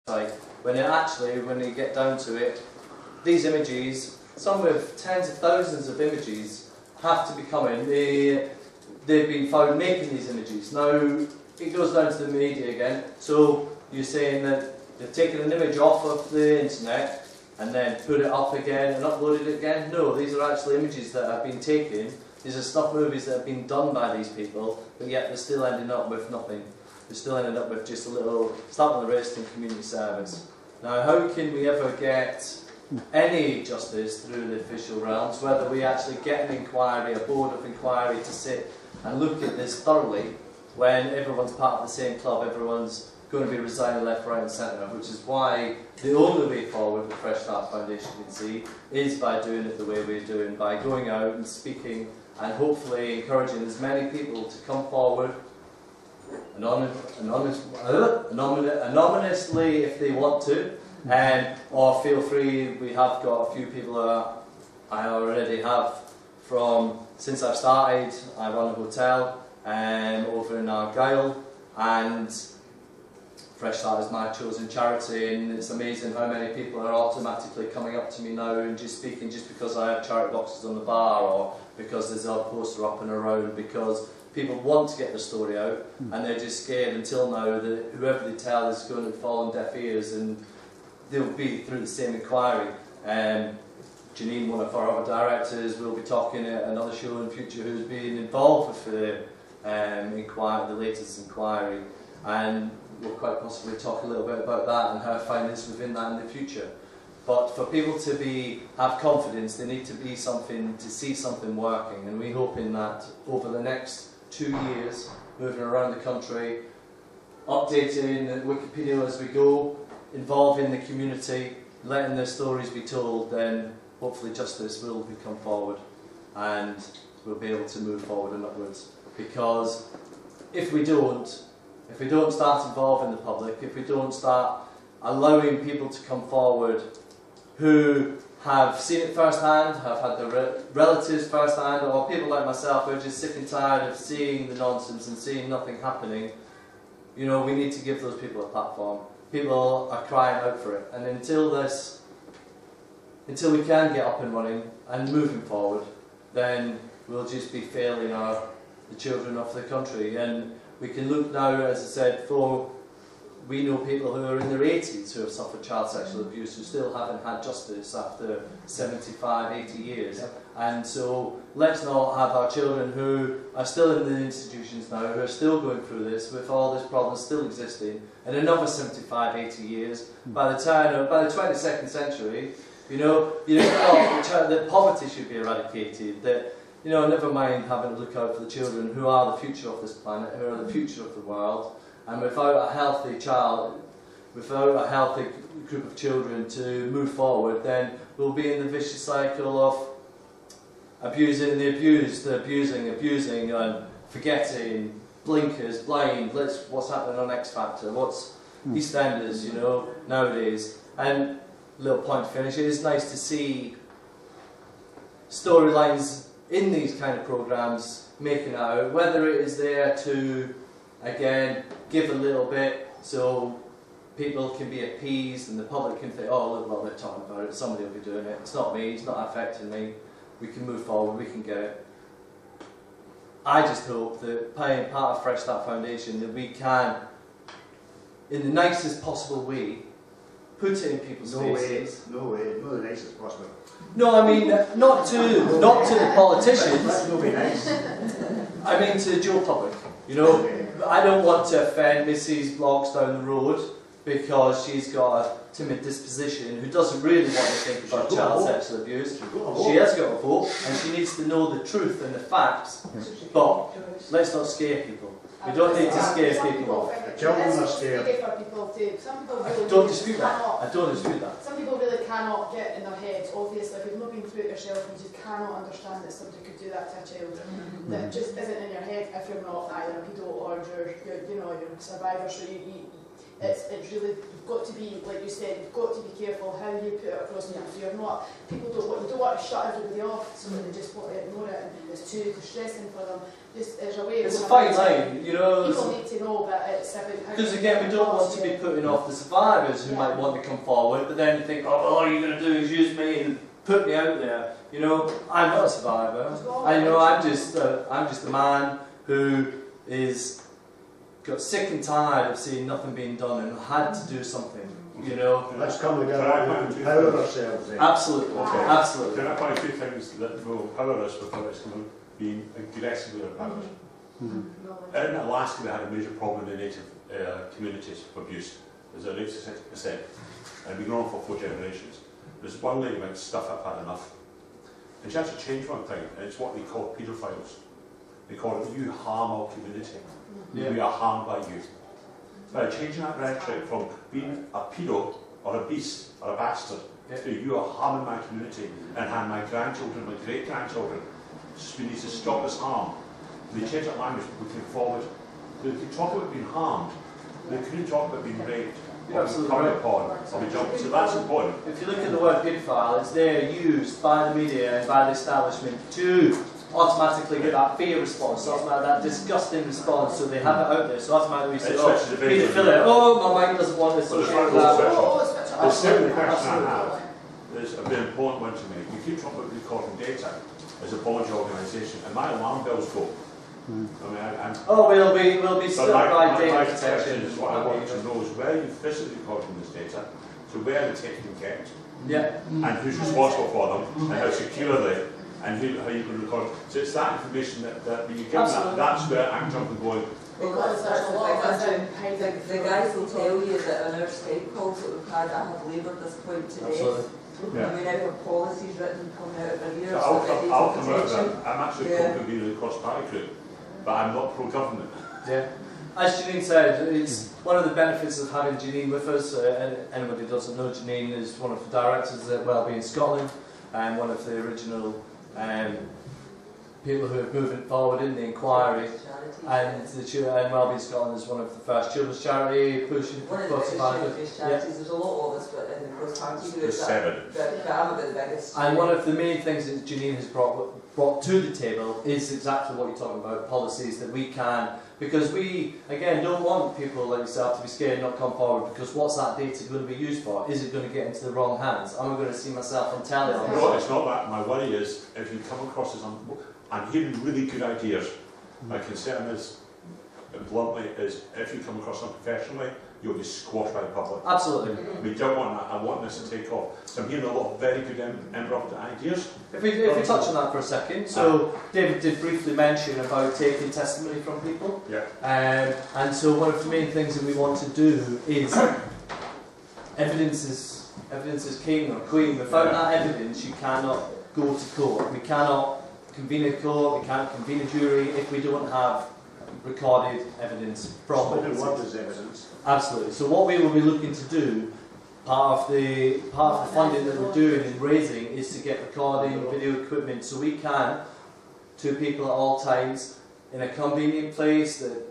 Like, when you get down to it, these images, some with tens of thousands of images, have to be coming. They've been found making these images. Now, it goes down to the media again. So, you're saying that they've taken an image off of the internet and then put it up again and uploaded it again? No, these are actually images that have been taken. These are snuff movies that have been done by these people, but yet they're still ending up with nothing. They're still ending up with just a little slap on the wrist and community service. Now, how can we ever get any justice through the official realms, whether we actually get an inquiry, a board of inquiry to sit and look at this thoroughly, when everyone's part of the same club, everyone's going to be resigning left, right and centre, which is why the only way forward with Fresh Start Foundation can see is by doing it the way we're doing, by going out and speaking and hopefully encouraging as many people to come forward anonymously if they want to, or feel free. We have got a few people that I already have from, since I've started. I run a hotel over in Argyll, and Fresh Start is my chosen charity, and it's amazing how many people are automatically coming up to me now and just speaking just because I have charity boxes on the bar, or because there's a poster up and around, because people want to get their story out and they're just scared until now that whoever they tell is going to fall on deaf ears, and they'll be through the same inquiry. Janine, one of our other directors, will be talking at another show in the future who's been involved with the latest inquiry, and we'll quite possibly talk a little bit about that and how to find this within that in the future. But for people to have confidence, they need to see something working, and we're hoping that over the next 2 years, moving around the country, updating Wikipedia as we go, involving the community, letting their stories be told, then hopefully justice will come forward and we'll be able to move forward and upwards. Because if we don't start involving the public, if we don't start allowing people to come forward who have seen it firsthand, have had their relatives firsthand, or people like myself who are just sick and tired of seeing the nonsense and seeing nothing happening, we need to give those people a platform. People are crying out for it, and until we can get up and running and moving forward, then we'll just be failing the children of the country. And we can look now, as I said, we know people who are in their 80s who have suffered child sexual abuse, who still haven't had justice after 75, 80 years. Yep. And so let's not have our children who are still in the institutions now, who are still going through this, with all this problem still existing, and another 75, 80 years. By the 22nd century, that poverty should be eradicated, that, never mind having to look out for the children who are the future of this planet, who are the future of the world. And without a healthy group of children to move forward, then we'll be in the vicious cycle of abusing the abused, abusing and forgetting, blinkers, blind, what's happening on X Factor, what's EastEnders, nowadays. And little point to finish, it is nice to see storylines in these kind of programmes making it out, whether it is there to, again, give a little bit so people can be appeased and the public can think, oh, look what they're talking about, it, somebody will be doing it, it's not me, it's not affecting me, we can move forward, we can get it. I just hope that being part of Fresh Start Foundation, that we can, in the nicest possible way, put it in people's faces. No way, not the nicest possible. No, I mean, not to the politicians. That will be nice. I mean to the Joe public. I don't want to offend Mrs. Bloggs down the road because she's got a timid disposition who doesn't really want to think about child sexual abuse. She has got a vote and she needs to know the truth and the facts. But let's not scare people. We don't need to scare people. Children are scared. I don't dispute that. Some people really cannot get in their heads, obviously, if you've not been through it yourself, you just cannot understand that somebody could do that to a child. That just isn't in your head if you're not either a pedo or you're a survivor. So it's really, you've got to be, like you said, you've got to be careful how you put it across. And if you're not, people you don't want to shut everybody off, so they just want to ignore it, and it's too distressing for them. Just there's a way. It's a fine line, you know. People need to know, but it's about how. Because again, we don't want to be putting off the survivors who might want to come forward, but then think, oh, well, all you're going to do is use me and put me out there. You know, I'm not a survivor. I know I'm just a man who got sick and tired of seeing nothing being done and had to do something. You know. Let's come together and empower ourselves then. Absolutely. Okay. Absolutely. Can I point a few things that will empower us without us being aggressively empowered? In Alaska, we had a major problem in the native communities of abuse. There's a rate of 60%, and we've grown for 4 generations. There's one lady went, stuff, I've had enough. And she had to change one thing, and it's what they call paedophiles. They call it, you harm our community. We are harmed by you. By changing that rhetoric from being a pedo, or a beast, or a bastard, to you are harming my community, and harming my grandchildren, my great-grandchildren. We need to stop this harm. They change that language, we can forward. They can talk about being harmed. They couldn't talk about being raped, or being carried upon, or being jumped. So that's important. If you look at the word paedophile, it's there used by the media and by the establishment to automatically get that fear response, automatically that disgusting response, so they have it out there. So automatically we say, oh, paedophilia, oh, my mind doesn't want this. The second question I have is a very important one to me. We keep talking about recording data as a voluntary organisation, and my alarm bells go. I mean, we'll be stuck by data my protection. question is what I want to know is where are you physically recording this data, so where are they taking kept, and who's responsible for them, and how secure are they, and how you can record. So it's that information that when you give that, that's where I'm jumping going. Because there's a lot of the guys will tell you that on our Skype calls that we've had, I have laboured this point today. Absolutely. I mean, our policies written coming out of our ears. So I'll come out of that. I'm actually co-convener of the cross-party group, but I'm not pro-government. Yeah. As Janine said, it's one of the benefits of having Janine with us. Anybody who doesn't know, Janine is one of the directors at Wellbeing Scotland, and one of the original people who are moving forward in the inquiry. And Wellbeing Scotland is one of the first children's charity pushing one of the biggest charities. There's a lot of us, but in the cross-party group, There's 7. But I'm about the biggest. And one of the main things that Janine has brought to the table is exactly what you're talking about, policies that we can, because we, again, don't want people like yourself to be scared and not come forward, because what's that data going to be used for? Is it going to get into the wrong hands? Am I going to see myself on telly? No, it's not that. My worry is, if you come across as I'm hearing really good ideas, my concern is, bluntly, is if you come across them professionally, you'll be squashed by the public. Absolutely. We don't want that. I want this to take off. So I'm hearing a lot of very good interrupted ideas. If we touch on that for a second, so David did briefly mention about taking testimony from people. Yeah. And so one of the main things that we want to do is evidence is king or queen. Without that evidence, you cannot go to court. We cannot convene a court. We can't convene a jury if we don't have recorded evidence from it. What is evidence? Absolutely. So what we will be looking to do, part of the funding that we're doing and raising, is to get recording video equipment, so we can, to people at all times, in a convenient place, that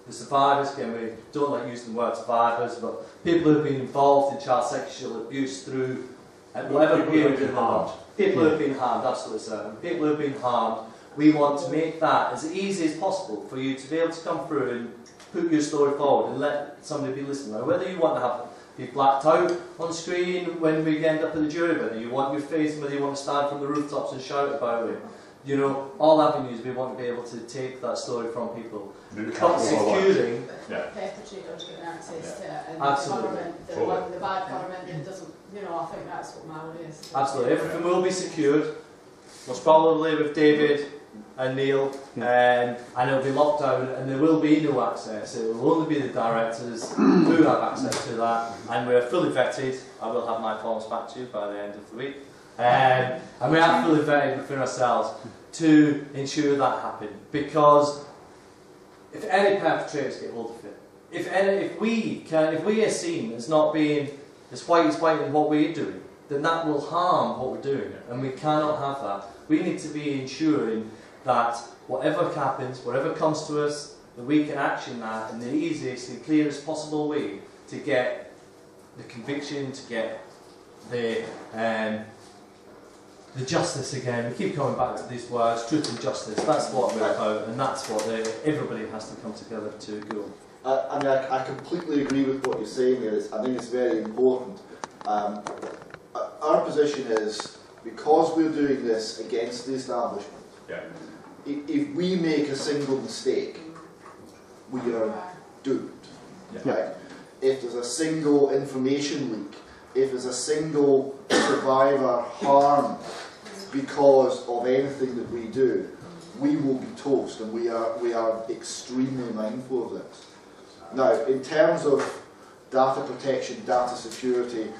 the survivors can, we don't like using the word survivors, but people who've been involved in child sexual abuse through whatever period in harmed. People who have been harmed, absolutely certain. People who have been harmed, we want to make that as easy as possible for you to be able to come through and put your story forward and let somebody be listening. Now, whether you want to be blacked out on screen when we end up at the jury, whether you want your face, whether you want to stand from the rooftops and shout about it, you know, all avenues we want to be able to take that story from people. But securing perpetrators getting access to it, and absolutely. the government, the bad government that doesn't, you know, I think that's what my worry is. Absolutely, everything will be secured. Most probably with David and Neil, and it'll be locked down, and there will be no access. It will only be the directors who have access to that, and we're fully vetted. I will have my forms back to you by the end of the week, and we are fully vetted within ourselves to ensure that happens. Because if any perpetrators get hold of it, if we are seen as not being as white in what we're doing, then that will harm what we're doing, and we cannot have that. We need to be ensuring that whatever happens, whatever comes to us, that we can action that in the easiest and clearest possible way to get the conviction, to get the justice again. We keep coming back to these words, truth and justice. That's what we're about, and that's what everybody has to come together to go. I completely agree with what you're saying there. I think it's very important. Our position is, because we're doing this against the establishment, if we make a single mistake, we are doomed. Right? If there's a single information leak, if there's a single survivor harmed because of anything that we do, we will be toast, and we are extremely mindful of this. Now, in terms of data protection, data security,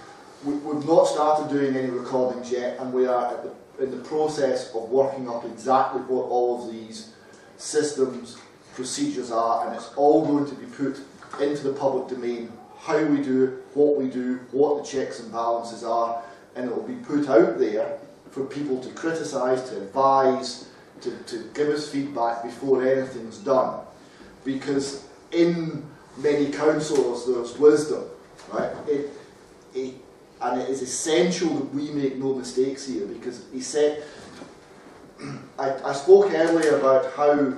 we've not started doing any recordings yet, and we are in the process of working up exactly what all of these systems, procedures are, and it's all going to be put into the public domain, how we do it, what the checks and balances are, and it will be put out there for people to criticise, to advise, to give us feedback before anything's done. Because in many councils there's wisdom, right? And it is essential that we make no mistakes here, because he said, I spoke earlier about how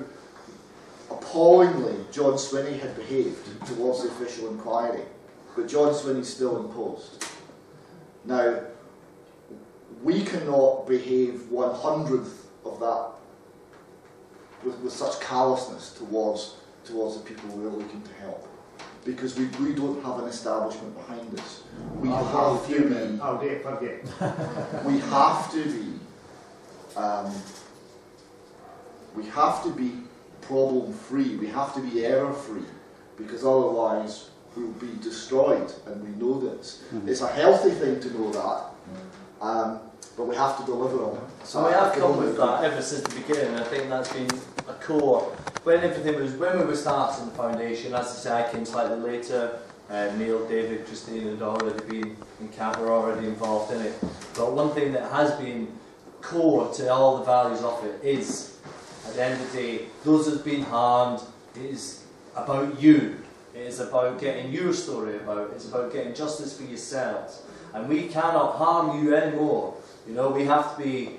appallingly John Swinney had behaved towards the official inquiry, but John Swinney's still in post. Now, we cannot behave 1/100th of that with such callousness towards the people we're looking to help, because we don't have an establishment behind us. We have to be problem free. We have to be error free, because otherwise we'll be destroyed, and we know this. It's a healthy thing to know that, but we have to deliver on it. So we have come with that ever since the beginning. I think that's been a core. When we were starting the foundation, as I say, I came slightly later. Neil, David, Christine had already been in camp, were already involved in it. But one thing that has been core to all the values of it is, at the end of the day, those that have been harmed, it is about you. It is about getting your story about. It's about getting justice for yourselves. And we cannot harm you anymore. You know, we aren't going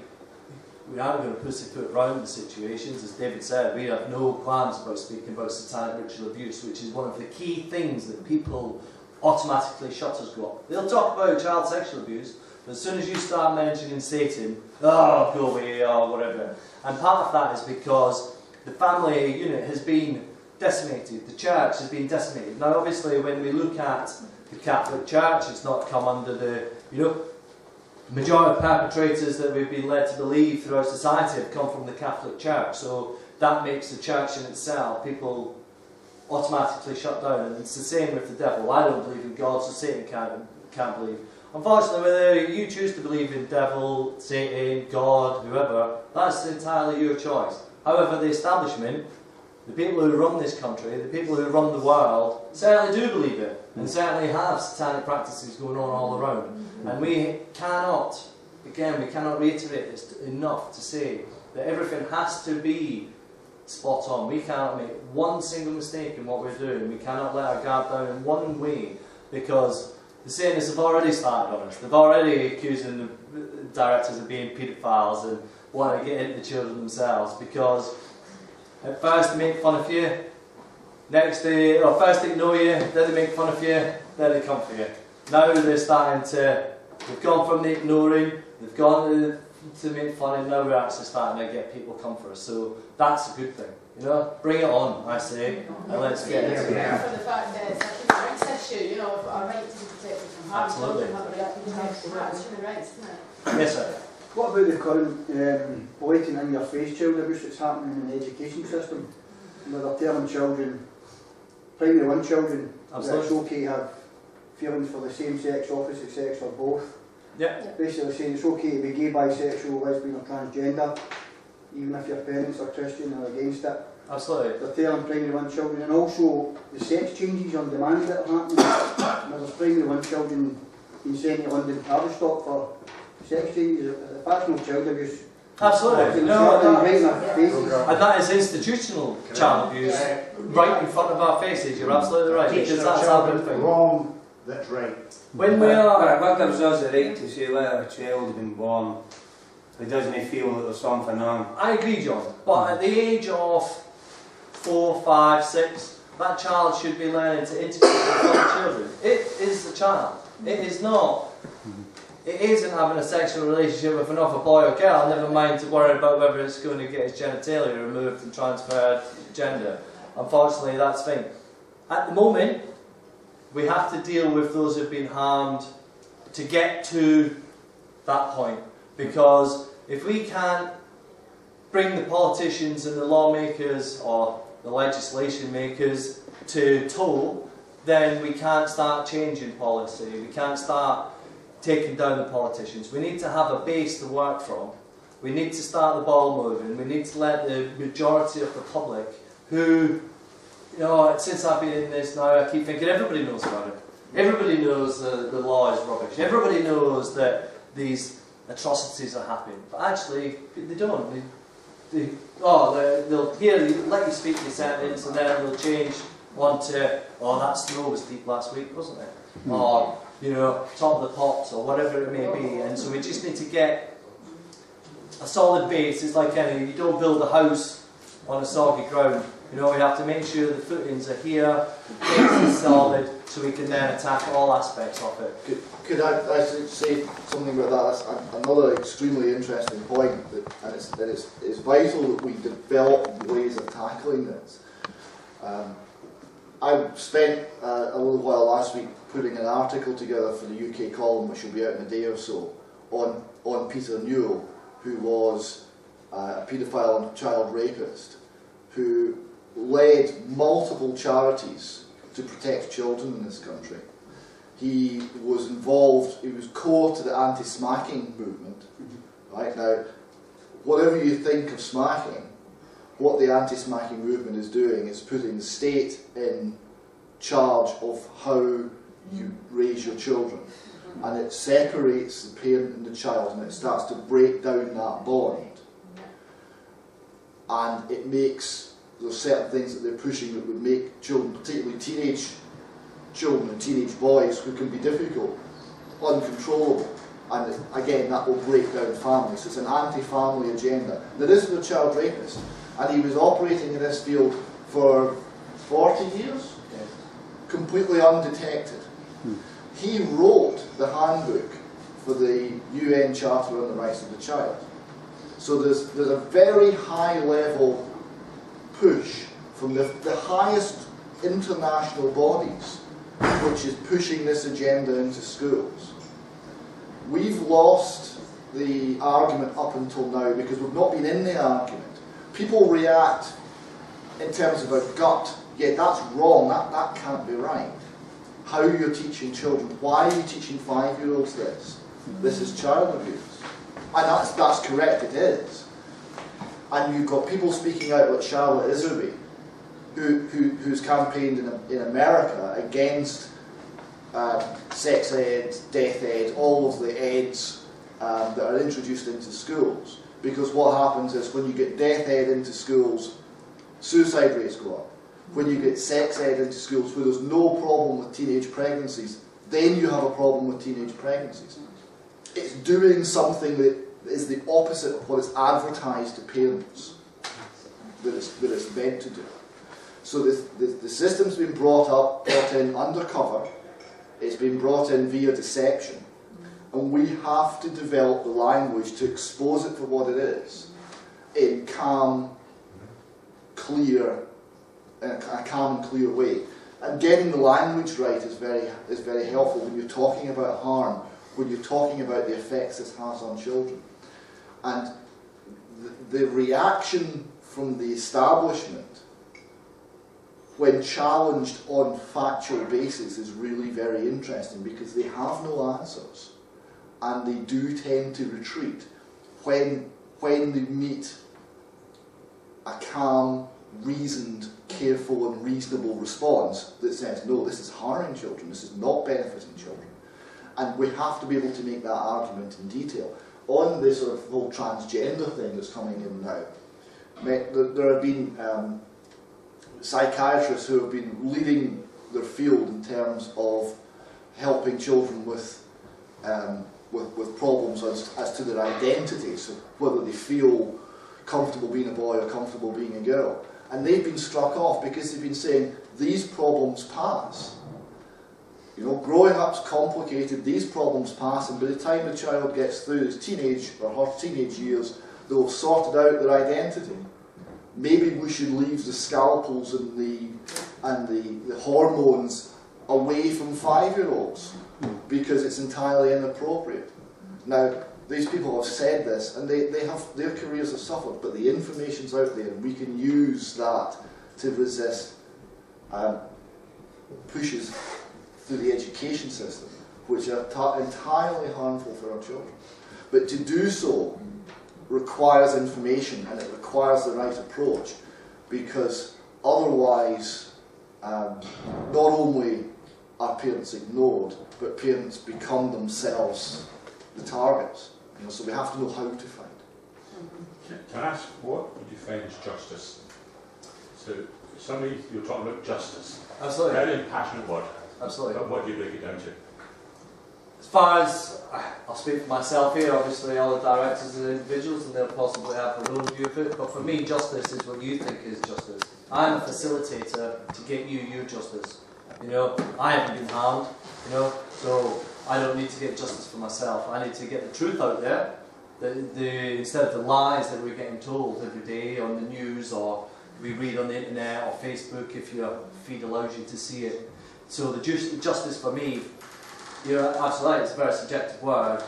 to pussyfoot around the situations. As David said, we have no qualms about speaking about satanic ritual abuse, which is one of the key things that people automatically shutters go up. They'll talk about child sexual abuse, but as soon as you start mentioning Satan, oh, go away, or whatever. And part of that is because the family unit has been decimated, the church has been decimated. Now, obviously, when we look at the Catholic Church, it's not come under the, the majority of perpetrators that we've been led to believe throughout society have come from the Catholic Church. So that makes the church in itself, people automatically shut down. And it's the same with the devil. I don't believe in God, so Satan can't believe. Unfortunately, whether you choose to believe in devil, Satan, God, whoever, that's entirely your choice. However, the establishment, the people who run this country, the people who run the world, certainly do believe it, and certainly have satanic practices going on all around. And we cannot reiterate this enough to say that everything has to be spot on. We cannot make one single mistake in what we're doing. We cannot let our guard down in one way, because the Satanists have already started on us. They've already accusing the directors of being paedophiles and want to get into the children themselves, because at first they make fun of you, first they ignore you, then they make fun of you, then they come for you. Now they're starting to, they've gone from the ignoring, they've gone to make fun, and now we're actually starting to get people come for us. So that's a good thing. Bring it on, I say, and let's get into it. For the fact that it's a human rights issue, our right to be protected from harm. Absolutely. That's human rights, isn't it? Yes, sir. What about the current blatant in-your-face child abuse that's happening in the education system? Where they're telling children, primary one children, that it's okay to have feelings for the same sex, opposite sex, or both. Yeah. Basically saying it's okay to be gay, bisexual, lesbian, or transgender, even if your parents are Christian or against it. Absolutely. They're telling primary one children, and also the sex changes on demand that are happening. There's primary one children being sent to London Tavistock for sex changes. If that's no child abuse, Absolutely. And that is institutional child abuse right in front of our faces. You're absolutely right, because that's our good thing. Wrong, that's right. When we are... What gives us the right to say, let a child has been born, he doesn't feel that there's something wrong? I agree, John, but at the age of 4, 5, 6, that child should be learning to integrate with other children. It is the child. It is not... It isn't having a sexual relationship with another boy or girl, never mind to worry about whether it's going to get his genitalia removed and transferred gender. Unfortunately, that's the thing. At the moment, we have to deal with those who've been harmed to get to that point. Because if we can't bring the politicians and the lawmakers or the legislation makers to toe, then we can't start changing policy. We can't start taking down the politicians. We need to have a base to work from. We need to start the ball moving. We need to let the majority of the public who, you know, since I've been in this now, I keep thinking everybody knows about it. Everybody knows the law is rubbish. Everybody knows that these atrocities are happening. But actually, they don't. They'll hear, let you speak your sentence, and then they'll change one to, oh, that snow was deep last week, wasn't it? Or, you know, top of the pops, or whatever it may be. And so we just need to get a solid base. It's like any, you don't build a house on a soggy ground. You know, we have to make sure the footings are here, the base is solid, so we can then attack all aspects of it. Could I say something about that? That's another extremely interesting point, and it's vital that we develop ways of tackling this. I spent a little while last week putting an article together for the UK column, which will be out in a day or so, on Peter Newell, who was a paedophile and child rapist, who led multiple charities to protect children in this country. He was involved, he was core to the anti-smacking movement. Right now, whatever you think of smacking, what the anti-smacking movement is doing is putting the state in charge of how you raise your children. And it separates the parent and the child, and it starts to break down that bond. And it makes, there's certain things that they're pushing that would make children, particularly teenage children and teenage boys, who can be difficult, uncontrollable. And again, that will break down families. So it's an anti-family agenda. Now, this is a child rapist, and he was operating in this field for 40 years, completely undetected. He wrote the handbook for the UN Charter on the Rights of the Child. So there's a very high level push from the highest international bodies, which is pushing this agenda into schools. We've lost the argument up until now because we've not been in the argument. People react in terms of a gut, yeah, that's wrong, that can't be right. How you're teaching children, why are you teaching 5-year-olds this? This is child abuse. And that's correct, it is. And you've got people speaking out like Charlotte Iserby, who's campaigned in America against sex ed, death ed, all of the eds that are introduced into schools. Because what happens is when you get death ed into schools, suicide rates go up. When you get sex ed into schools where there's no problem with teenage pregnancies, then you have a problem with teenage pregnancies. It's doing something that is the opposite of what is advertised to parents that it's meant to do. So the system's been brought in undercover, it's been brought in via deception, and we have to develop the language to expose it for what it is in a calm and clear way. And getting the language right is very helpful when you're talking about harm, when you're talking about the effects this has on children. And the reaction from the establishment when challenged on factual basis is really very interesting, because they have no answers and they do tend to retreat when they meet a calm, reasoned, careful and reasonable response that says, no, this is harming children, this is not benefiting children. And we have to be able to make that argument in detail. on this sort of whole transgender thing that's coming in now, there have been psychiatrists who have been leading their field in terms of helping children with problems as to their identity, so whether they feel comfortable being a boy or comfortable being a girl. And they've been struck off because they've been saying these problems pass. You know, growing up's complicated, these problems pass, and by the time the child gets through his teenage or her teenage years, they'll have sorted out their identity. Maybe we should leave the scalpels and the hormones away from 5-year-olds because it's entirely inappropriate. Now, these people have said this, and their careers have suffered, but the information's out there, and we can use that to resist pushes through the education system, which are entirely harmful for our children. But to do so requires information, and it requires the right approach, because otherwise, not only are parents ignored, but parents become themselves the targets. You know, so we have to know how to find. Can I ask, what would you find as justice? So, somebody, you're talking about justice. Absolutely. Very impassionate word. Absolutely. But what do you break it down to? As far as, I'll speak for myself here, obviously all the directors are individuals and they'll possibly have their own view of it, but for me justice is what you think is justice. I'm a facilitator to get you your justice. You know, I haven't been harmed, you know, so I don't need to get justice for myself. I need to get the truth out there, instead of the lies that we're getting told every day on the news, or we read on the internet or Facebook if your feed allows you to see it. So the justice for me, you're absolutely right, it's a very subjective word,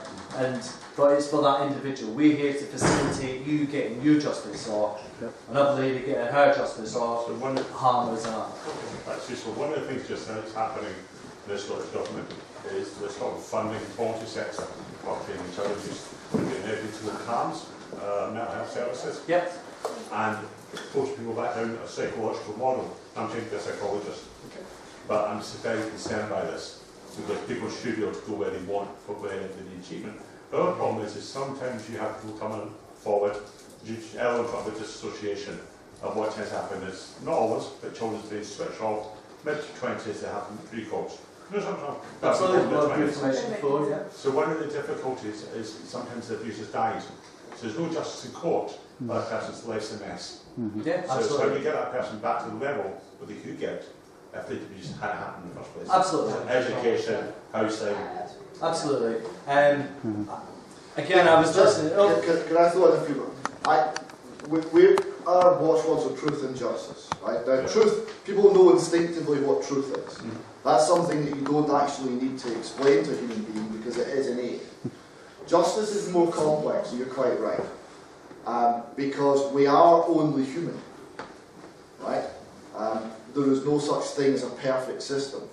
but it's for that individual. We're here to facilitate you getting your justice, or another lady getting her justice, or harmers and that. That's useful. One of the things just now that's happening in this Scottish government is the sort of funding the quality sector of being intelligence, being able to CAMS, mental health services. Yep. And push people back down a psychological model. I'm taking a psychologist. Okay. But I'm very concerned by this, because people should be able to go where they want for where they need achievement. The other problem is sometimes you have people coming forward, element of the disassociation of what tends to happen is, not always, but children's being switched off, mid-20s they have recalls. Absolutely. So one of the difficulties is sometimes the abuse is died. So there's no justice in court, but a person's life's a mess. Yeah, so it's how we get that person back to the level where they could get if the abuse hadn't happened in the first place. Absolutely. Education, housing. Absolutely. Again, I was listening. Can I throw in a few? We are watchwords of truth and justice, right? Now, truth, people know instinctively what truth is. That's something that you don't actually need to explain to a human being because it is innate. Justice is more complex, and you're quite right, because we are only human, right? There is no such thing as a perfect system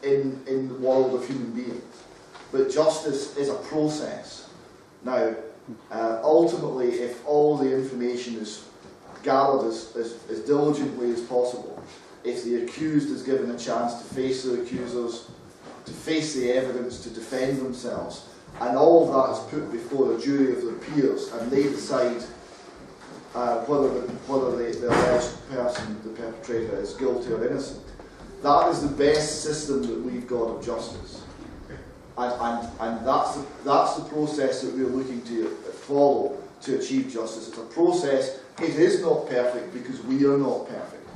in the world of human beings. But justice is a process. Now, ultimately, if all the information is gathered as diligently as possible, if the accused is given a chance to face the accusers, to face the evidence, to defend themselves, and all of that is put before a jury of their peers, and they decide whether the alleged person, the perpetrator, is guilty or innocent. That is the best system that we've got of justice. And that's the process that we're looking to follow to achieve justice. It's a process. It is not perfect because we are not perfect,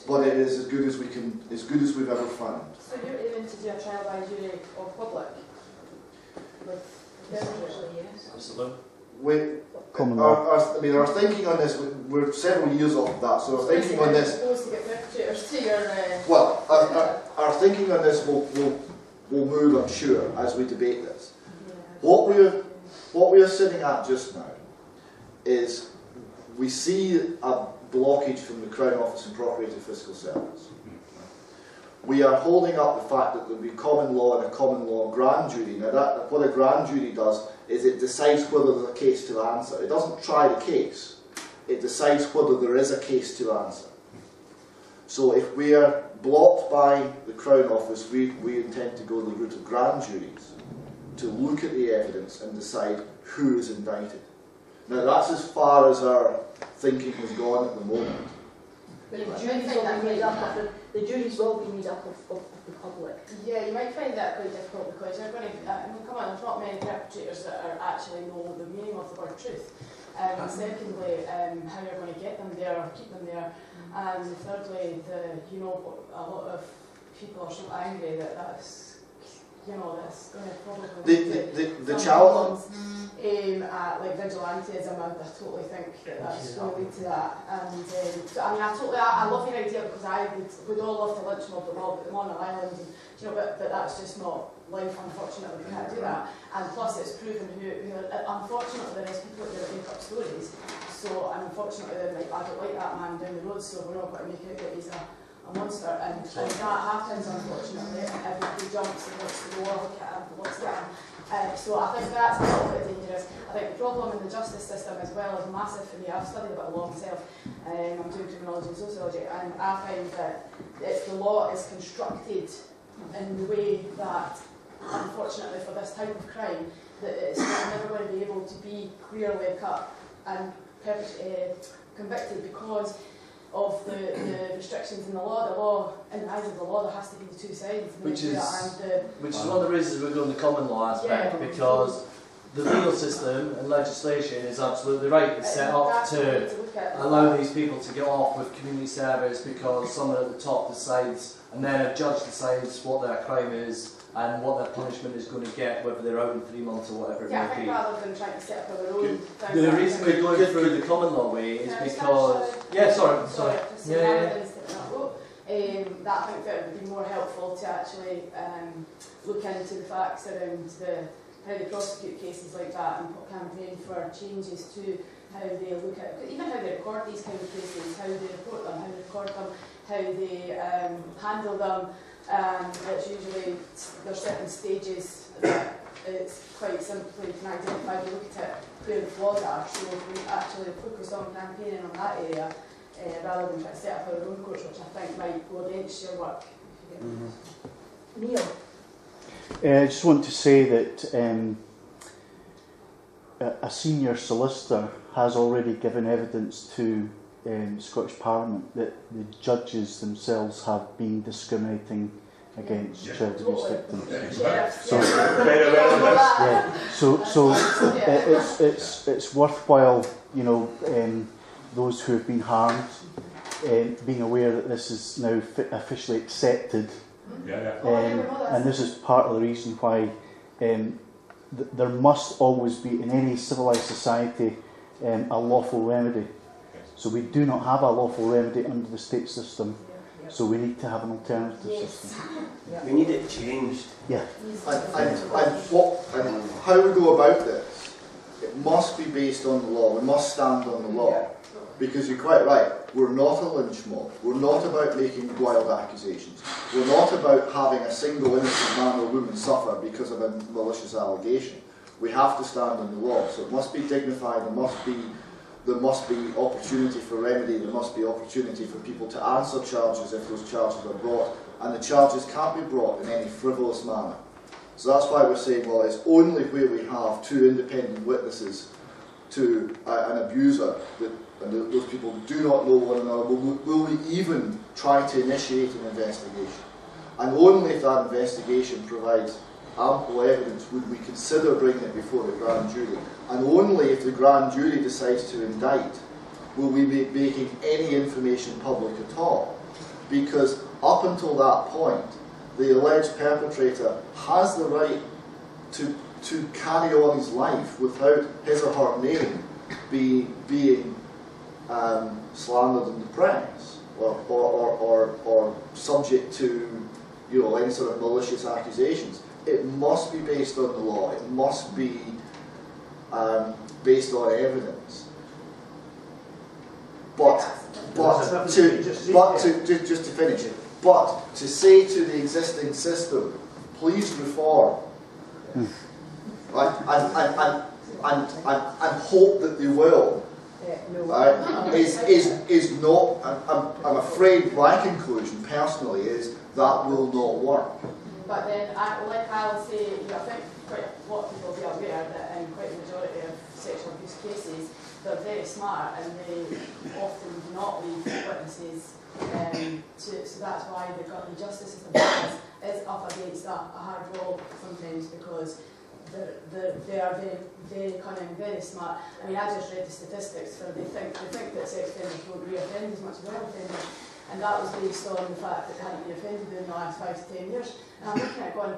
but it is as good as we've ever found. So you're aiming to do a trial by jury of public? Absolutely. Our thinking on this, we're several years off that, so our thinking on this. Well, our thinking on this will move, I'm sure, as we debate this. What we are sitting at just now is we see a blockage from the Crown Office and Procurator Fiscal Service. We are holding up the fact that there will be common law and a common law grand jury. Now, what a grand jury does is it decides whether there's a case to answer. It doesn't try the case. It decides whether there is a case to answer. So if we are blocked by the Crown Office, we intend to go the route of grand juries. to look at the evidence and decide who is indicted. Now that's as far as our thinking has gone at the moment. But the juries will be made up of the juries will be made up of the public. Yeah, you might find that quite difficult because you're going to, come on, there's not many perpetrators that are actually know the meaning of the word truth. And secondly, how you're going to get them there or keep them there. And thirdly, a lot of people are so angry that that's going to probably the challenge like vigilantism. I totally think that's going to lead to that. And I love your idea because I would all love to lynch mob them on an island, and, but that's just not life. Unfortunately, we can't do that. And plus, it's proven unfortunately there is people that make up stories. So unfortunately, they're like, I don't like that man down the road, so we're not going to make out that he's a monster, and that happens unfortunately. Everybody jumps and wants to go, look at him, wants to get him. So I think that's a little bit dangerous. I think the problem in the justice system as well is massive for me. I've studied a bit of law myself. I'm doing criminology and sociology, and I find that if the law is constructed in the way that, unfortunately for this type of crime, that it's never going to be able to be clearly cut and convicted because of the restrictions in the law. The law, in the eyes of the law, there has to be the two sides. Which is one of the reasons we're going the common law aspect, because the legal system and legislation is absolutely right. It's set up to allow these people to get off with community service because someone at the top decides, and then a judge decides what their crime is and what their punishment is going to get, whether they're out in 3 months or whatever it may be. I think rather than trying to set up their own thing. The reason we're going through the common law way is because... Sorry. That I think that it would be more helpful to actually look into the facts around how they prosecute cases like that and campaign for changes to how they look at, even how they record these kind of cases, how they report them, how they record them, how they handle them. It's usually, there's certain stages that it's quite simply you can identify, you look at it, where the flaws are. So if we actually focus on campaigning on that area, rather than try to set up our own course, which I think might go against your work. Neil? I just want to say that a senior solicitor has already given evidence to Scottish Parliament that the judges themselves have been discriminating against child abuse victims. It's worthwhile, those who have been harmed being aware that this is now officially accepted. And this is part of the reason why there must always be, in any civilised society, a lawful remedy. So we do not have a lawful remedy under the state system, so we need to have an alternative system. We need it changed. Yeah. And how we go about this, it must be based on the law. We must stand on the law. Because you're quite right, we're not a lynch mob. We're not about making wild accusations. We're not about having a single innocent man or woman suffer because of a malicious allegation. We have to stand on the law. So it must be dignified, there must be opportunity for remedy, there must be opportunity for people to answer charges if those charges are brought, and the charges can't be brought in any frivolous manner. So that's why we're saying, well, it's only where we have two independent witnesses to an abuser and those people do not know one another, will we even try to initiate an investigation. And only if that investigation provides ample evidence would we consider bringing it before the grand jury. And only if the grand jury decides to indict will we be making any information public at all. Because up until that point, the alleged perpetrator has the right to carry on his life without his or her name being slandered in the press or subject to any sort of malicious accusations. It must be based on the law. It must be based on evidence. Just to finish it. But to say to the existing system, please reform, right, and hope that they will, is not. I'm afraid my conclusion personally is that will not work. But then, like I'll say, I think quite a lot of people will be aware that in quite a majority of sexual abuse cases, they're very smart and they often do not leave witnesses. So that's why the justice system is up against a hard wall sometimes, because they are very, very cunning, very smart. I mean, I just read the statistics for they think that sex offenders don't re-offend as much as other offenders, and that was based on the fact that they hadn't been offended in the last 5 to 10 years. And I'm looking at it going,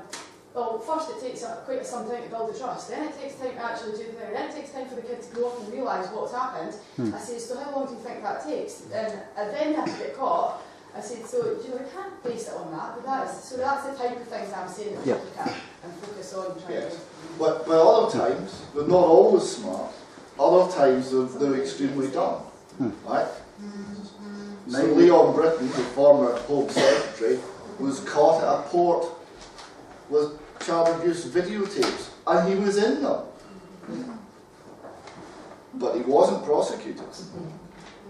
well, first it takes quite some time to build the trust, then it takes time to actually do the thing, then it takes time for the kid to grow up and realise what's happened. I said, so how long do you think that takes? And then they have to get caught. I said, so we can't base it on that, but that's the type of things I'm saying that we look at and focus on trying to... But other times, they're not always smart. Other times, they're extremely dumb. Right? So Leon Britton, the former Home Secretary, was caught at a port with child abuse videotapes, and he was in them. But he wasn't prosecuted.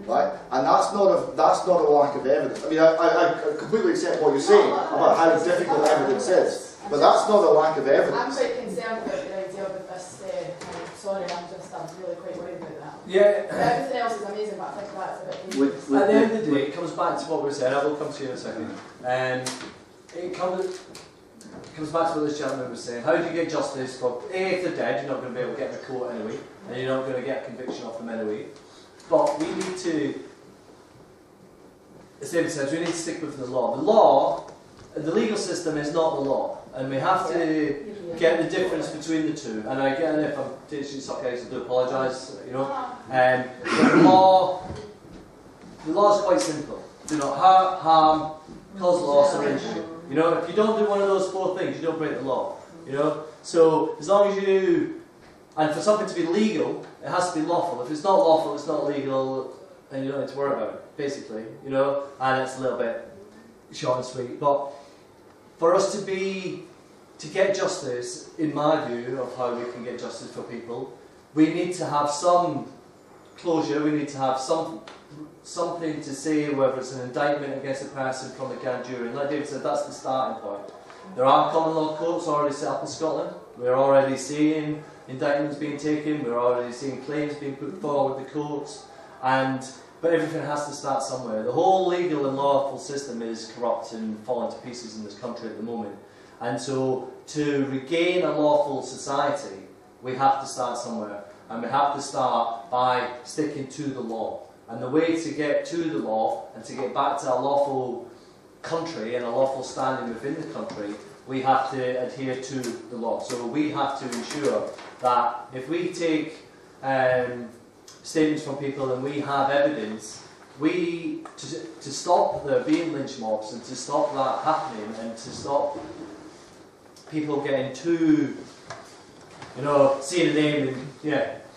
Right? And that's not a lack of evidence. I mean, I completely accept what you're saying about how difficult evidence is, but that's not a lack of evidence. I'm quite concerned about the idea with this. Sorry, I'm really quite worried about that. Yeah. Everything else is amazing, but I think that's a bit dangerous. At the end of the day, it comes back to what we said. I will come to you in a second. It comes back to what this gentleman was saying. How do you get justice for, if they're dead, you're not going to be able to get in the court anyway, and you're not going to get a conviction off them anyway. But we need to, as David says, we need to stick with the law. The law, the legal system is not the law, and we have to get the difference between the two. And again, if I'm teaching suckers, I do apologise, you know. But the law is quite simple. Do not hurt, harm, cause loss, or injury. You know, if you don't do one of those 4 things, you don't break the law. You know, so as long as you do. And for something to be legal, it has to be lawful. If it's not lawful, it's not legal, then you don't need to worry about it, basically, you know. And it's a little bit short and sweet. But for us to get justice, in my view, of how we can get justice for people, we need to have some closure. We need to have something to say, whether it's an indictment against a person from the grand jury. And like David said, that's the starting point. There are common law courts already set up in Scotland. We're already seeing indictments being taken, we're already seeing claims being put forward the courts, but everything has to start somewhere. The whole legal and lawful system is corrupt and falling to pieces in this country at the moment. And so to regain a lawful society, we have to start somewhere. And we have to start by sticking to the law. And the way to get to the law and to get back to a lawful country and a lawful standing within the country, we have to adhere to the law. So we have to ensure that if we take statements from people and we have evidence, to stop there being lynch mobs and to stop that happening and to stop people getting too, seeing a name and,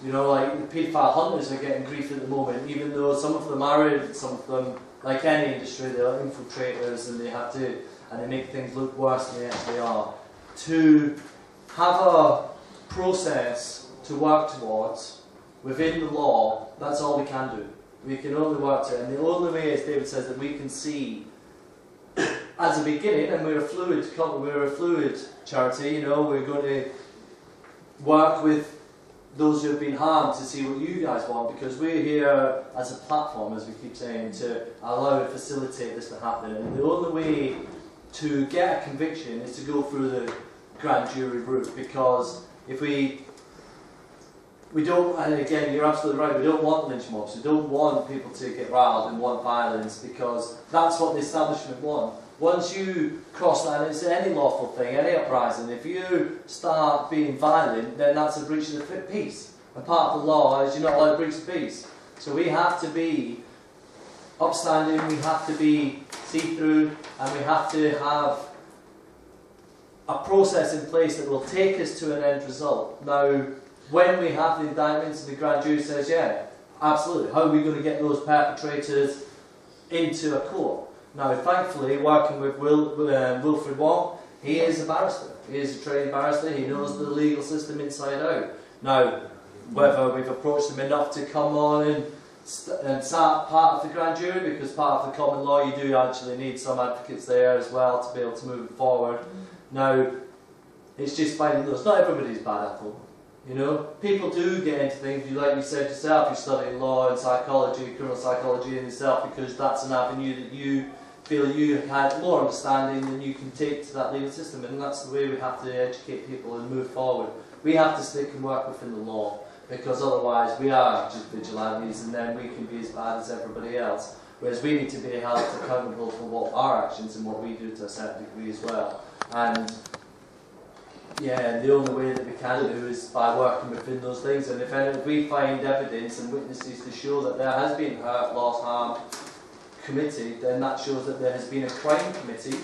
like the paedophile hunters are getting grief at the moment, even though some of them are married, some of them, like any industry, they're infiltrators and they make things look worse than they actually are. To have a process to work towards within the law, that's all we can do. We can only work to it, and the only way, as David says, that we can see as a beginning, and we're a fluid charity, we're going to work with those who have been harmed to see what you guys want, because we're here as a platform, as we keep saying, to allow and facilitate this to happen. And the only way to get a conviction is to go through the grand jury route, because if we don't, and again you're absolutely right, we don't want lynch mobs, we don't want people to get riled and want violence, because that's what the establishment want. Once you cross that, and it's any lawful thing, any uprising, if you start being violent, then that's a breach of the peace. And part of the law is you're not allowed to breach the peace. So we have to be upstanding, we have to be see-through, and we have to have a process in place that will take us to an end result. Now, when we have the indictments and the grand jury says, yeah, absolutely, how are we going to get those perpetrators into a court? Now, thankfully, working with Wilfred Wong, he is a barrister. He is a trained barrister. He knows the legal system inside out. Now, whether we've approached him enough to come on and start part of the grand jury, because part of the common law you do actually need some advocates there as well to be able to move it forward. Now, It's just finding those. Not everybody's bad apple. You know, people do get into things, like you said yourself, you study law and psychology, criminal psychology in yourself, because that's an avenue that you feel you had more understanding than you can take to that legal system, and that's the way we have to educate people and move forward. We have to stick and work within the law, because otherwise we are just vigilantes, and then we can be as bad as everybody else. Whereas we need to be held accountable for what our actions and what we do to a certain degree as well. And yeah, the only way that we can do is by working within those things. And if we find evidence and witnesses to show that there has been hurt, loss, harm committed, then that shows that there has been a crime committed.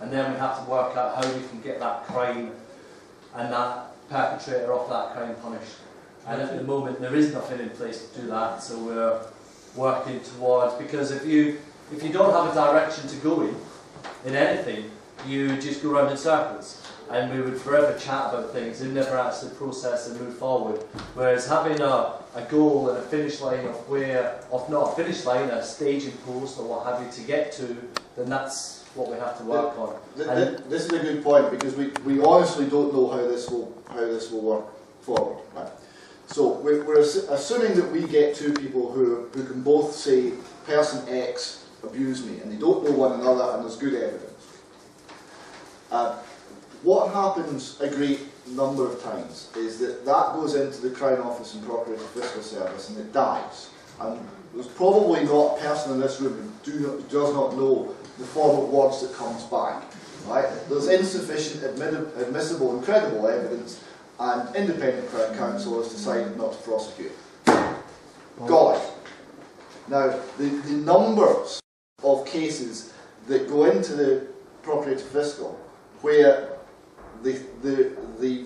And then we have to work out how we can get that crime and that perpetrator of that crime punished. And at the moment there is nothing in place to do that, so we're working towards, because if you don't have a direction to go in anything, you just go round in circles, and we would forever chat about things and never actually process and move forward. Whereas having a goal and a finish line of not a finish line, a staging post or what have you to get to, then that's what we have to work on. This is a good point, because we honestly don't know how this will work forward. Right? So we're assuming that we get two people who can both say person X abused me, and they don't know one another, and there's good evidence. What happens a great number of times is that goes into the Crown Office and Procurator Fiscal Service and it dies. And there's probably not a person in this room who does not know the form of words that comes back. Right? There's insufficient admissible and credible evidence, and independent Crown Counsel has decided not to prosecute. Got it. Now, the numbers of cases that go into the Procurator Fiscal where the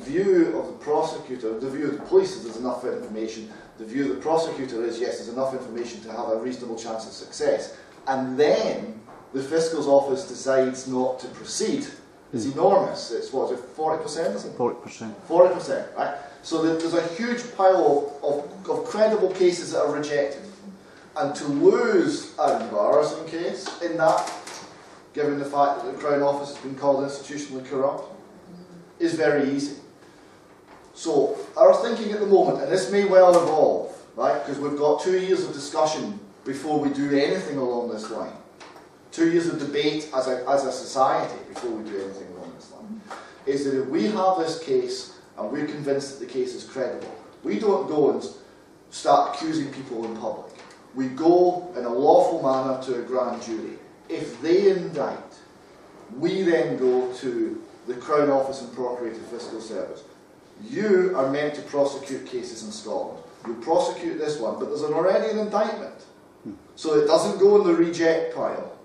view of the prosecutor, the view of the police is there's enough information, the view of the prosecutor is yes, there's enough information to have a reasonable chance of success, and then the Fiscal's Office decides not to proceed, is enormous. It's what is it, 40%? Is it? 40%. 40%, right? So there's a huge pile of credible cases that are rejected. And to lose an embarrassing case in that, given the fact that the Crown Office has been called institutionally corrupt, is very easy. So our thinking at the moment, and this may well evolve, right? Because we've got 2 years of discussion before we do anything along this line. 2 years of debate as a society before we do anything along this line. Is that if we have this case and we're convinced that the case is credible, we don't go and start accusing people in public. We go in a lawful manner to a grand jury. If they indict, we then go to the Crown Office and Procurator Fiscal Service. You are meant to prosecute cases in Scotland. You prosecute this one, but there's already an indictment. So it doesn't go in the reject pile.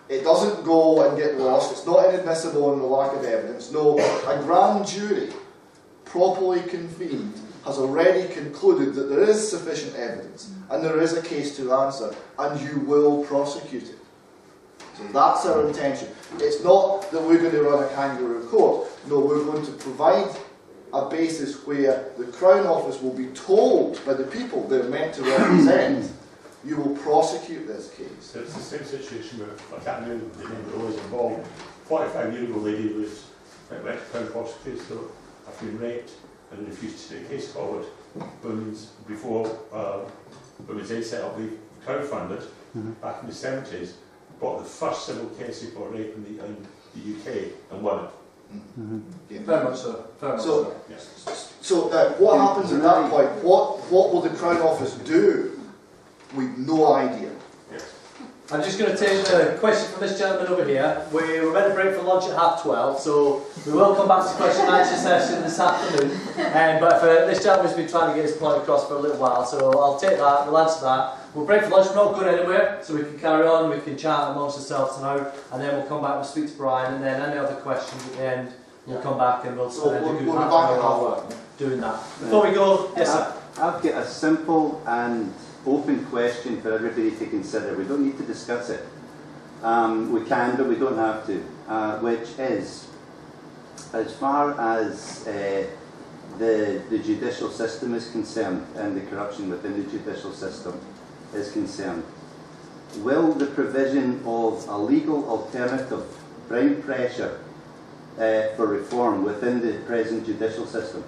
It doesn't go and get lost. It's not inadmissible in the lack of evidence. No, a grand jury, properly convened, has already concluded that there is sufficient evidence and there is a case to answer, and you will prosecute it. So that's our intention. It's not that we're going to run a kangaroo court. No, we're going to provide a basis where the Crown Office will be told by the people they're meant to represent, you will prosecute this case. So it's the same situation where, I can't remember the name that was involved. 45 years ago, a lady was went to Crown Prosecutor, so I've been raped and refused to take a case forward. Before Women's Aid set up, we crowdfunded back in the 70s, brought the first civil case for rape in the UK and won it. Yeah. Very much so. Yes. So what happens at that point? What will the Crown Office do? We've no idea. Yes. I'm just going to take the question from this gentleman over here. We were meant to break for lunch at 12:30, so we will come back to question and answer session this afternoon. But this gentleman's been trying to get his point across for a little while, so I'll take that, we'll answer that. We'll break for lunch, we're not going anywhere, so we can carry on, we can chat amongst ourselves now, and then we'll come back and speak to Brian, and then any other questions at the end, we'll come back and we'll spend a good half an hour doing that. Before we go, yes sir? I've got a simple and open question for everybody to consider. We don't need to discuss it. We can, but we don't have to. Which is, as far as the judicial system is concerned and the corruption within the judicial system is concerned, will the provision of a legal alternative bring pressure for reform within the present judicial system?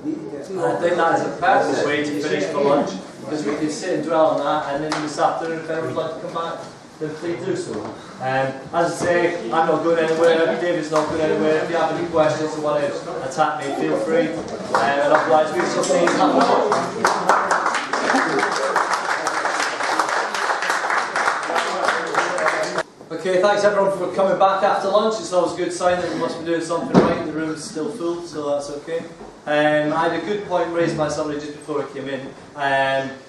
I think that is a perfect way to finish for lunch, because we can sit and dwell on that, and then this afternoon, if anyone would like to come back, then please do so. As I say, I'm not going anywhere, David's not going anywhere. If you have any questions or want to attack me, feel free. And otherwise, we shall see you. Okay, thanks everyone for coming back after lunch. It's always a good sign that we must be doing something right. The room's still full, so that's okay. I had a good point raised by somebody just before I came in.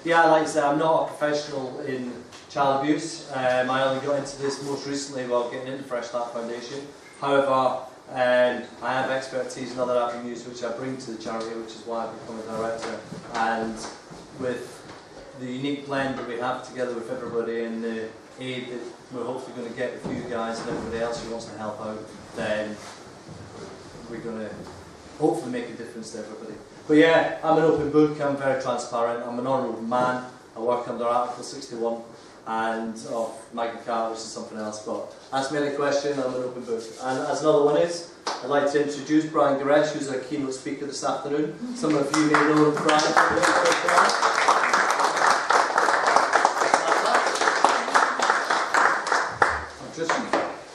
Yeah, like I said, I'm not a professional in child abuse. I only got into this most recently while getting into Fresh Start Foundation. However, I have expertise in other avenues which I bring to the charity, which is why I've become a director. And with the unique blend that we have together with everybody and the aid that we're hopefully going to get with you guys and everybody else who wants to help out, then we're going to hopefully make a difference to everybody. But yeah, I'm an open book, I'm very transparent, I'm an honourable man, I work under Article 61 and of Magna Carta, which is something else, but ask me any question, I'm an open book. And as another one is, I'd like to introduce Brian Goresh, who's our keynote speaker this afternoon. Some of you may know Brian.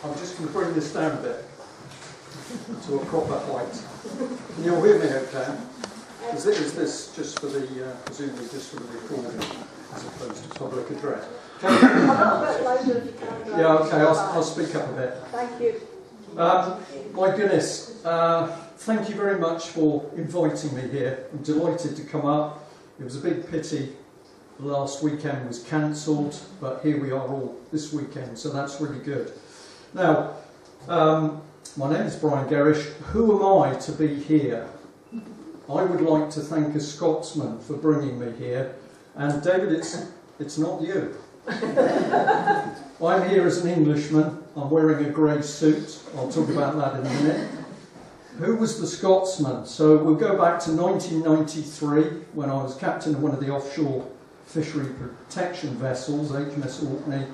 I'm just going to bring this down a bit to a proper height. Can you all hear me okay? Is this just for the, presumably just for the recording, as opposed to public address? A little bit louder if you can. Yeah, okay, I'll speak up a bit. Thank you. My goodness, thank you very much for inviting me here. I'm delighted to come up. It was a big pity the last weekend was cancelled, but here we are all this weekend, so that's really good. Now, my name is Brian Gerrish. Who am I to be here? I would like to thank a Scotsman for bringing me here, and David, it's not you. I'm here as an Englishman. I'm wearing a grey suit. I'll talk about that in a minute. Who was the Scotsman? So we'll go back to 1993, when I was captain of one of the offshore fishery protection vessels, HMS Orkney.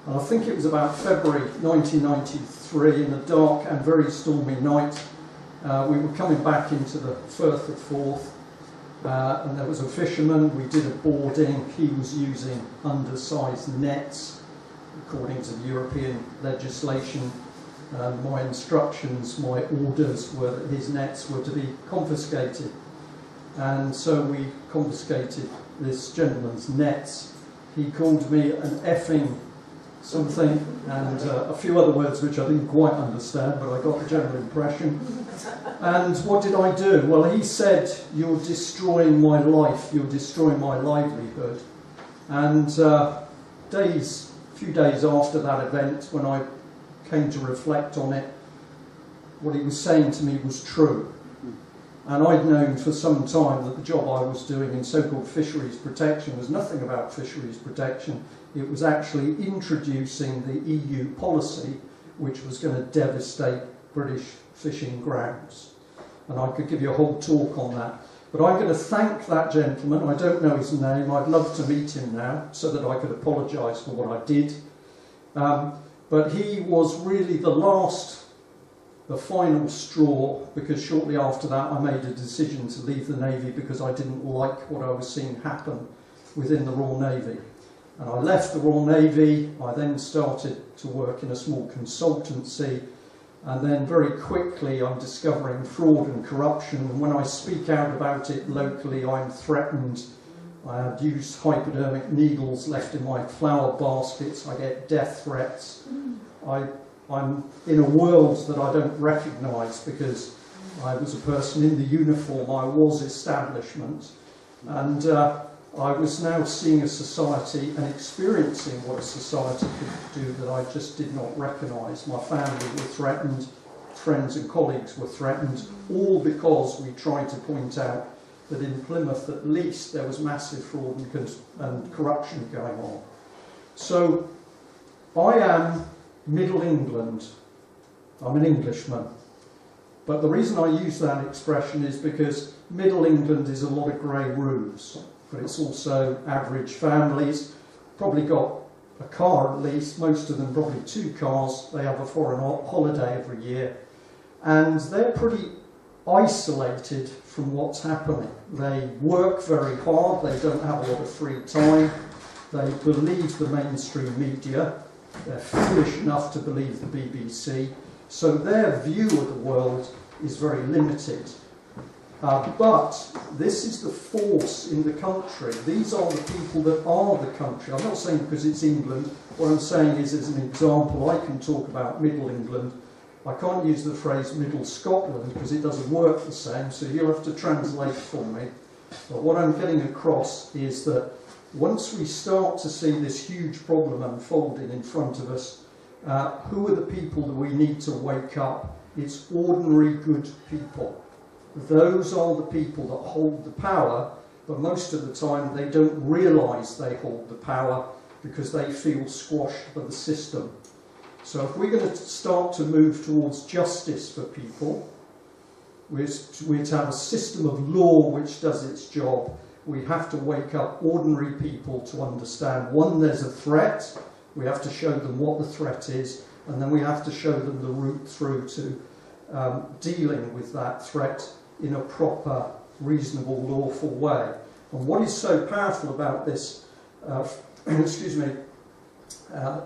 And I think it was about February 1993, in a dark and very stormy night. We were coming back into the Firth of Forth, and there was a fisherman. We did a boarding. He was using undersized nets, according to the European legislation. My instructions, my orders were that his nets were to be confiscated. And so we confiscated this gentleman's nets. He called me an effing something, and a few other words which I didn't quite understand, but I got the general impression. And what did I do? Well, he said, "You're destroying my life, you're destroying my livelihood." And a few days after that event, when I came to reflect on it, what he was saying to me was true. And I'd known for some time that the job I was doing in so-called fisheries protection was nothing about fisheries protection. It was actually introducing the EU policy which was going to devastate British fishing grounds. And I could give you a whole talk on that. But I'm going to thank that gentleman. I don't know his name. I'd love to meet him now so that I could apologise for what I did. But he was really the final straw, because shortly after that I made a decision to leave the Navy because I didn't like what I was seeing happen within the Royal Navy. And I left the Royal Navy. I then started to work in a small consultancy, and then very quickly I'm discovering fraud and corruption, and when I speak out about it locally I'm threatened. I have used hypodermic needles left in my flower baskets. I get death threats. I'm in a world that I don't recognise because I was a person in the uniform. I was establishment, and I was now seeing a society and experiencing what a society could do that I just did not recognise. My family were threatened, friends and colleagues were threatened, all because we tried to point out that in Plymouth at least there was massive fraud and corruption going on. So I am Middle England. I'm an Englishman. But the reason I use that expression is because Middle England is a lot of grey roofs, but it's also average families, probably got a car at least, most of them probably 2 cars. They have a foreign holiday every year. And they're pretty isolated from what's happening. They work very hard, they don't have a lot of free time, they believe the mainstream media, they're foolish enough to believe the BBC, so their view of the world is very limited. But this is the force in the country. These are the people that are the country. I'm not saying because it's England. What I'm saying is, as an example, I can talk about Middle England. I can't use the phrase Middle Scotland because it doesn't work the same, so you'll have to translate for me. But what I'm getting across is that once we start to see this huge problem unfolding in front of us, who are the people that we need to wake up? It's ordinary good people. Those are the people that hold the power, but most of the time they don't realise they hold the power because they feel squashed by the system. So if we're going to start to move towards justice for people, we're to have a system of law which does its job. We have to wake up ordinary people to understand, one, there's a threat, we have to show them what the threat is, and then we have to show them the route through to dealing with that threat in a proper, reasonable, lawful way. And what is so powerful about this,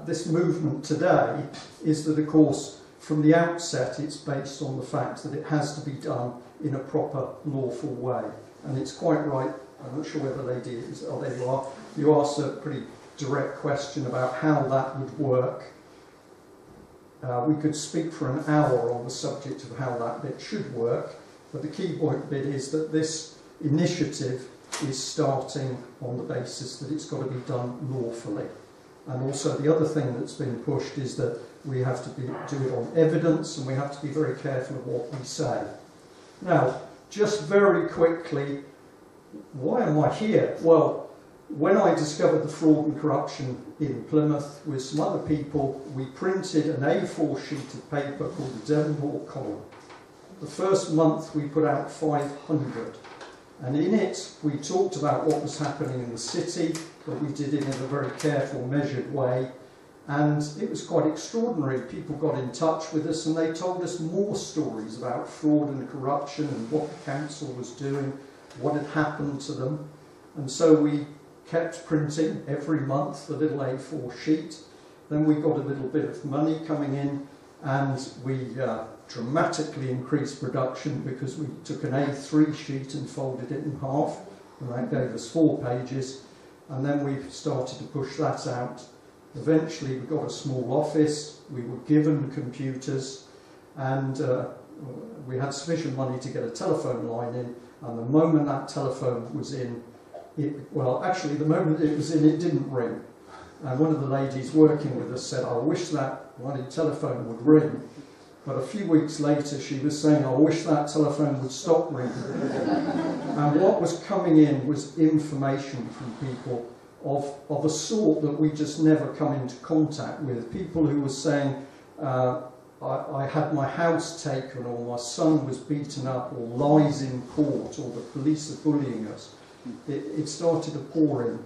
this movement today is that, of course, from the outset it's based on the fact that it has to be done in a proper, lawful way. And it's quite right, I'm not sure whether Lady is, oh there you are, you asked a pretty direct question about how that would work. We could speak for an hour on the subject of how that bit should work, but the key point bit is that this initiative is starting on the basis that it's got to be done lawfully. And also the other thing that's been pushed is that we have to do it on evidence, and we have to be very careful of what we say. Now, just very quickly, why am I here? Well, when I discovered the fraud and corruption in Plymouth with some other people, we printed an A4 sheet of paper called the Edinburgh column. The first month we put out 500, and in it we talked about what was happening in the city, but we did it in a very careful, measured way, and it was quite extraordinary. People got in touch with us and they told us more stories about fraud and corruption and what the council was doing, what had happened to them. And so we kept printing every month the little A4 sheet. Then we got a little bit of money coming in, and we dramatically increased production because we took an A3 sheet and folded it in half, and that gave us 4 pages. And then we started to push that out. Eventually we got a small office, we were given computers, and we had sufficient money to get a telephone line in, and the moment that telephone was in, the moment it was in, it didn't ring. And one of the ladies working with us said, I wish that bloody telephone would ring. But a few weeks later she was saying, I wish that telephone would stop ringing. And what was coming in was information from people of a sort that we just never come into contact with. People who were saying, I had my house taken, or my son was beaten up, or lies in court, or the police are bullying us. It started to pour in,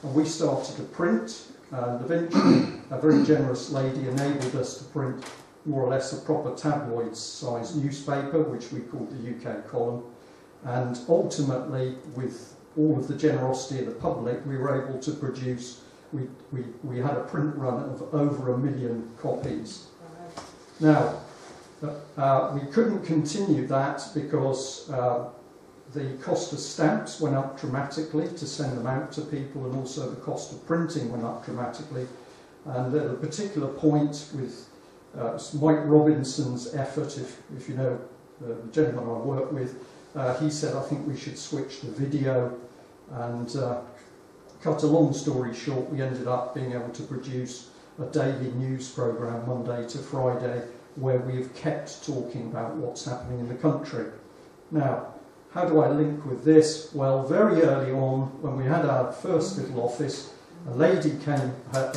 and we started to print, and eventually a very generous lady enabled us to print more or less a proper tabloid-sized newspaper, which we called the UK column, and ultimately, with all of the generosity of the public, we were able to produce, we had a print run of over 1 million copies. Now, we couldn't continue that because the cost of stamps went up dramatically to send them out to people, and also the cost of printing went up dramatically. And at a particular point with Mike Robinson's effort, if you know the gentleman I work with, he said, I think we should switch to video, and cut a long story short, we ended up being able to produce a daily news programme Monday to Friday where we've kept talking about what's happening in the country. Now, how do I link with this? Well, very early on, when we had our first little office, a lady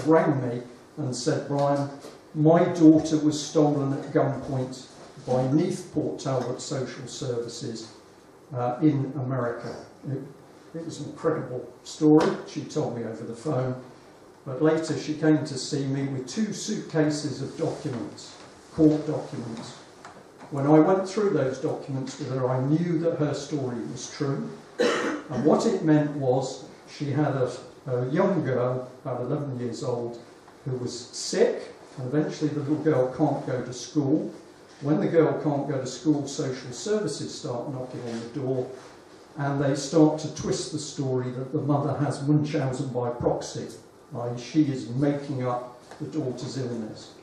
rang me and said, Brian, my daughter was stolen at gunpoint by Neath Port Talbot Social Services in America. It was an incredible story. She told me over the phone. But later she came to see me with 2 suitcases of documents, court documents. When I went through those documents with her, I knew that her story was true. And what it meant was she had a young girl, about 11 years old, who was sick, and eventually the little girl can't go to school. When the girl can't go to school, social services start knocking on the door, and they start to twist the story that the mother has Munchausen by proxy, i.e. she is making up the daughter's illness.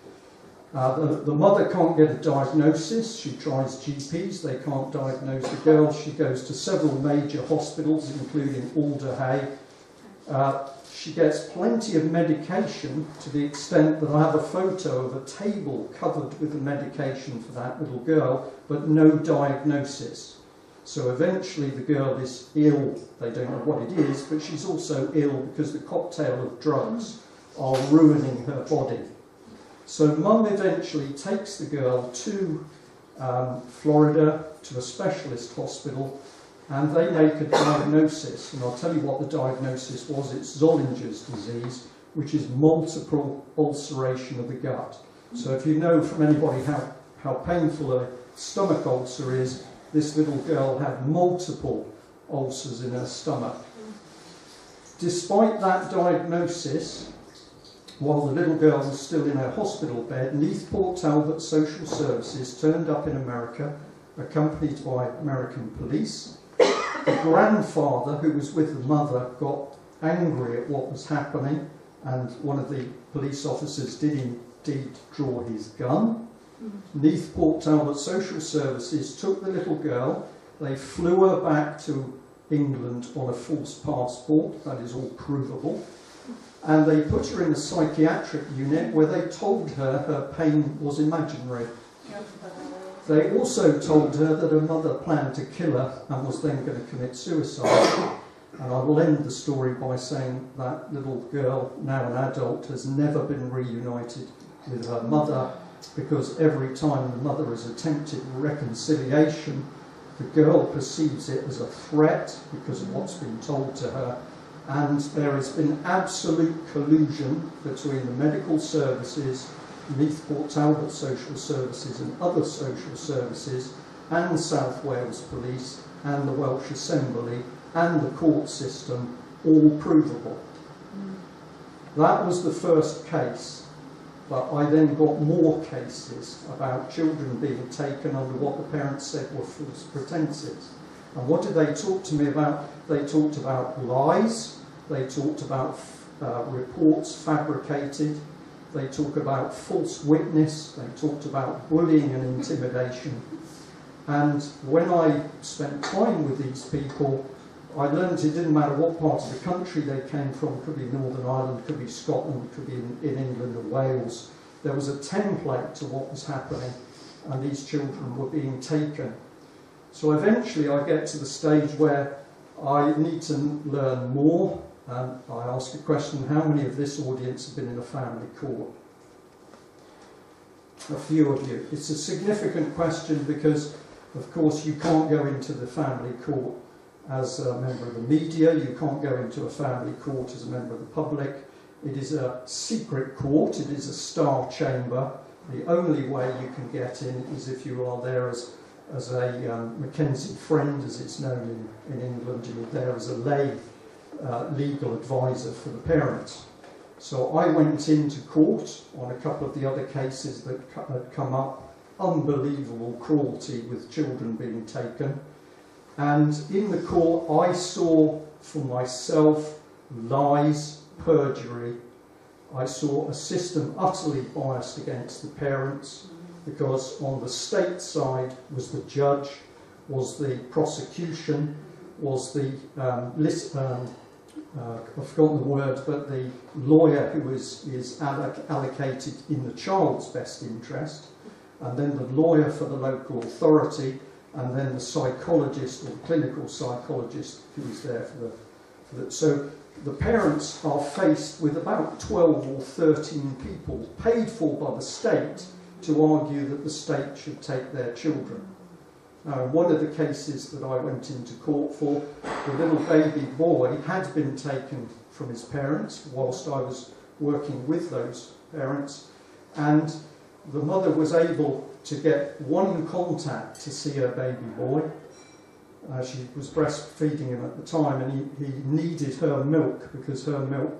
The mother can't get a diagnosis. She tries GPs, they can't diagnose the girl. She goes to several major hospitals, including Alder Hey. She gets plenty of medication, to the extent that I have a photo of a table covered with the medication for that little girl, but no diagnosis. So eventually the girl is ill. They don't know what it is, but she's also ill because the cocktail of drugs are ruining her body. So Mum eventually takes the girl to Florida, to a specialist hospital, and they make a diagnosis. And I'll tell you what the diagnosis was. It's Zollinger's disease, which is multiple ulceration of the gut. So if you know from anybody how painful a stomach ulcer is, this little girl had multiple ulcers in her stomach. Despite that diagnosis, while the little girl was still in her hospital bed, Neath Port Talbot Social Services turned up in America, accompanied by American police. The grandfather, who was with the mother, got angry at what was happening, and one of the police officers did indeed draw his gun. Neath Port Talbot Social Services took the little girl, they flew her back to England on a false passport, that is all provable, and they put her in a psychiatric unit where they told her her pain was imaginary. They also told her that her mother planned to kill her and was then going to commit suicide. And I will end the story by saying that little girl, now an adult, has never been reunited with her mother, because every time the mother has attempted reconciliation, the girl perceives it as a threat because of what's been told to her, and there has been absolute collusion between the medical services, Neath Port Talbot Social Services and other social services, and South Wales Police and the Welsh Assembly and the court system, all provable. That was the first case, but I then got more cases about children being taken under what the parents said were false pretenses. And what did they talk to me about? They talked about lies, they talked about reports fabricated, they talk about false witness, they talked about bullying and intimidation. And when I spent time with these people, I learned it didn't matter what part of the country they came from, could be Northern Ireland, could be Scotland, could be in England or Wales. There was a template to what was happening, and these children were being taken. So eventually I get to the stage where I need to learn more, and I ask the question, how many of this audience have been in a family court? A few of you. It's a significant question because, of course, you can't go into the family court as a member of the media, you can't go into a family court as a member of the public. It is a secret court, it is a star chamber. The only way you can get in is if you are there as a Mackenzie friend, as it's known in England, you're there as a lay legal advisor for the parents. So I went into court on a couple of the other cases that had come up, unbelievable cruelty with children being taken. And in the court, I saw for myself lies, perjury. I saw a system utterly biased against the parents, because on the state side was the judge, was the prosecution, was the, I've forgotten the word, but the lawyer who is allocated in the child's best interest, and then the lawyer for the local authority, and then the psychologist or clinical psychologist who is there for the. So the parents are faced with about 12 or 13 people paid for by the state to argue that the state should take their children. Now, in one of the cases that I went into court for, the little baby boy had been taken from his parents whilst I was working with those parents, and the mother was able to get one contact to see her baby boy. She was breastfeeding him at the time, and he needed her milk because her milk,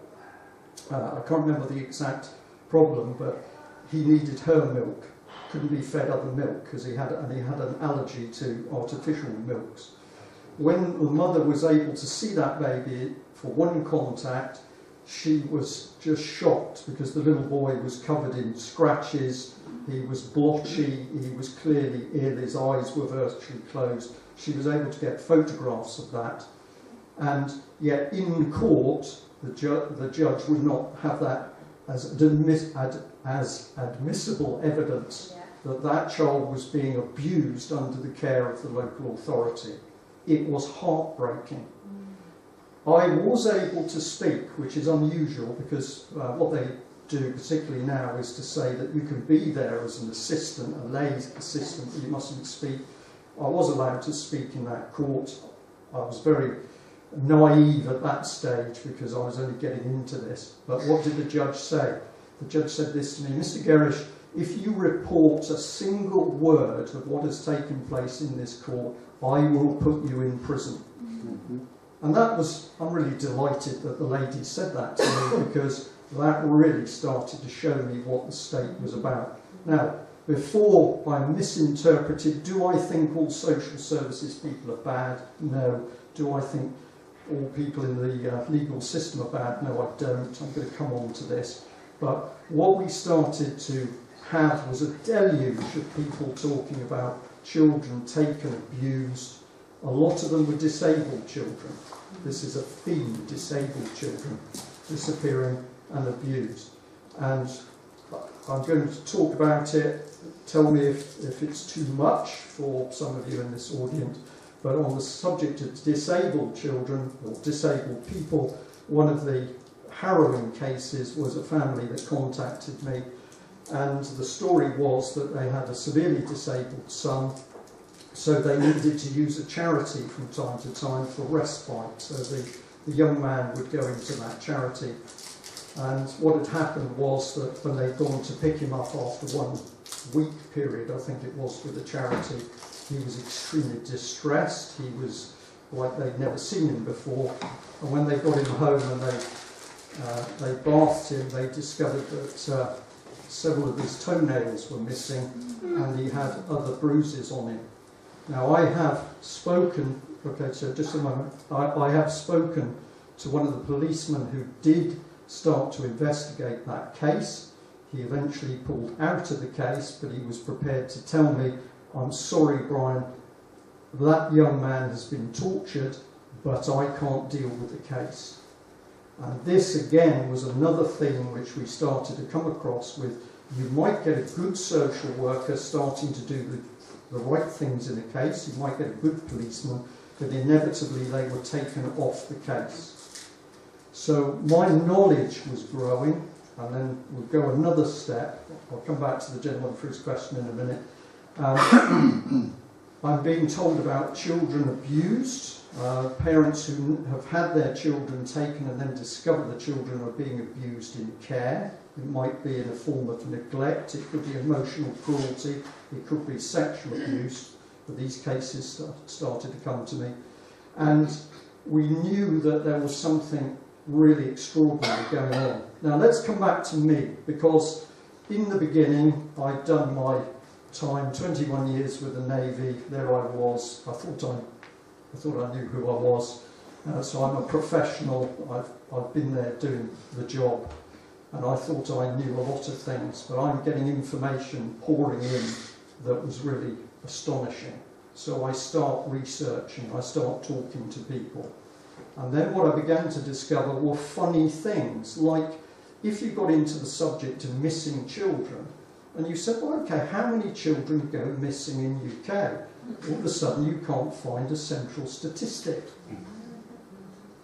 I can't remember the exact problem, but he needed her milk. Couldn't be fed other milk because he had an allergy to artificial milks. When the mother was able to see that baby for one contact, she was just shocked because the little boy was covered in scratches, he was blotchy, he was clearly ill, his eyes were virtually closed. She was able to get photographs of that, and yet in court the judge would not have that as admissible evidence that that child was being abused under the care of the local authority. It was heartbreaking. I was able to speak, which is unusual because what they do, particularly now, is to say that you can be there as an assistant, a lay assistant, but you mustn't speak. I was allowed to speak in that court. I was very naive at that stage because I was only getting into this. But what did the judge say? The judge said this to me: Mr. Gerrish, if you report a single word of what has taken place in this court, I will put you in prison. Mm-hmm. And that was, I'm really delighted that the lady said that to me because that really started to show me what the state was about. Now, before I misinterpreted, do I think all social services people are bad? No. Do I think all people in the legal system are bad? No, I don't. I'm going to come on to this. But what we started to have was a deluge of people talking about children taken, abused. A lot of them were disabled children. This is a theme, disabled children disappearing and abused. And I'm going to talk about it. Tell me if it's too much for some of you in this audience. But on the subject of disabled children or disabled people, one of the harrowing cases was a family that contacted me, and the story was that they had a severely disabled son, so they needed to use a charity from time to time for respite. So the young man would go into that charity, and what had happened was that when they'd gone to pick him up after 1 week period, I think it was, with the charity, he was extremely distressed. He was like they'd never seen him before. And when they got him home and they bathed him, they discovered that several of his toenails were missing and he had other bruises on him. Now I have spoken, okay, so just a moment, I have spoken to one of the policemen who did start to investigate that case. He eventually pulled out of the case, but he was prepared to tell me, I'm sorry, Brian, that young man has been tortured, but I can't deal with the case. And this again was another thing which we started to come across with. You might get a good social worker starting to do the right things in a case, you might get a good policeman, but inevitably they were taken off the case. So my knowledge was growing, and then we'll go another step. I'll come back to the gentleman for his question in a minute. I'm being told about children abused, parents who have had their children taken and then discover the children are being abused in care. It might be in a form of neglect, it could be emotional cruelty, it could be sexual abuse, but these cases started to come to me. And we knew that there was something really extraordinary going on. Now let's come back to me, because in the beginning I'd done my time, 21 years with the Navy. There I was. I thought I knew who I was. So I'm a professional. I've been there doing the job, and I thought I knew a lot of things. But I'm getting information pouring in that was really astonishing. So I start researching. I start talking to people, and then what I began to discover were funny things, like if you got into the subject of missing children. And you said, well, okay, how many children go missing in UK? All of a sudden you can't find a central statistic.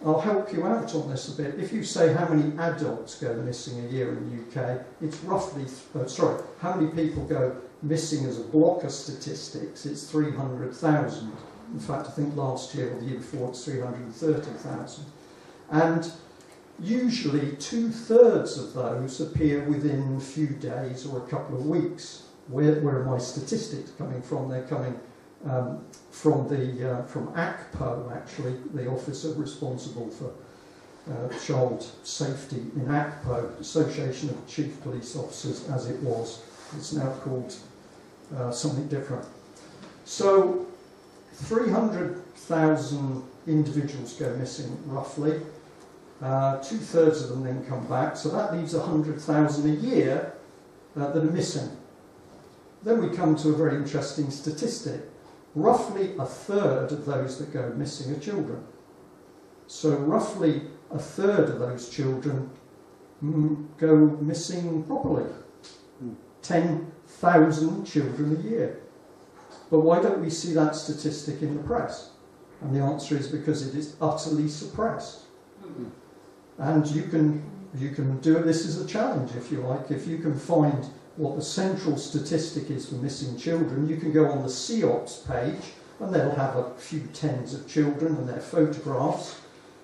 I'll help you out on this a bit. If you say how many adults go missing a year in the UK, it's roughly, how many people go missing as a block of statistics, it's 300,000. In fact, I think last year or the year before it's 330,000. And Usually 2/3 of those appear within a few days or a couple of weeks. Where are my statistics coming from? They're coming from ACPO, actually, the officer responsible for child safety in ACPO, Association of Chief Police Officers, as it was. It's now called something different. So 300,000 individuals go missing, roughly. 2/3 of them then come back, so that leaves 100,000 a year that are missing. Then we come to a very interesting statistic. Roughly 1/3 of those that go missing are children. So roughly 1/3 of those children go missing properly. 10,000 children a year. But why don't we see that statistic in the press? And the answer is because it is utterly suppressed. And you can do this as a challenge, if you like. If you can find what the central statistic is for missing children, you can go on the CEOPS page, and they'll have a few tens of children and their photographs.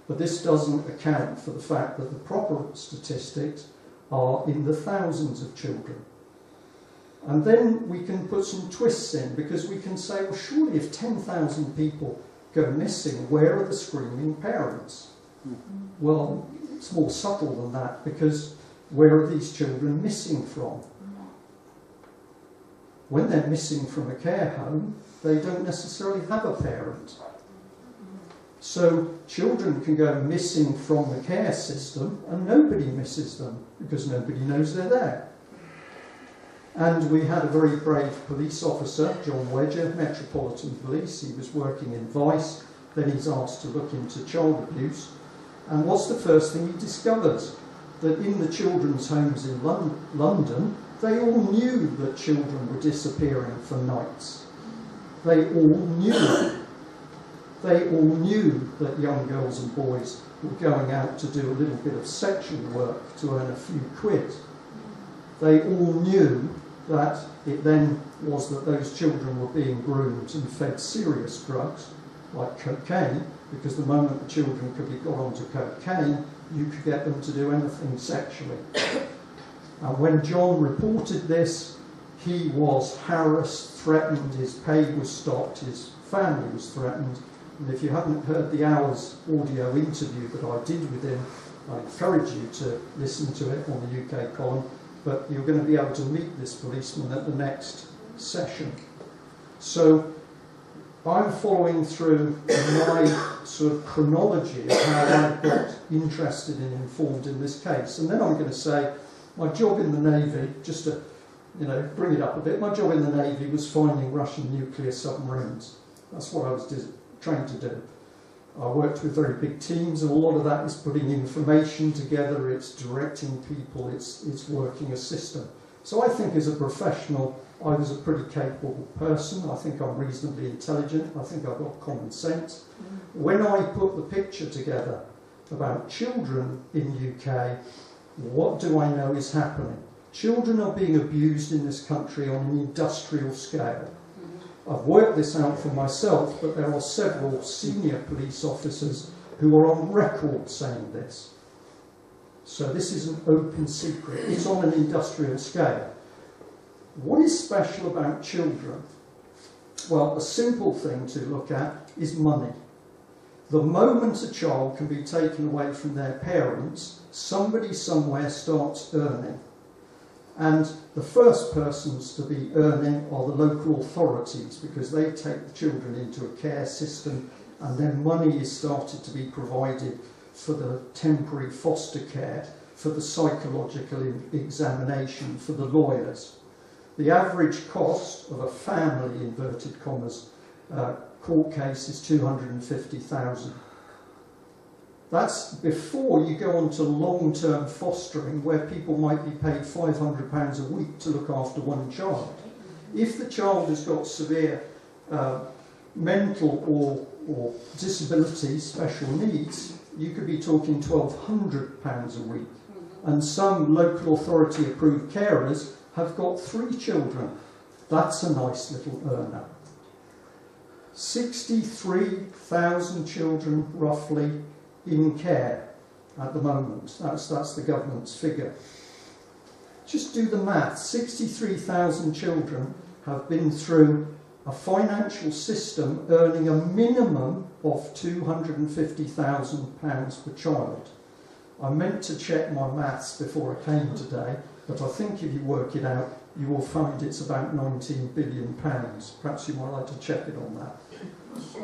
But this doesn't account for the fact that the proper statistics are in the thousands of children. And then we can put some twists in, because we can say, well, surely if 10,000 people go missing, where are the screaming parents? Well, it's more subtle than that, because where are these children missing from? When they're missing from a care home, they don't necessarily have a parent. So children can go missing from the care system and nobody misses them because nobody knows they're there. And we had a very brave police officer, John Wedger, Metropolitan Police. He was working in Vice. Then he's asked to look into child abuse. And what's the first thing he discovers? That in the children's homes in London, they all knew that children were disappearing for nights. They all knew. They all knew that young girls and boys were going out to do a little bit of sexual work to earn a few quid. They all knew that it then was that those children were being groomed and fed serious drugs, like cocaine, because the moment the children could be got onto cocaine, you could get them to do anything sexually. And when John reported this, he was harassed, threatened, his pay was stopped, his family was threatened. And if you haven't heard the hour's audio interview that I did with him, I encourage you to listen to it on the UK column, but you're going to be able to meet this policeman at the next session. So I'm following through my sort of chronology of how I got interested and informed in this case. And then I'm going to say my job in the Navy, just to bring it up a bit, my job in the Navy was finding Russian nuclear submarines. That's what I was trained to do. I worked with very big teams, and a lot of that is putting information together, it's directing people, it's working a system. So I think as a professional, I was a pretty capable person. I think I'm reasonably intelligent. I think I've got common sense. When I put the picture together about children in the UK, what do I know is happening? Children are being abused in this country on an industrial scale. I've worked this out for myself, but there are several senior police officers who are on record saying this. So this is an open secret. It's on an industrial scale. What is special about children? Well, a simple thing to look at is money. The moment a child can be taken away from their parents, somebody somewhere starts earning. And the first persons to be earning are the local authorities, because they take the children into a care system, and then money is started to be provided for the temporary foster care, for the psychological examination, for the lawyers. The average cost of a family, inverted commas, court case is $250,000. That's before you go on to long-term fostering, where people might be paid £500 a week to look after one child. If the child has got severe mental or disability, special needs, you could be talking £1,200 a week. And some local authority approved carers have got 3 children. That's a nice little earner. 63,000 children roughly in care. at the moment. That's the government's figure. Just do the math. 63,000 children have been through a financial system earning a minimum of £250,000 per child. I meant to check my maths before I came today, but I think if you work it out, you will find it's about £19 billion. Perhaps you might like to check it on that.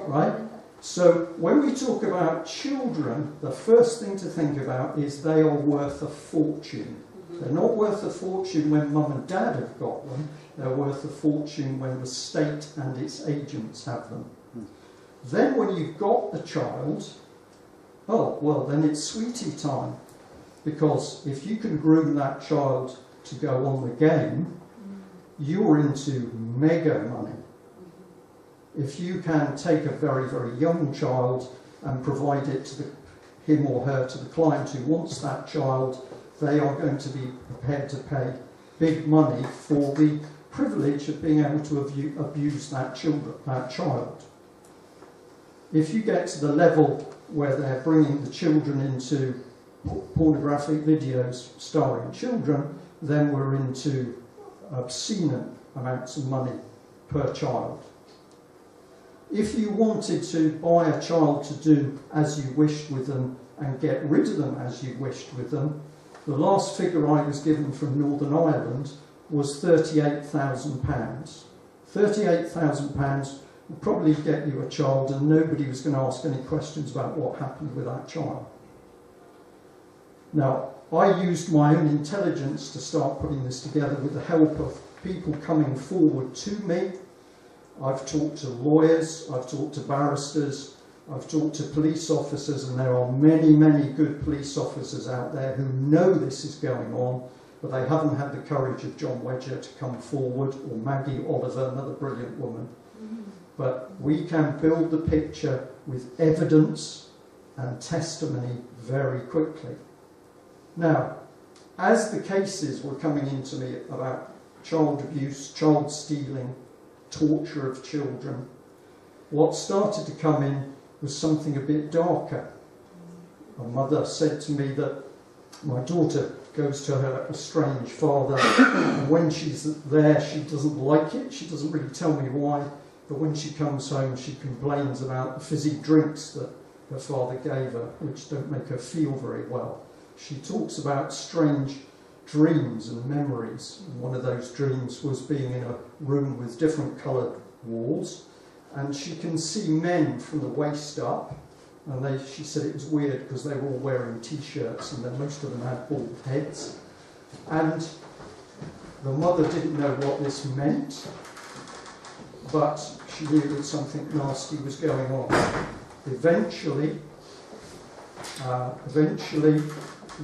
Right? So when we talk about children, the first thing to think about is they are worth a fortune. They're not worth a fortune when mum and dad have got them. They're worth a fortune when the state and its agents have them. Then when you've got the child, oh, well, then it's sweetie time. Because if you can groom that child to go on the game, you're into mega money. If you can take a very, very young child and provide it to him or her to the client who wants that child, they are going to be prepared to pay big money for the privilege of being able to abuse that child. If you get to the level where they're bringing the children into pornographic videos starring children, then we're into obscene amounts of money per child. If you wanted to buy a child to do as you wished with them and get rid of them as you wished with them, the last figure I was given from Northern Ireland was £38,000. £38,000 would probably get you a child, and nobody was going to ask any questions about what happened with that child. Now, I used my own intelligence to start putting this together with the help of people coming forward to me. I've talked to lawyers, I've talked to barristers, I've talked to police officers, and there are many, many good police officers out there who know this is going on, but they haven't had the courage of John Wedger to come forward, or Maggie Oliver, another brilliant woman. But we can build the picture with evidence and testimony very quickly. Now, as the cases were coming into me about child abuse, child stealing, torture of children, what started to come in was something a bit darker. A mother said to me that my daughter goes to her estranged father, and when she's there she doesn't like it. She doesn't really tell me why, but when she comes home she complains about the fizzy drinks that her father gave her, which don't make her feel very well. She talks about strange dreams and memories. And one of those dreams was being in a room with different coloured walls, and she can see men from the waist up, and she said it was weird because they were all wearing t-shirts and then most of them had bald heads. And the mother didn't know what this meant, but she knew that something nasty was going on. Eventually,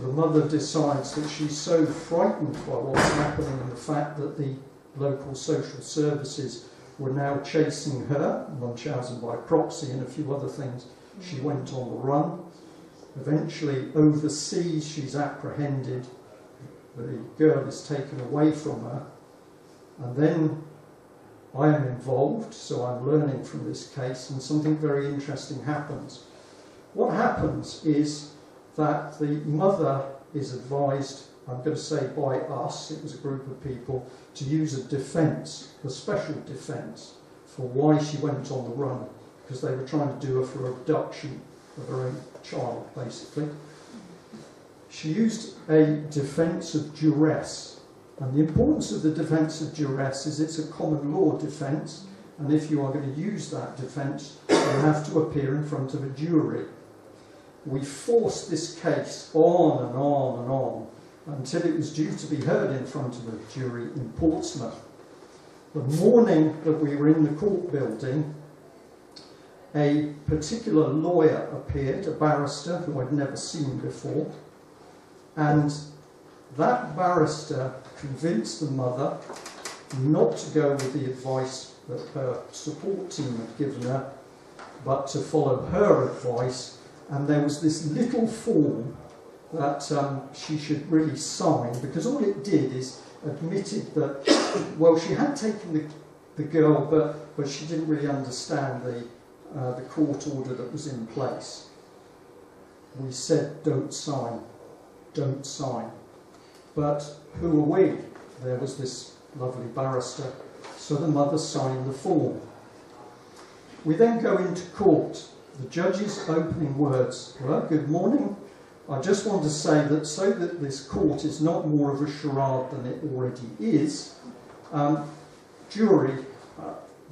the mother decides that she's so frightened by what's happening and the fact that the local social services were now chasing her, Munchausen by proxy and a few other things. She went on the run. Eventually, overseas, she's apprehended. The girl is taken away from her. And then I am involved, so I'm learning from this case, and something very interesting happens. What happens is that the mother is advised, I'm going to say by us, it was a group of people, to use a defence, a special defence, for why she went on the run, because they were trying to do her for abduction of her own child, basically. She used a defence of duress, and the importance of the defence of duress is it's a common law defence, and if you are going to use that defence, you have to appear in front of a jury. We forced this case on and on and on until it was due to be heard in front of a jury in Portsmouth. The morning that we were in the court building, a particular lawyer appeared, a barrister who I'd never seen before, and that barrister convinced the mother not to go with the advice that her support team had given her, but to follow her advice. And there was this little form that she should really sign, because all it did is admitted that, well, she had taken the girl, but she didn't really understand the court order that was in place. we said don't sign, don't sign. But who are we? There was this lovely barrister, so the mother signed the form. We then go into court. The judge's opening words were, "Good morning. I just want to say that so that this court is not more of a charade than it already is, jury,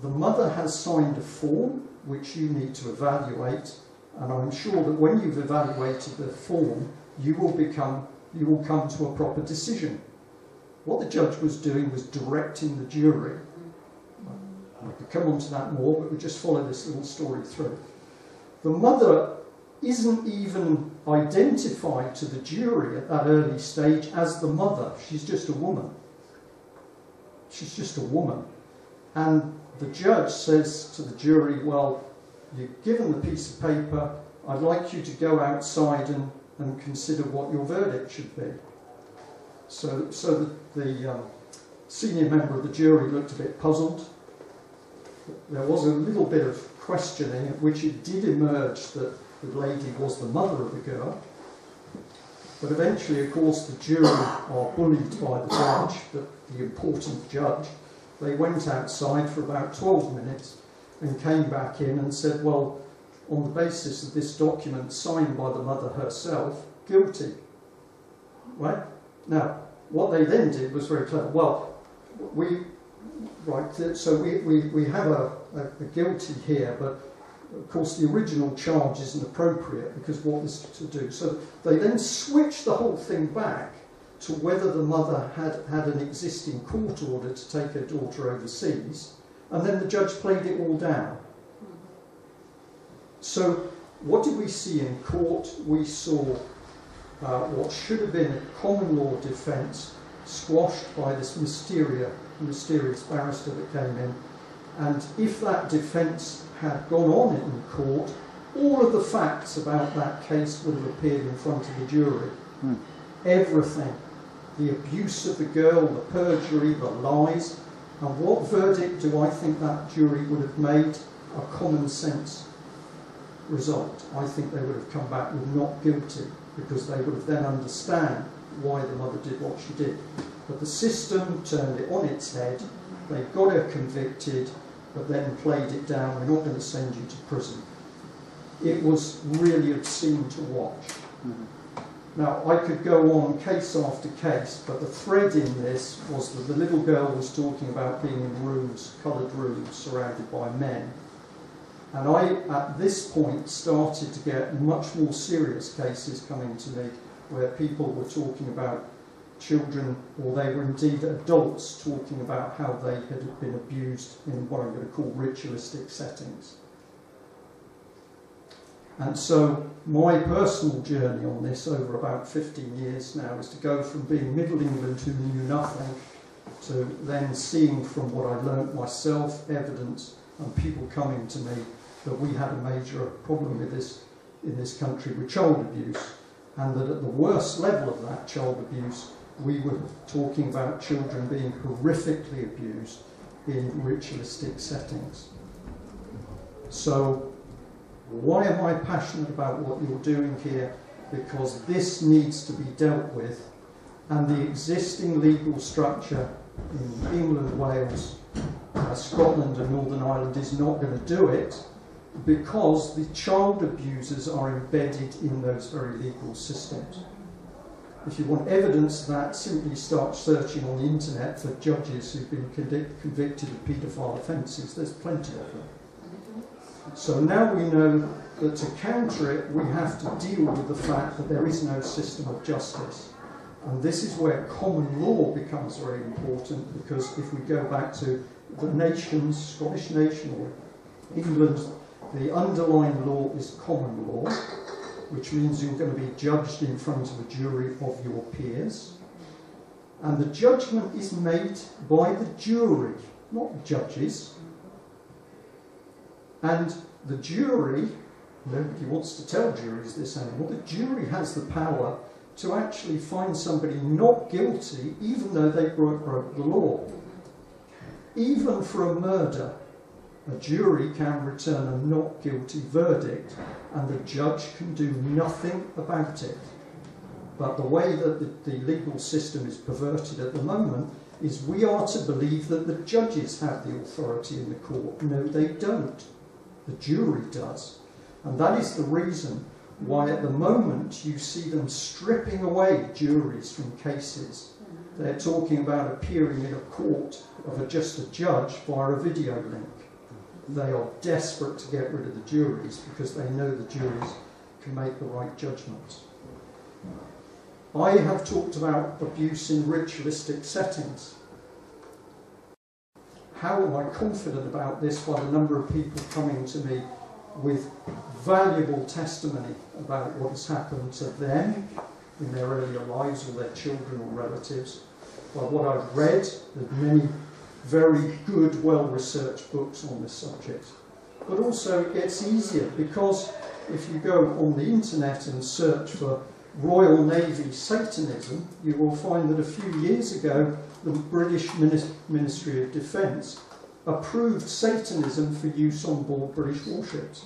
the mother has signed a form which you need to evaluate, and I'm sure that when you've evaluated the form, you will come to a proper decision." What the judge was doing was directing the jury. I could come on to that more, but we'll just follow this little story through. The mother isn't even identified to the jury at that early stage as the mother. She's just a woman. She's just a woman. And the judge says to the jury, well, you've given the piece of paper, I'd like you to go outside and consider what your verdict should be. So the senior member of the jury looked a bit puzzled. There was a little bit of questioning, at which it did emerge that the lady was the mother of the girl. But eventually, of course, the jury are bullied by the judge, the important judge. They went outside for about 12 minutes and came back in and said, well, on the basis of this document signed by the mother herself, guilty. Right? Now, what they then did was very clever. Well, we have a guilty here, but of course the original charge isn't appropriate because what is to do? So they then switched the whole thing back to whether the mother had an existing court order to take her daughter overseas, and then the judge played it all down. So what did we see in court? We saw what should have been a common law defence squashed by this mysterious barrister that came in, and if that defence had gone on in court, all of the facts about that case would have appeared in front of the jury. Everything. The abuse of the girl, the perjury, the lies. And what verdict do I think that jury would have made? A common sense result. I think they would have come back with not guilty, because they would have then understand why the mother did what she did. But the system turned it on its head. They got her convicted, but then played it down. We're not going to send you to prison. It was really obscene to watch. Now, I could go on case after case, but the thread in this was that the little girl was talking about being in rooms, coloured rooms, surrounded by men. And I, at this point, started to get much more serious cases coming to me, where people were talking about children, or they were indeed adults, talking about how they had been abused in what I'm going to call ritualistic settings. And so my personal journey on this over about 15 years now is to go from being Middle England who knew nothing to then seeing from what I learnt myself, evidence, and people coming to me that we had a major problem with this in this country with child abuse, and that at the worst level of that child abuse we were talking about children being horrifically abused in ritualistic settings. So why am I passionate about what you're doing here? Because this needs to be dealt with, and the existing legal structure in England, Wales, Scotland and Northern Ireland is not going to do it, because the child abusers are embedded in those very legal systems. If you want evidence of that, simply start searching on the internet for judges who've been convicted of paedophile offences. There's plenty of them. So now we know that to counter it, we have to deal with the fact that there is no system of justice. And this is where common law becomes very important, because if we go back to the nations, Scottish nation or England, the underlying law is common law, which means you're going to be judged in front of a jury of your peers. And the judgment is made by the jury, not judges. And the jury, nobody wants to tell juries this anymore, the jury has the power to actually find somebody not guilty even though they broke the law. Even for a murder, a jury can return a not guilty verdict, and the judge can do nothing about it. But the way that the legal system is perverted at the moment is we are to believe that the judges have the authority in the court. No, they don't. The jury does. And that is the reason why at the moment you see them stripping away juries from cases. They're talking about appearing in a court of just a judge via a video link. They are desperate to get rid of the juries because they know the juries can make the right judgment. I have talked about abuse in ritualistic settings. How am I confident about this? By the number of people coming to me with valuable testimony about what has happened to them in their earlier lives, or their children or relatives. By what I've read, there's many very good, well-researched books on this subject. But also it gets easier because if you go on the internet and search for Royal Navy Satanism, you will find that a few years ago the British Ministry of Defence approved Satanism for use on board British warships.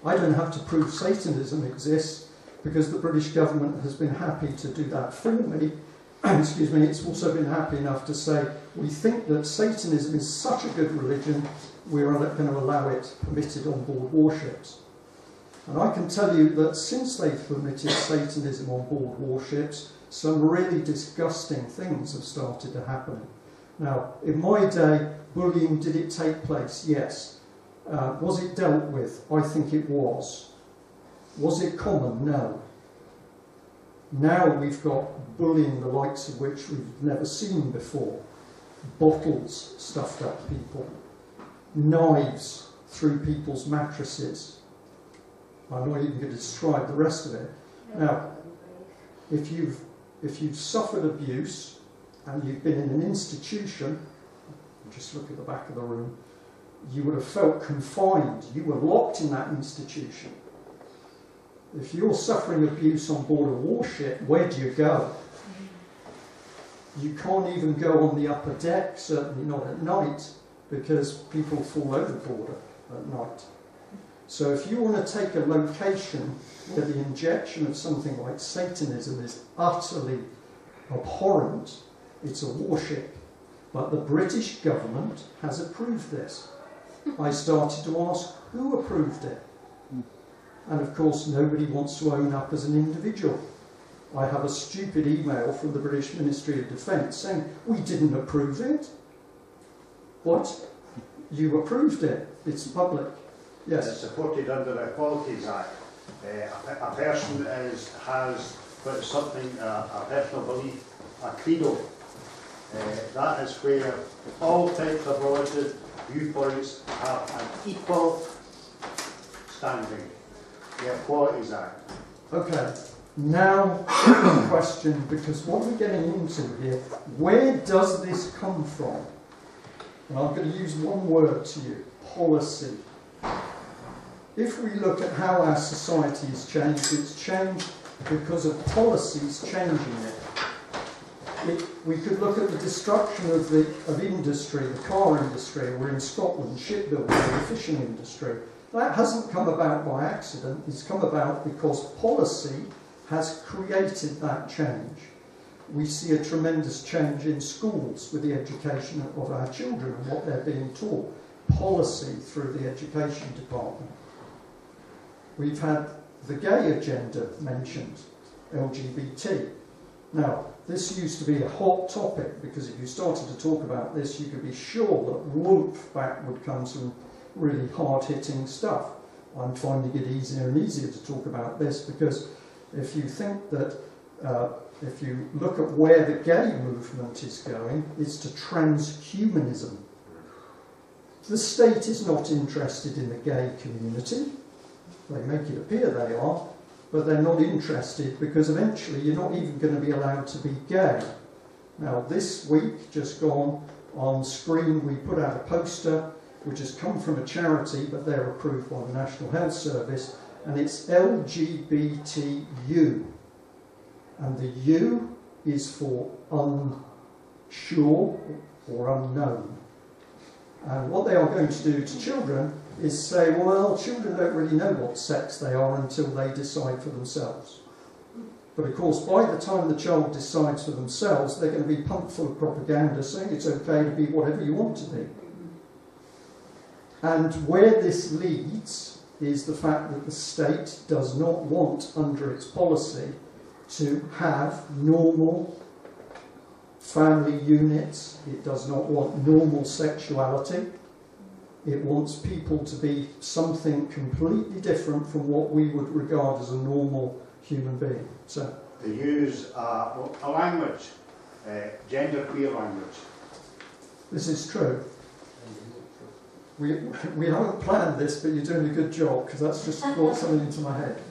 I don't have to prove Satanism exists because the British government has been happy to do that for me. Excuse me, it's also been happy enough to say, we think that Satanism is such a good religion, we're going to allow it permitted on board warships. And I can tell you that since they've permitted Satanism on board warships, some really disgusting things have started to happen. Now, in my day, bullying, did it take place? Yes. Was it dealt with? I think it was. Was it common? No. Now we've got bullying the likes of which we've never seen before. Bottles stuffed at people. Knives through people's mattresses. I'm not even going to describe the rest of it. Now, if you've suffered abuse and you've been in an institution, just look at the back of the room, you would have felt confined. You were locked in that institution. If you're suffering abuse on board a warship, where do you go? You can't even go on the upper deck, certainly not at night, because people fall overboard at night. So if you want to take a location where the injection of something like Satanism is utterly abhorrent, it's a warship. But the British government has approved this. I started to ask, who approved it? And of course, nobody wants to own up as an individual. I have a stupid email from the British Ministry of Defence saying, we didn't approve it. What? You approved it. It's public. Yes. It's supported under the Equalities Act. A person has got something, a personal belief, a credo. That is where all types of religious viewpoints have an equal standing. The Equalities Act. Okay, now the question, because what we're getting into here, where does this come from? And I'm going to use one word to you, policy. If we look at how our society has changed, it's changed because of policies changing it. We could look at the destruction of industry, the car industry, or in Scotland, shipbuilding, the fishing industry. That hasn't come about by accident, it's come about because policy has created that change. We see a tremendous change in schools with the education of our children and what they're being taught. Policy through the education department. We've had the gay agenda mentioned, LGBT. Now, this used to be a hot topic because if you started to talk about this, you could be sure that whoop, back would come some really hard-hitting stuff. I'm finding it easier and easier to talk about this because if you think that, if you look at where the gay movement is going, it's to transhumanism. The state is not interested in the gay community. They make it appear they are, but they're not interested because eventually you're not even going to be allowed to be gay. Now, this week, just gone, on screen, we put out a poster which has come from a charity, but they're approved by the National Health Service, and it's LGBTU. And the U is for unsure or unknown. And what they are going to do to children is say, well, children don't really know what sex they are until they decide for themselves. But of course, by the time the child decides for themselves, they're going to be pumped full of propaganda saying it's okay to be whatever you want to be. And where this leads is the fact that the state does not want, under its policy, to have normal family units. It does not want normal sexuality. It wants people to be something completely different from what we would regard as a normal human being. So they use a language, genderqueer language. This is true. We haven't planned this, but you're doing a good job, because that's just brought something into my head.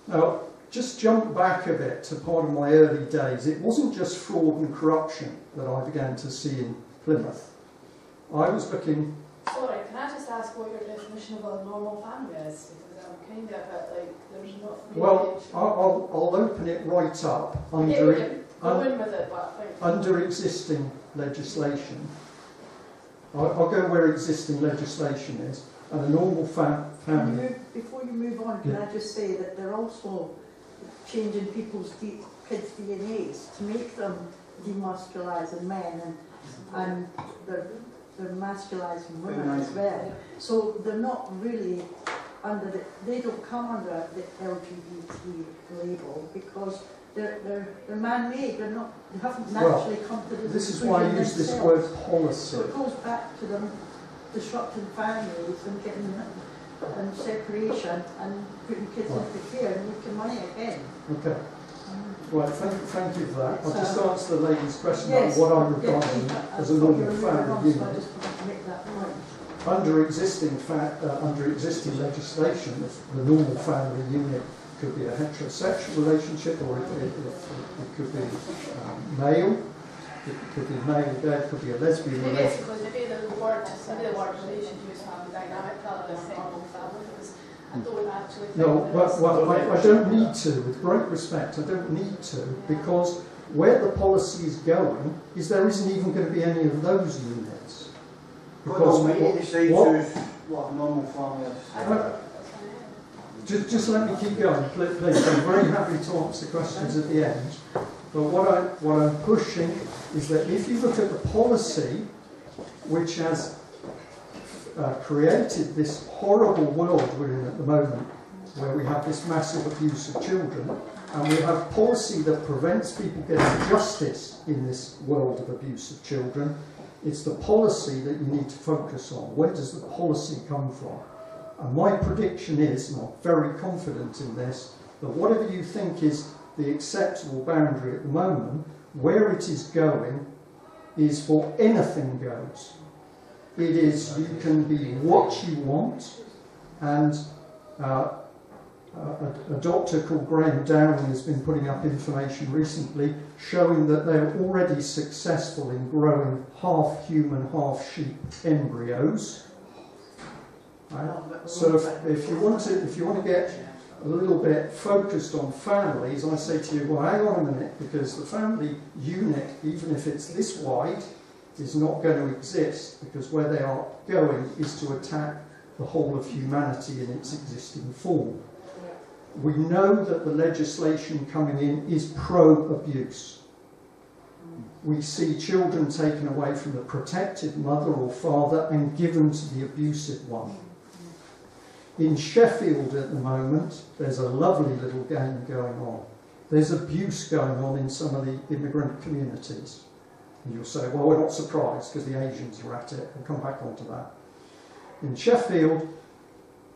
Now, just jump back a bit to part of my early days. It wasn't just fraud and corruption that I began to see in Plymouth. I was looking... Sorry, can I just ask what your definition of a normal family is? Because I'm kind of a bit like, there's not really... Well, I'll open it right up under existing legislation. I'll go where existing legislation is, and a normal family... Before you move on, can I just say that they're also changing people's kids' DNAs to make them demasculising men, and they're masculising women as well. So they're not really under they don't come under the LGBT label, because they're man-made. They haven't naturally come to this. This is why I use this word policy. So it goes back to them disrupting families and getting and separation and putting kids into care and making money again. Okay. Well, thank you for that. I'll just answer the lady's question yes, about what I'm regarding as a normal family unit. So I just wanted to make that point. Under existing legislation, the normal family unit could be a heterosexual relationship, or it could be male. It could be male dead, it could be a lesbian relationship. Maybe the word relationship is family dynamic rather than normal family, because I don't actually think I don't need to, with great respect, I don't need to, because where the policy is going is there isn't even going to be any of those units. Because what a normal family is. Just let me keep going, please. I'm very happy to answer questions at the end. But what I'm pushing is that if you look at the policy which has created this horrible world we're in at the moment, where we have this massive abuse of children, and we have policy that prevents people getting justice in this world of abuse of children, it's the policy that you need to focus on. Where does the policy come from? And my prediction is, and I'm very confident in this, that whatever you think is the acceptable boundary at the moment, where it is going is for anything goes. It is, you can be what you want, and a doctor called Graham Downing has been putting up information recently showing that they're already successful in growing half human, half sheep embryos. Right? So if you want to get a little bit focused on families, I say to you, well, hang on a minute, because the family unit, even if it's this wide, is not going to exist, because where they are going is to attack the whole of humanity in its existing form. We know that the legislation coming in is pro-abuse. We see children taken away from the protected mother or father and given to the abusive one. In Sheffield at the moment, there's a lovely little game going on. There's abuse going on in some of the immigrant communities. And you'll say, well, we're not surprised because the Asians are at it. We'll come back onto that. In Sheffield,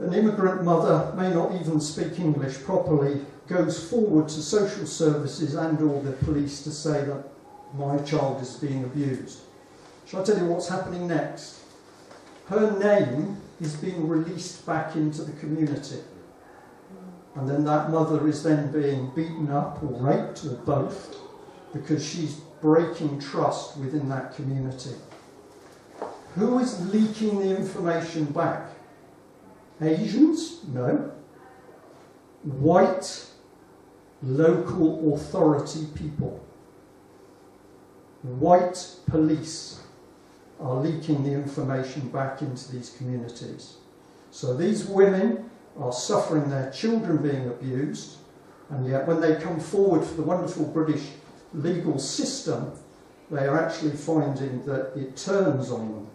an immigrant mother, may not even speak English properly, goes forward to social services and or the police to say that my child is being abused. Shall I tell you what's happening next? Her name is being released back into the community. And then that mother is then being beaten up or raped or both, because she's breaking trust within that community. Who is leaking the information back? Asians? No. White, local authority people. White police are leaking the information back into these communities. So these women are suffering their children being abused, and yet when they come forward for the wonderful British legal system, they are actually finding that it turns on them.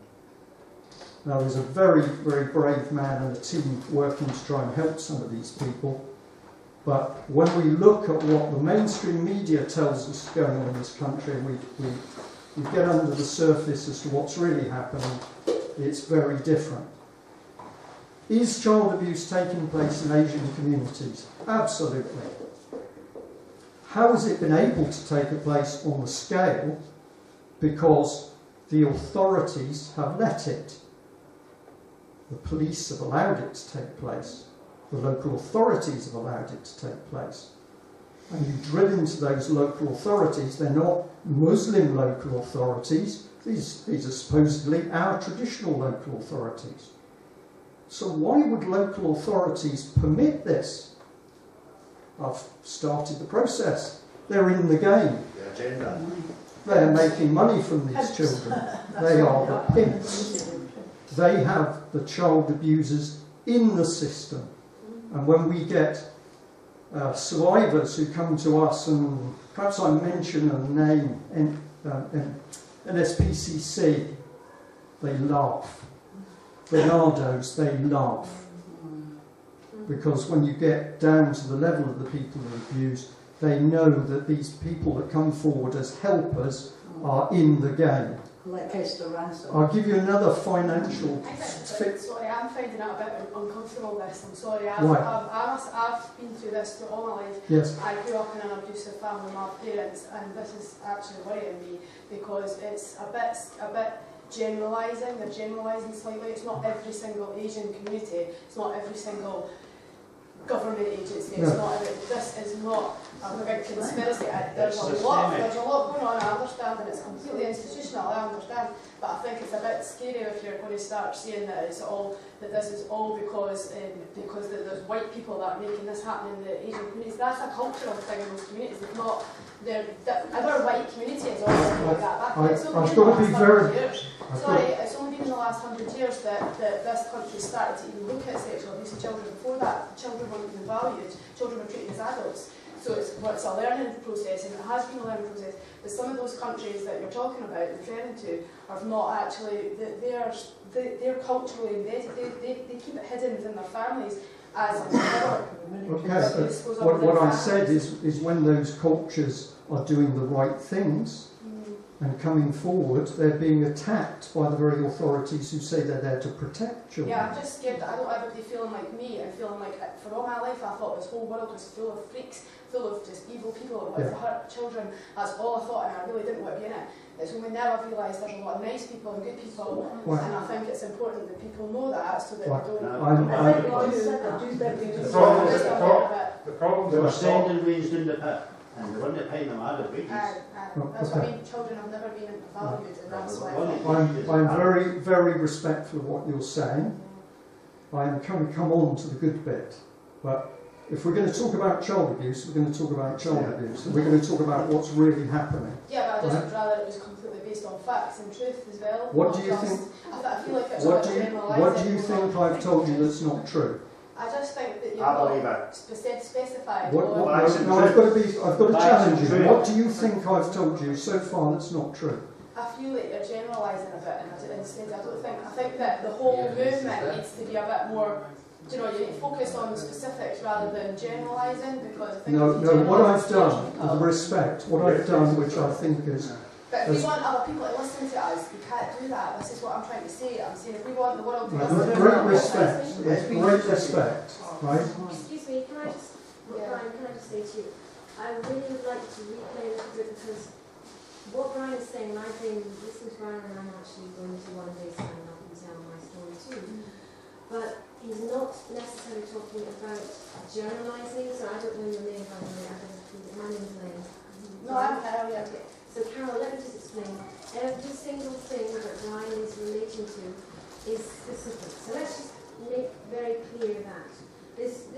Now, there's a very, very brave man and a team working to try and help some of these people. But when we look at what the mainstream media tells us is going on in this country, we get under the surface as to what's really happening, it's very different. Is child abuse taking place in Asian communities? Absolutely. How has it been able to take place on the scale? Because the authorities have let it. The police have allowed it to take place. The local authorities have allowed it to take place. And you drill into those local authorities, they're not Muslim local authorities, these are supposedly our traditional local authorities. So why would local authorities permit this? I've started the process. They're in the game. The agenda. They're making money from these children. They are the pimps. They have the child abusers in the system. And when we get survivors who come to us, and perhaps I mention a name, NSPCC, they laugh. Bernardo's, they laugh. Because when you get down to the level of the people who are abused, they know that these people that come forward as helpers are in the game. Like Esther Ransom. I'll give you another financial fix. Sorry, I'm finding it a bit uncomfortable, this. I'm sorry. I've been through this through all my life. Yes. I grew up in an abusive family, my parents, and this is actually worrying me because it's a bit generalising. They're generalising slightly. It's not every single Asian community. It's not every single government agency. It's not. This is not a big conspiracy. There's a lot going on. I understand, and it's completely institutional. I understand, but I think it's a bit scary if you're going to start saying that this is all because there's white people that are making this happen in the Asian communities. That's a cultural thing in those communities. It's not. Other white communities also like that. I've got to be very. It's only been in the last 100 years that this country started to even look at sexual abuse of children. Before that, children weren't even valued. Children were treated as adults. So it's a learning process, and it has been a learning process. But some of those countries that you're talking about, referring to, are not actually. They're culturally embedded. They keep it hidden within their families. What I said is when those cultures are doing the right things and coming forward, they're being attacked by the very authorities who say they're there to protect children. Yeah, I'm just scared that I don't ever be feeling like me and feeling like, for all my life I thought this whole world was full of freaks, full of just evil people that want to hurt children. That's all I thought, and I really didn't want to be in it. It's when we now I've realised there's a lot of nice people and good people, and I think it's important that people know that so that they don't. The problem they were sending ways down the pit, and they weren't paying them added wages. That's what I mean, children have never been valued, and that's why. I'm very, very respectful of what you're saying. I'm going to come on to the good bit, but if we're going to talk about child abuse, we're going to talk about child abuse, and we're going to talk about what's really happening. Yeah, but I just would rather it was completely based on facts and truth as well. What do you think? I feel like it's what do you think I've told you that's not true? I just think that you've got specified. No, I've got to challenge you. What do you think I've told you so far that's not true? I feel like you're generalising a bit, and instead I think that the whole movement needs to be a bit more. You need to focus on the specifics rather than generalising, because I think what I've done, with respect, what I've done, which I think is. But if we want other people to listen to us, we can't do that. This is what I'm trying to say. I'm saying if we want the world to listen to us. Great respect, right? Excuse me, can I just say to you, I really would like to replay a little bit, because what Brian is saying, and I've been listening to Brian, and I'm actually going to one day stand up and tell my story too. But he's not necessarily talking about generalising, so I don't know your name, by the way, I don't know my name's Lane. No, I'm Carol, yeah. So Carol, let me just explain. Every single thing that Brian is relating to is specific. So let's just make very clear that this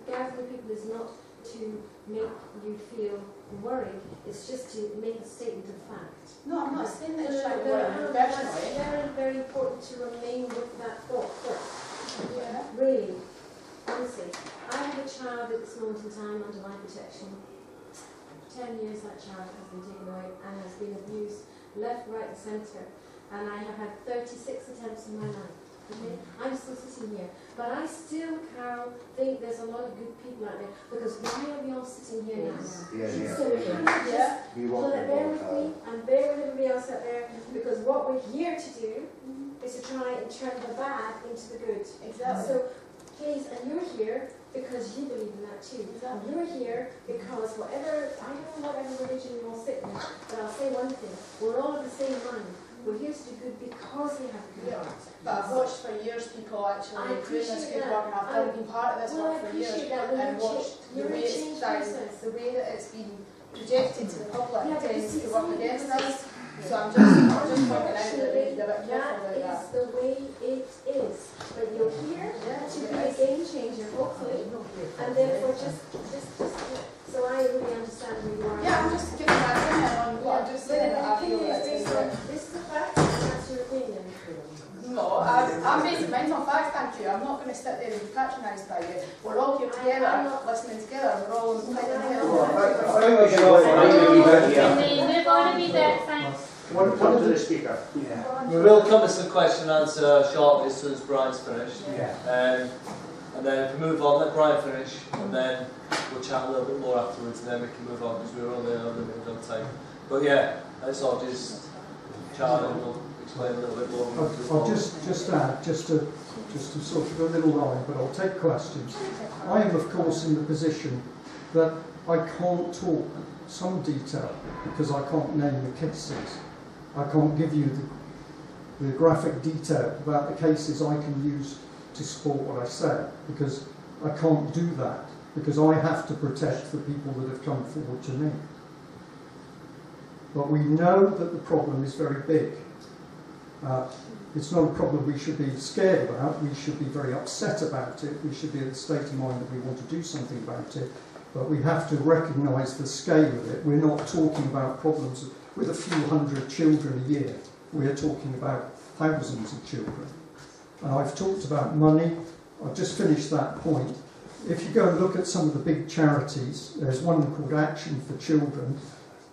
gathering people is not to make you feel worried, it's just to make a statement of fact. No, I'm not saying that you're trying to worry personally. It's very, very important to remain with that thought first. Yeah. Really, honestly. I have a child at this moment in time under my protection. 10 years that child has been taken away and has been abused left, right and centre. And I have had 36 attempts in my life. Okay? I'm still sitting here. But I still, Carol, think there's a lot of good people out there. Because why are we all sitting here now? So we can't just bear with me and bear with everybody else out there. Because what we're here to do is to try and turn the bad into the good. Exactly. So please, and you're here because you believe in that too. Exactly. You're here because whatever, I don't know whatever religion you all sit in, but I'll say one thing, we're all of the same mind. We're here to do good because we have a good heart. But I've watched for years people actually doing this good work, and I've been part of this work for years, and watched the way it's done, the way that it's been projected to the public to work against us. So I'm just pointing out that we need to be a bit careful about that. That is the way it is. But you're here to be a game changer, hopefully, and therefore just so I really understand where you are. Yeah, I'm just giving my opinion on what I'm just saying. I feel that this is a fact, and that's your opinion. No, I'm basing mine on facts, thank you. I'm not going to sit there and be patronised by you. We're all here together, listening together. We're all fighting together. We're going to be there, thanks. Come to the speaker. We will come to some question and answer shortly as soon as Brian's finished. And then if we move on, let Brian finish, and then we'll chat a little bit more afterwards, and then we can move on because we're only limited on time. But yeah, let's all just chat and we'll explain a little bit more. I'll just add, just to sort of a little line, but I'll take questions. I am, of course, in the position that I can't talk some detail because I can't name the cases. I can't give you the graphic detail about the cases I can use to support what I say, because I can't do that, because I have to protect the people that have come forward to me. But we know that the problem is very big. It's not a problem we should be scared about, we should be very upset about it, we should be at the state of mind that we want to do something about it, but we have to recognise the scale of it. We're not talking about problems with a few hundred children a year, we're talking about thousands of children. And I've talked about money. I've just finished that point. If you go and look at some of the big charities, there's one called Action for Children.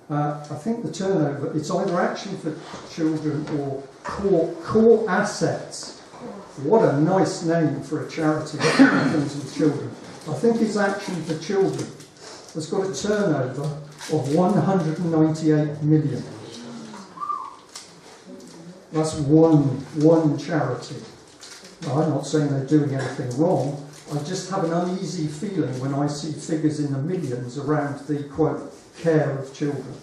I think the turnover, it's either Action for Children or Core Assets. What a nice name for a charity that does things with children. I think it's Action for Children. It's got a turnover of 198 million. That's one charity. Now, I'm not saying they're doing anything wrong. I just have an uneasy feeling when I see figures in the millions around the, quote, care of children.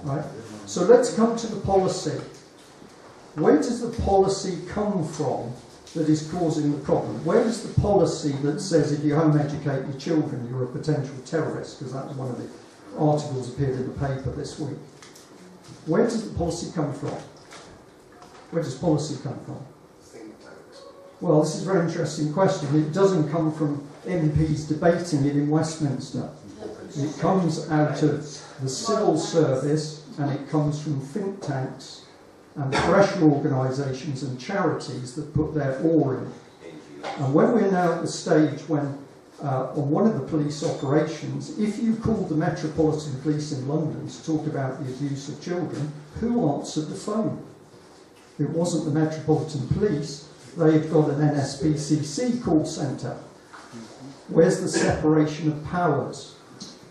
Right? So let's come to the policy. Where does the policy come from that is causing the problem? Where is the policy that says if you home educate your children, you're a potential terrorist? Because that was one of the articles appeared in the paper this week. Where does the policy come from? Where does policy come from? Well, this is a very interesting question. It doesn't come from MPs debating it in Westminster. It comes out of the civil service, and it comes from think tanks and pressure organisations and charities that put their oar in. And when we're now at the stage when, on one of the police operations, if you called the Metropolitan Police in London to talk about the abuse of children, who answered the phone? It wasn't the Metropolitan Police. They've got an NSPCC call centre. Where's the separation of powers?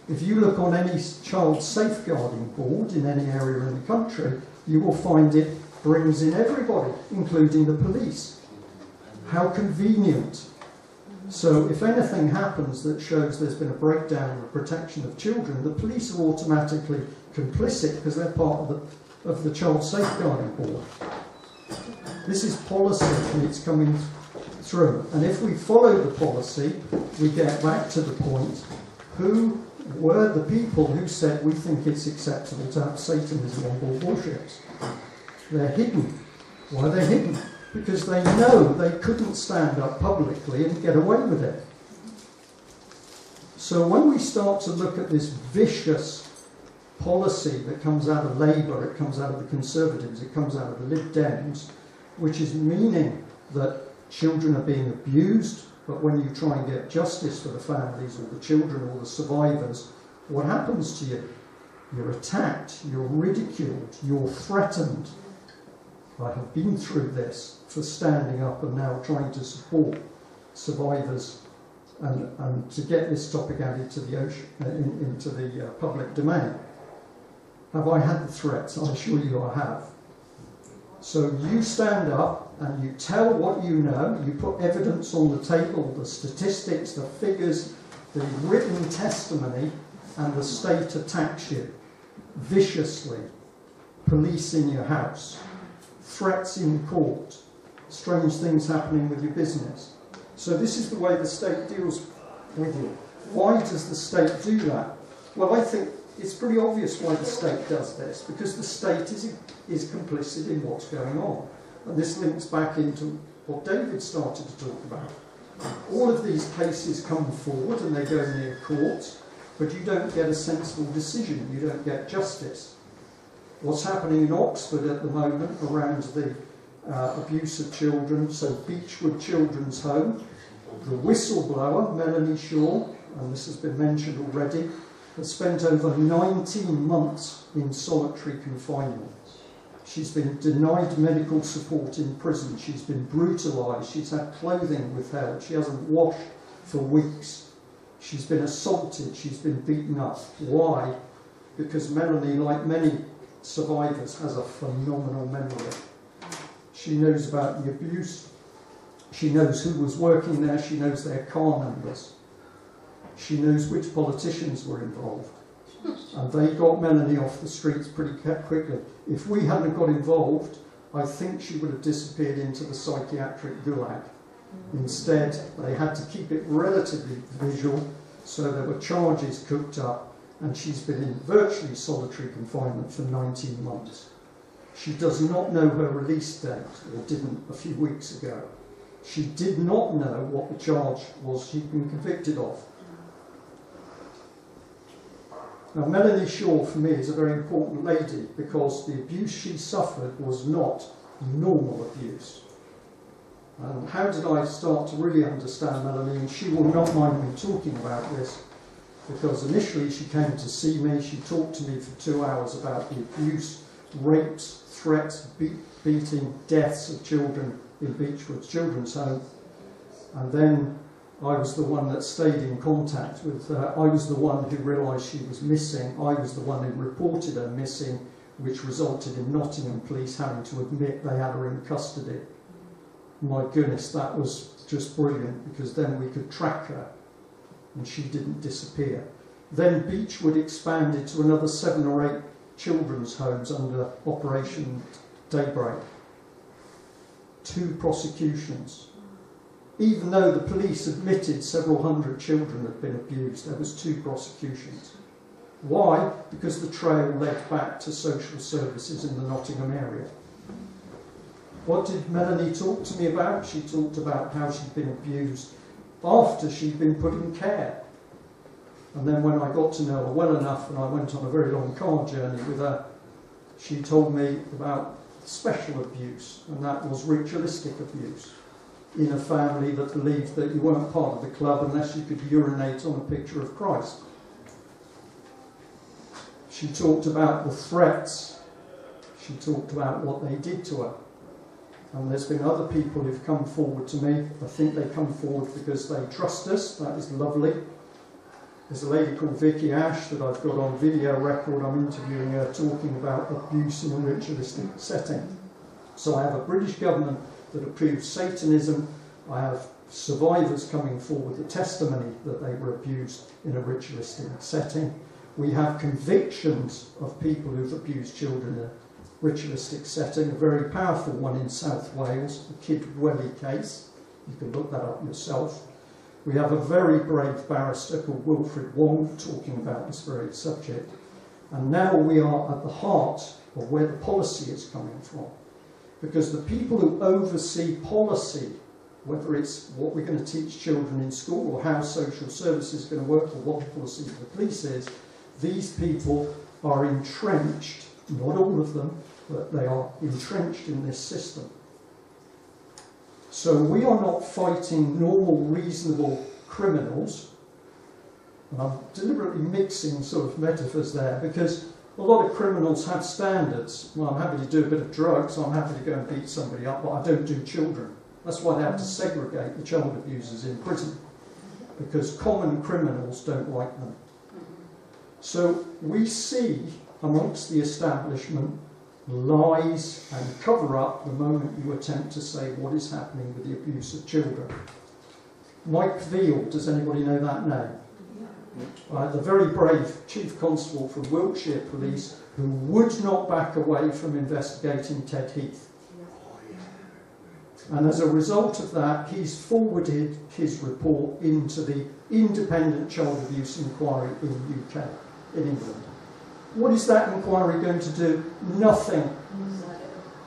If you look on any child safeguarding board in any area in the country, you will find it brings in everybody, including the police. How convenient. So if anything happens that shows there's been a breakdown in the protection of children, the police are automatically complicit because they're part of the child safeguarding board. This is policy and it's coming through. And if we follow the policy, we get back to the point, who were the people who said we think it's acceptable to have Satanism on board warships? They're hidden. Why are they hidden? Because they know they couldn't stand up publicly and get away with it. So when we start to look at this vicious policy that comes out of Labour, it comes out of the Conservatives, it comes out of the Lib Dems, which is meaning that Children are being abused, but when you try and get justice for the families or the children or the survivors, what happens to you? You're attacked, you're ridiculed, you're threatened. I have been through this for standing up and now trying to support survivors and to get this topic out into the public domain. Have I had the threats? I assure you I have. So you stand up and you tell what you know, you put evidence on the table, the statistics, the figures, the written testimony, and the state attacks you viciously. Police in your house, threats in court, strange things happening with your business. So this is the way the state deals with you. Why does the state do that? Well, I think it's pretty obvious why the state does this, because the state is complicit in what's going on. And this links back into what David started to talk about. All of these cases come forward and they go near court, but you don't get a sensible decision, you don't get justice. What's happening in Oxford at the moment around the abuse of children, so Beechwood Children's Home, the whistleblower, Melanie Shaw, and this has been mentioned already, has spent over 19 months in solitary confinement. She's been denied medical support in prison, she's been brutalised, she's had clothing withheld, she hasn't washed for weeks, she's been assaulted, she's been beaten up. Why? Because Melanie, like many survivors, has a phenomenal memory. She knows about the abuse, she knows who was working there, she knows their car numbers, she knows which politicians were involved. And they got Melanie off the streets pretty quickly. If we hadn't got involved, I think she would have disappeared into the psychiatric gulag. Instead, they had to keep it relatively visual, so there were charges cooked up, and she's been in virtually solitary confinement for 19 months. She does not know her release date, or didn't a few weeks ago. She did not know what the charge was she'd been convicted of. Now, Melanie Shaw, for me, is a very important lady because the abuse she suffered was not normal abuse. How did I start to really understand Melanie? And she will not mind me talking about this, because initially she came to see me, she talked to me for 2 hours about the abuse, rapes, threats, beating, deaths of children in Beechwood Children's Home. And then I was the one that stayed in contact with her. I was the one who realised she was missing. I was the one who reported her missing, which resulted in Nottingham police having to admit they had her in custody. My goodness, that was just brilliant, because then we could track her and she didn't disappear. Then Beechwood expanded to another 7 or 8 children's homes under Operation Daybreak. 2 prosecutions. Even though the police admitted several hundred children had been abused, there was 2 prosecutions. Why? Because the trail led back to social services in the Nottingham area. What did Melanie talk to me about? She talked about how she'd been abused after she'd been put in care. And then when I got to know her well enough and I went on a very long car journey with her, she told me about special abuse, and that was ritualistic abuse in a family that believed that you weren't part of the club unless you could urinate on a picture of Christ. She talked about the threats. She talked about what they did to her. And there's been other people who've come forward to me. I think they come forward because they trust us. That is lovely. There's a lady called Vicky Ash that I've got on video record. I'm interviewing her talking about abuse in a ritualistic setting. So I have a British government that approves Satanism. I have survivors coming forward with testimony that they were abused in a ritualistic setting. We have convictions of people who've abused children in a ritualistic setting, a very powerful one in South Wales, the Kid Welly case. You can look that up yourself. We have a very brave barrister called Wilfred Wong talking about this very subject. And now we are at the heart of where the policy is coming from. Because the people who oversee policy, whether it's what we're going to teach children in school or how social services is going to work or what the policy of the police is, these people are entrenched, not all of them, but they are entrenched in this system. So we are not fighting normal, reasonable criminals. And I'm deliberately mixing sort of metaphors there, because a lot of criminals have standards. Well, I'm happy to do a bit of drugs, I'm happy to go and beat somebody up, but I don't do children. That's why they have to segregate the child abusers in prison, because common criminals don't like them. So we see amongst the establishment lies and cover up the moment you attempt to say what is happening with the abuse of children. Mike Veal, does anybody know that name? The very brave Chief Constable from Wiltshire Police, who would not back away from investigating Ted Heath. And as a result of that, he's forwarded his report into the Independent Child Abuse Inquiry in the UK, in England. What is that inquiry going to do? Nothing.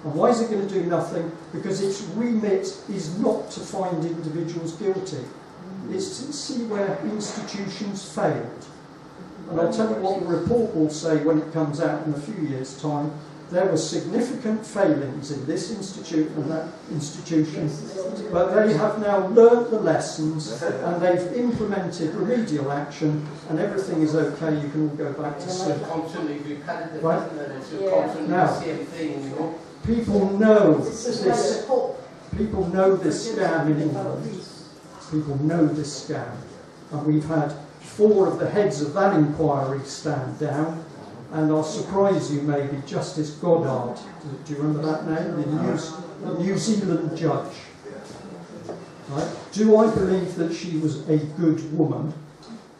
And why is it going to do nothing? Because its remit is not to find individuals guilty. It's to see where institutions failed. And I'll tell you what the report will say when it comes out in a few years' time. There were significant failings in this institute and that institution, but they have now learnt the lessons and they've implemented remedial action, and everything is okay. You can all go back to sleep. Right? Now, people know this. People know this scam in England. People know this scam, and we've had 4 of the heads of that inquiry stand down. And I'll surprise you maybe, Justice Goddard, do you remember that name? The New Zealand judge. Right? Do I believe that she was a good woman?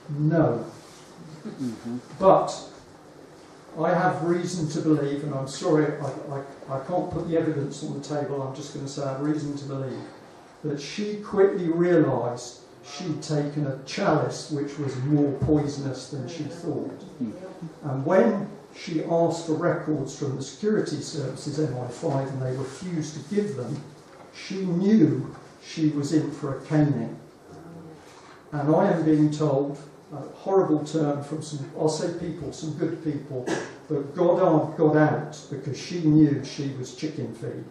No. But I have reason to believe, and I'm sorry I can't put the evidence on the table, I'm just going to say I have reason to believe, that she quickly realised she'd taken a chalice which was more poisonous than she thought. And when she asked for records from the security services, MI5, and they refused to give them, she knew she was in for a caning. And I am being told, a horrible term from some, I'll say people, some good people, that Goddard got out because she knew she was chicken feed.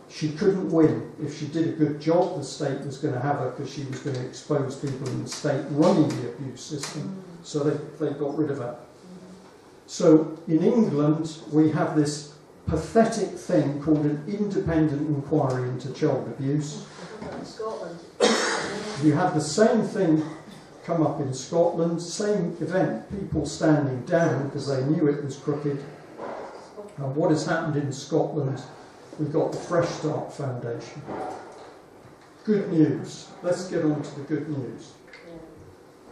She couldn't win. If she did a good job, the state was going to have her because she was going to expose people in the state running the abuse system. So they got rid of her. So in England, we have this pathetic thing called an independent inquiry into child abuse. Scotland. You have the same thing come up in Scotland, same event, people standing down because they knew it was crooked. And what has happened in Scotland? We've got the Fresh Start Foundation. Good news. Let's get on to the good news.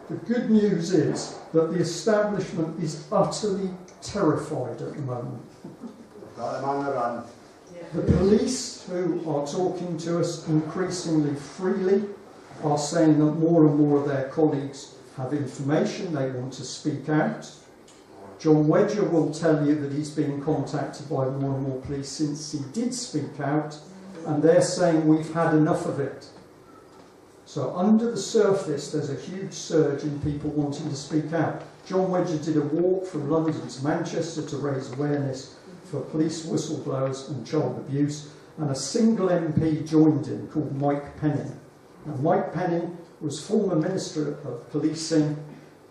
The good news is that the establishment is utterly terrified at the moment. The police who are talking to us increasingly freely are saying that more and more of their colleagues have information, they want to speak out. John Wedger will tell you that he's been contacted by more and more police since he did speak out, and they're saying we've had enough of it. So under the surface there's a huge surge in people wanting to speak out. John Wedger did a walk from London to Manchester to raise awareness for police whistleblowers and child abuse, and a single MP joined him called Mike Penning. Now, Mike Penning was former Minister of Policing,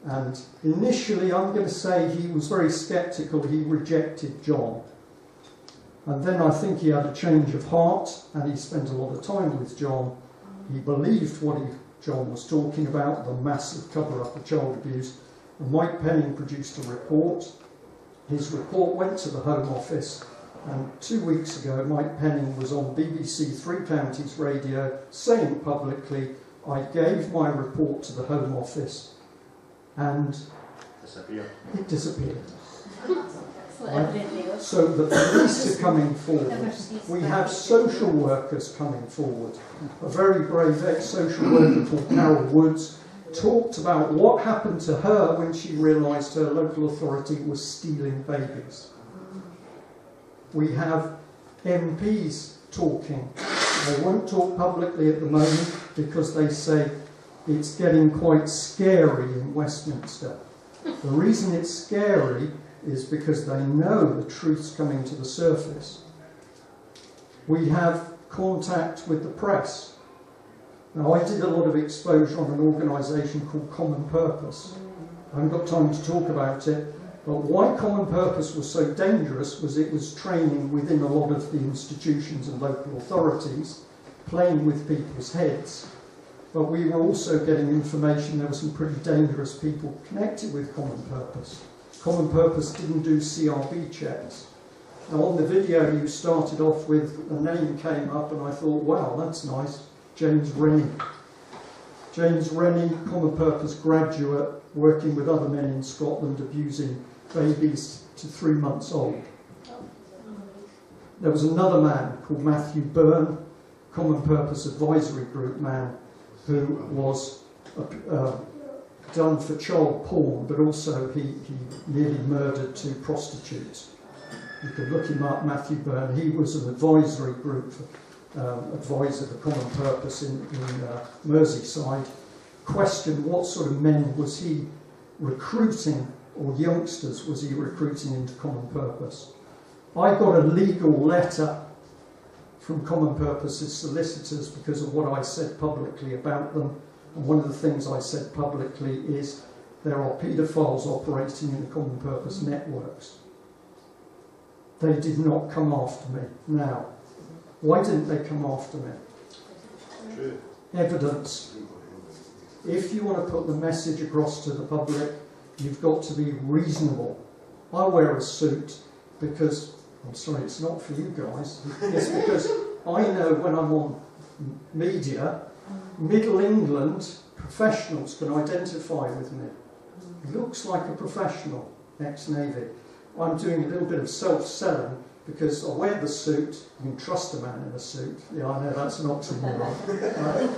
and initially I'm going to say he was very sceptical, he rejected John. And then I think he had a change of heart and he spent a lot of time with John. He believed what John was talking about, the massive cover-up of child abuse. And Mike Penning produced a report. His report went to the Home Office, and 2 weeks ago Mike Penning was on BBC Three Counties Radio saying publicly, I gave my report to the Home Office and it disappeared. Right? So the police are coming forward. We have social workers coming forward. A very brave ex-social worker called Carol Woods talked about what happened to her when she realised her local authority was stealing babies. We have MPs talking. They won't talk publicly at the moment because they say it's getting quite scary in Westminster. The reason it's scary is because they know the truth's coming to the surface. We have contact with the press. Now, I did a lot of exposure on an organisation called Common Purpose. I haven't got time to talk about it, but why Common Purpose was so dangerous was it was training within a lot of the institutions and local authorities, playing with people's heads. But we were also getting information there were some pretty dangerous people connected with Common Purpose. Common Purpose didn't do CRB checks. Now on the video you started off with, a name came up and I thought, wow, that's nice, James Rennie. James Rennie, Common Purpose graduate, working with other men in Scotland abusing babies to 3 months old. There was another man called Matthew Byrne, Common Purpose Advisory Group man, who was done for child porn, but also he nearly murdered 2 prostitutes. You could look him up, Matthew Byrne. He was an advisory group, advisor for Common Purpose in Merseyside. Question, what sort of men was he recruiting, or youngsters was he recruiting into Common Purpose? I got a legal letter from Common Purpose's solicitors because of what I said publicly about them. And one of the things I said publicly is there are paedophiles operating in the Common Purpose networks. They did not come after me. Now, why didn't they come after me? True. Evidence. If you want to put the message across to the public, you've got to be reasonable. I wear a suit because, I'm sorry, it's not for you guys, it's because I know when I'm on media, Middle England professionals can identify with me. He looks like a professional, ex-Navy. I'm doing a little bit of self-selling because I wear the suit. You can trust a man in a suit. Yeah, I know that's an oxymoron. Right?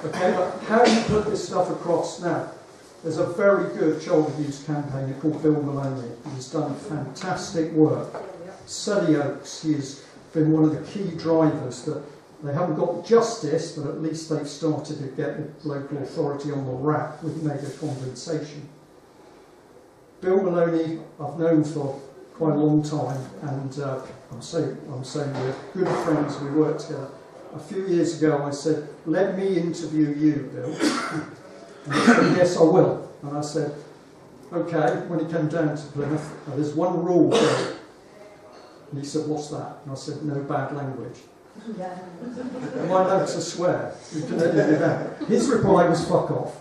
Okay, but how do you put this stuff across now? There's a very good child abuse campaigner called Bill Maloney. He's done fantastic work. Selly Oaks, he's been one of the key drivers that they haven't got justice, but at least they've started to get the local authority on the rack with mega compensation. Bill Maloney, I've known for quite a long time, and I'm saying we're good friends, we work together. A few years ago I said, let me interview you, Bill. And he said, yes, I will. And I said, okay, when it came down to Plymouth, there's one rule, Bill. And he said, what's that? And I said, no bad language. Am I allowed to swear? You can edit it out. His reply was, fuck off.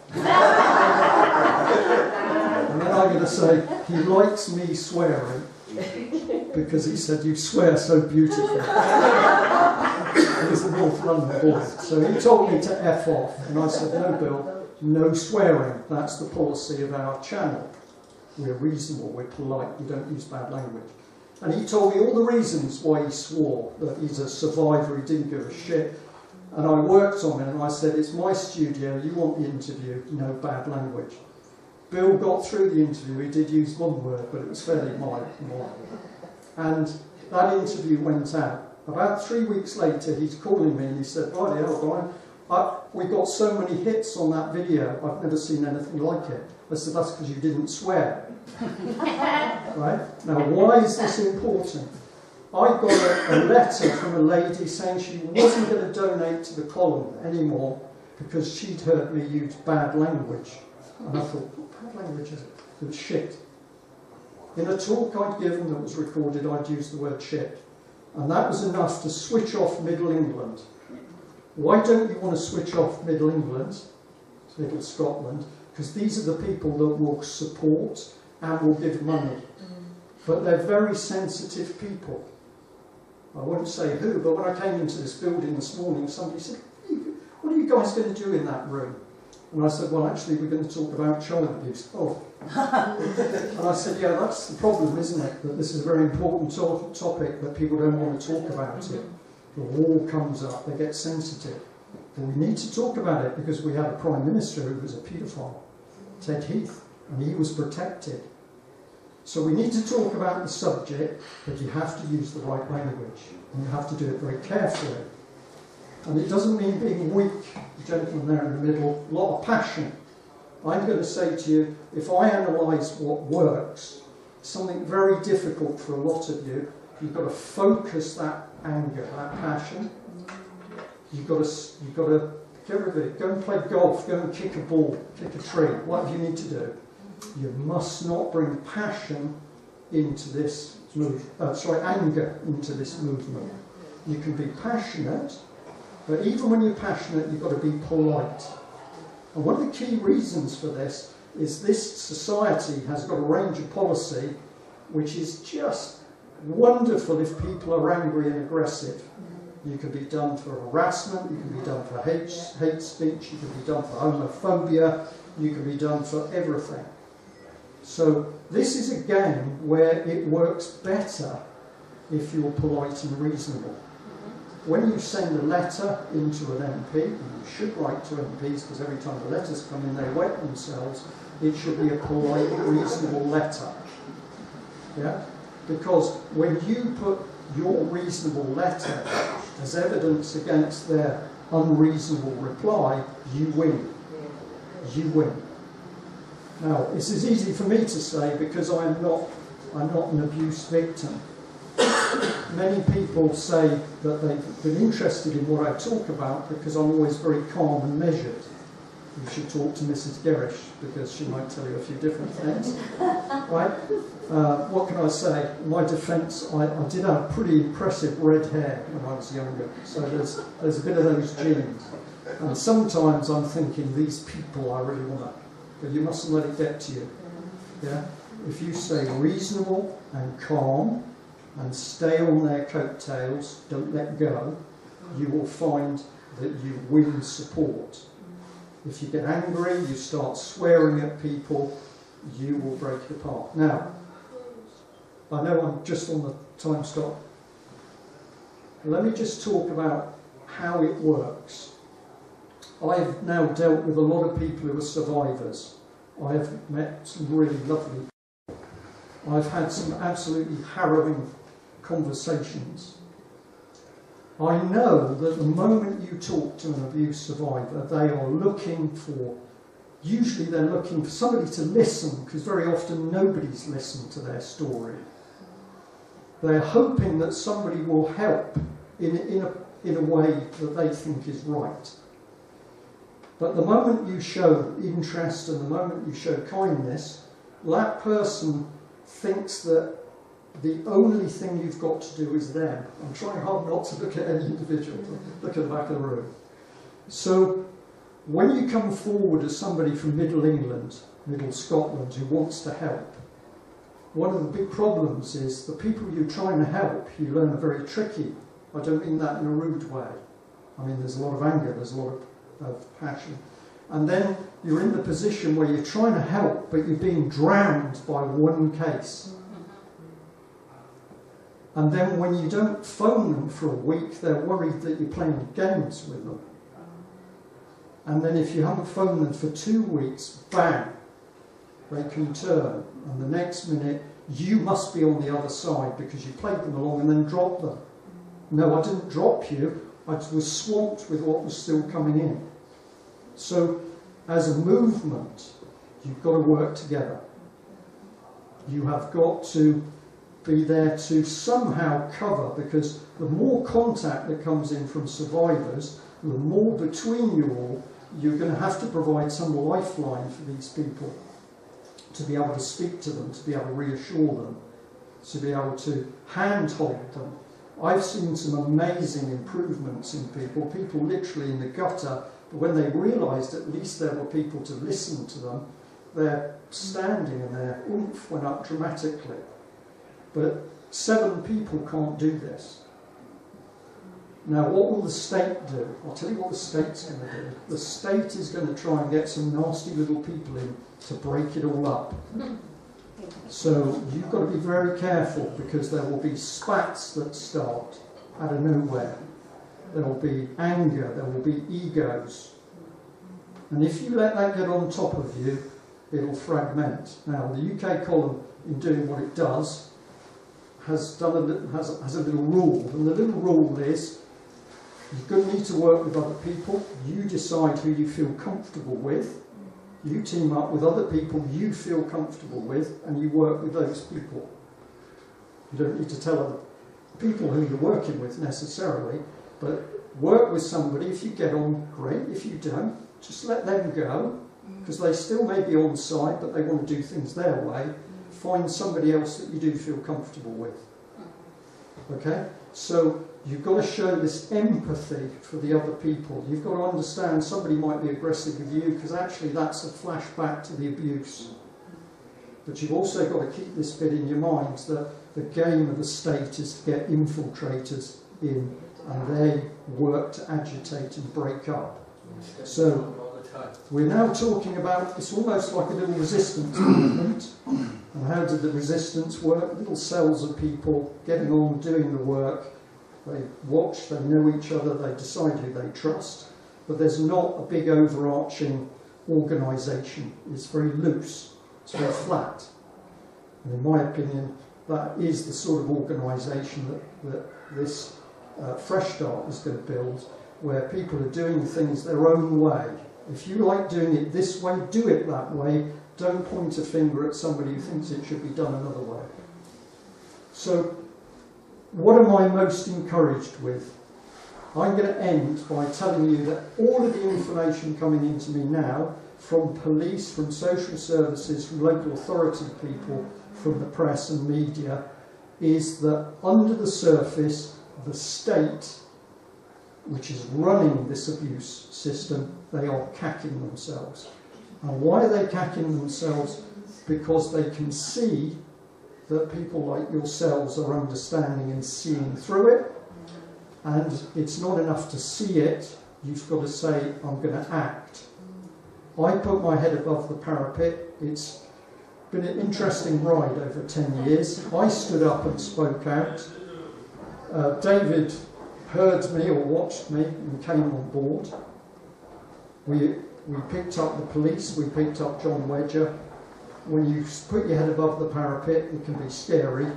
And then I'm going to say, he likes me swearing because he said, you swear so beautifully. He's a North London boy. So he told me to F off. And I said, no, Bill, no swearing. That's the policy of our channel. We're reasonable, we're polite, we don't use bad language. And he told me all the reasons why he swore, that he's a survivor, he didn't give a shit. And I worked on it and I said, it's my studio, you want the interview, no bad language. Bill got through the interview, he did use one word, but it was fairly mild. And that interview went out. About 3 weeks later, he's calling me and he said, bloody hell, Brian, we got so many hits on that video, I've never seen anything like it. I said, that's because you didn't swear. Right? Now, why is this important? I got a letter from a lady saying she wasn't going to donate to the column anymore because she'd heard me use bad language. And I thought, what bad language is it? It was shit. In a talk I'd given that was recorded, I'd used the word shit. And that was enough to switch off Middle England. Why don't you want to switch off Middle England, Middle Scotland? Because these are the people that will support and will give money. But they're very sensitive people. I won't say who, but when I came into this building this morning, somebody said, what are you guys going to do in that room? And I said, well, actually, we're going to talk about child abuse. Oh. And I said, yeah, that's the problem, isn't it? That this is a very important topic, but people don't want to talk about it. The war comes up, they get sensitive. But we need to talk about it because we had a Prime Minister who was a paedophile, Ted Heath, and he was protected. So we need to talk about the subject, but you have to use the right language, and you have to do it very carefully. And it doesn't mean being weak, the gentleman there in the middle, a lot of passion. I'm going to say to you, if I analyse what works, something very difficult for a lot of you, you've got to focus that anger, that passion. You've got to get rid of it. Go and play golf. Go and kick a ball, kick a tree. Whatever you need to do. You must not bring passion into this anger into this movement. You can be passionate, but even when you're passionate, you've got to be polite. And one of the key reasons for this is this society has got a range of policy which is just wonderful if people are angry and aggressive. You can be done for harassment, you can be done for hate speech, you can be done for homophobia, you can be done for everything. So this is a game where it works better if you're polite and reasonable. When you send a letter into an MP, and you should write to MPs because every time the letters come in they wet themselves, it should be a polite, reasonable letter. Yeah? Because when you put your reasonable letter as evidence against their unreasonable reply, you win. You win. Now, this is easy for me to say because I'm not an abuse victim. Many people say that they've been interested in what I talk about because I'm always very calm and measured. You should talk to Mrs. Gerrish because she might tell you a few different things. Right? What can I say? In my defence, I did have pretty impressive red hair when I was younger, so there's a bit of those genes. And sometimes I'm thinking, these people I really want to... But you mustn't let it get to you. Yeah? If you stay reasonable and calm and stay on their coattails, don't let go, you will find that you win support. If you get angry, you start swearing at people, you will break it apart. Now, I know I'm just on the time stop. Let me just talk about how it works. I've now dealt with a lot of people who are survivors. I have met some really lovely people. I've had some absolutely harrowing conversations. I know that the moment you talk to an abuse survivor, they are looking for, usually they're looking for somebody to listen, because very often nobody's listened to their story. They're hoping that somebody will help in a way that they think is right. But the moment you show interest and the moment you show kindness, that person thinks that the only thing you've got to do is them. I'm trying hard not to look at any individual, look at the back of the room. So when you come forward as somebody from Middle England, Middle Scotland, who wants to help, one of the big problems is the people you're trying to help, you learn are very tricky. I don't mean that in a rude way. I mean, there's a lot of anger, there's a lot of passion. And then you're in the position where you're trying to help, but you're being drowned by one case. And then when you don't phone them for a week, they're worried that you're playing games with them. And then if you haven't phoned them for 2 weeks, bang, they can turn. And the next minute, you must be on the other side because you played them along and then dropped them. No, I didn't drop you. I was swamped with what was still coming in. So, as a movement, you've got to work together. You have got to be there to somehow cover, because the more contact that comes in from survivors, the more between you all, you're going to have to provide some lifeline for these people to be able to speak to them, to be able to reassure them, to be able to handhold them. I've seen some amazing improvements in people literally in the gutter, but when they realised at least there were people to listen to them, their standing and their oomph went up dramatically. But 7 people can't do this. Now, what will the state do? I'll tell you what the state's going to do. The state is going to try and get some nasty little people in to break it all up. So you've got to be very careful, because there will be spats that start out of nowhere. There will be anger, there will be egos. And if you let that get on top of you, it'll fragment. Now, the UK column, in doing what it does, has a little rule. And the little rule is, you're going to need to work with other people. You decide who you feel comfortable with. You team up with other people you feel comfortable with, and you work with those people. You don't need to tell them people who you're working with necessarily, but work with somebody. If you get on, great. If you don't, just let them go, because they still may be on side, but they want to do things their way. Find somebody else that you do feel comfortable with. Okay? So you've got to show this empathy for the other people. You've got to understand somebody might be aggressive with you because actually that's a flashback to the abuse. But you've also got to keep this bit in your mind that the game of the state is to get infiltrators in, and they work to agitate and break up. So we're now talking about, it's almost like a little resistance movement. And how did the resistance work? Little cells of people getting on, doing the work. They watch, they know each other, they decide who they trust. But there's not a big overarching organisation. It's very loose. It's very flat. And in my opinion, that is the sort of organisation that this Fresh Start is going to build, where people are doing things their own way. If you like doing it this way, do it that way. Don't point a finger at somebody who thinks it should be done another way. So, what am I most encouraged with? I'm going to end by telling you that all of the information coming into me now, from police, from social services, from local authority people, from the press and media, is that under the surface, the state, which is running this abuse system, they are cacking themselves. And why are they cacking themselves? Because they can see that people like yourselves are understanding and seeing through it. And it's not enough to see it, you've got to say, I'm going to act. I put my head above the parapet. It's been an interesting ride over 10 years. I stood up and spoke out. David heard me or watched me and came on board. We picked up the police, we picked up John Wedger. When you put your head above the parapet, it can be scary,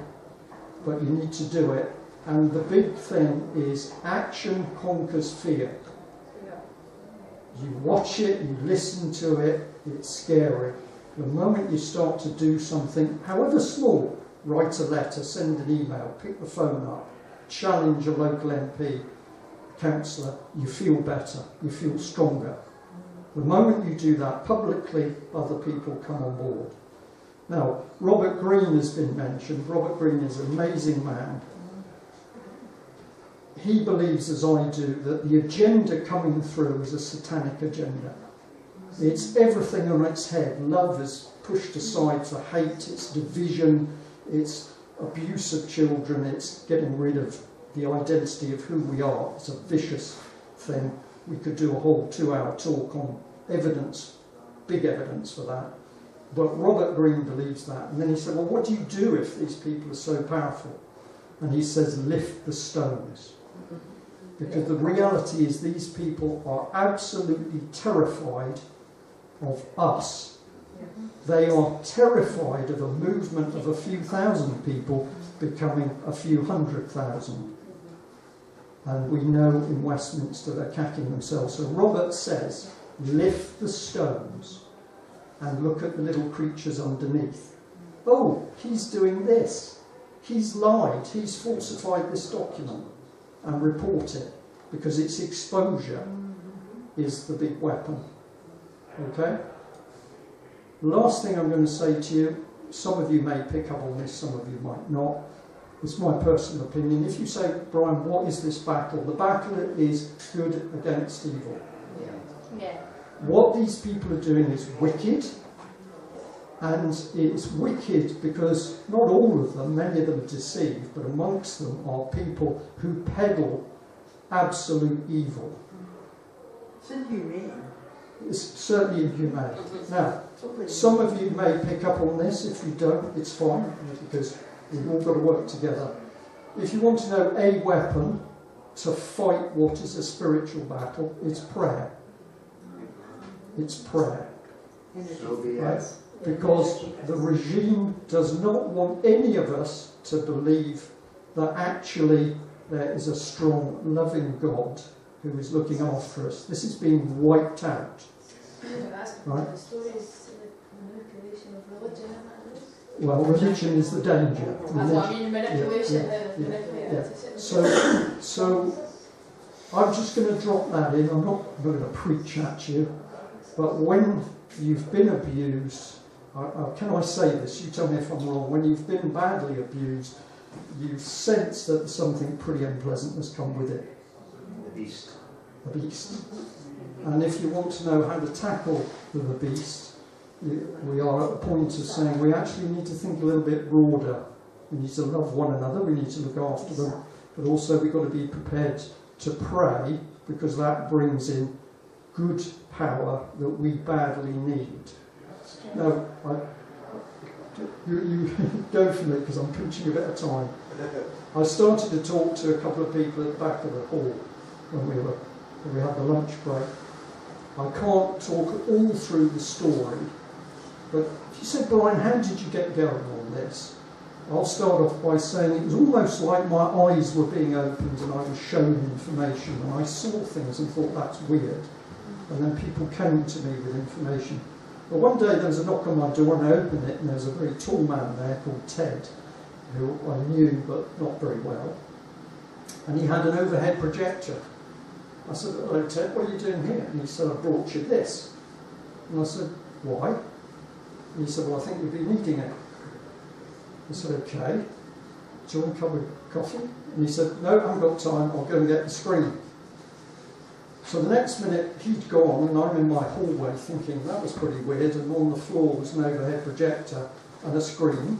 but you need to do it. And the big thing is action conquers fear. You watch it, you listen to it, it's scary. The moment you start to do something, however small, write a letter, send an email, pick the phone up, challenge a local MP, councillor, you feel better, you feel stronger. The moment you do that publicly, other people come on board. Now, Robert Greene has been mentioned. Robert Greene is an amazing man. He believes, as I do, that the agenda coming through is a satanic agenda. It's everything on its head. Love is pushed aside for hate, it's division, it's abuse of children, it's getting rid of the identity of who we are. It's a vicious thing. We could do a whole 2-hour talk on evidence, big evidence for that. But Robert Greene believes that. And then he said, well, what do you do if these people are so powerful? And he says, lift the stones. Because the reality is these people are absolutely terrified of us. They are terrified of a movement of a few thousand people becoming a few 100,000. And we know in Westminster they're cacking themselves. So Robert says, lift the stones and look at the little creatures underneath. Oh, he's doing this. He's lied. He's falsified this document. And report it, because its exposure is the big weapon. Okay? Last thing I'm going to say to you, some of you may pick up on this, some of you might not. It's my personal opinion. If you say, Brian, what is this battle? The battle is good against evil. Yeah. What these people are doing is wicked, and it's wicked because not all of them, many of them are deceived, but amongst them are people who peddle absolute evil. It's inhumane. It's certainly inhumane. Now, some of you may pick up on this. If you don't, it's fine, because we've all got to work together. If you want to know a weapon to fight what is a spiritual battle, it's prayer. It's prayer. Right? Because the regime does not want any of us to believe that actually there is a strong, loving God who is looking after us. This is being wiped out. Right? The story is manipulation of religion, isn't it? Well, religion is the danger. That's what I mean, manipulation, yeah. So I'm just going to drop that in. I'm not going to preach at you, but when you've been abused, can I say this? You tell me if I'm wrong. When you've been badly abused, you sense that something pretty unpleasant has come with it. The beast. The beast. And if you want to know how to tackle the beast, we are at the point of saying we actually need to think a little bit broader. We need to love one another, we need to look after them, but also we've got to be prepared to pray, because that brings in good power that we badly need. Now, you go for me because I'm pinching a bit of time. I started to talk to a couple of people at the back of the hall when we had the lunch break. I can't talk all through the story, but if you said, Brian, how did you get going on this? I'll start off by saying it was almost like my eyes were being opened and I was shown information, and I saw things and thought that's weird. And then people came to me with information. But one day there was a knock on my door and I opened it, and there was a very tall man there called Ted, who I knew but not very well. And he had an overhead projector. I said, hello Ted, what are you doing here? And he said, I brought you this. And I said, why? And he said, well, I think you'll be needing it. I said, okay. Do you want a cup of coffee? And he said, no, I haven't got time, I'll go and get the screen. So the next minute he'd gone and I'm in my hallway thinking that was pretty weird, and on the floor was an overhead projector and a screen.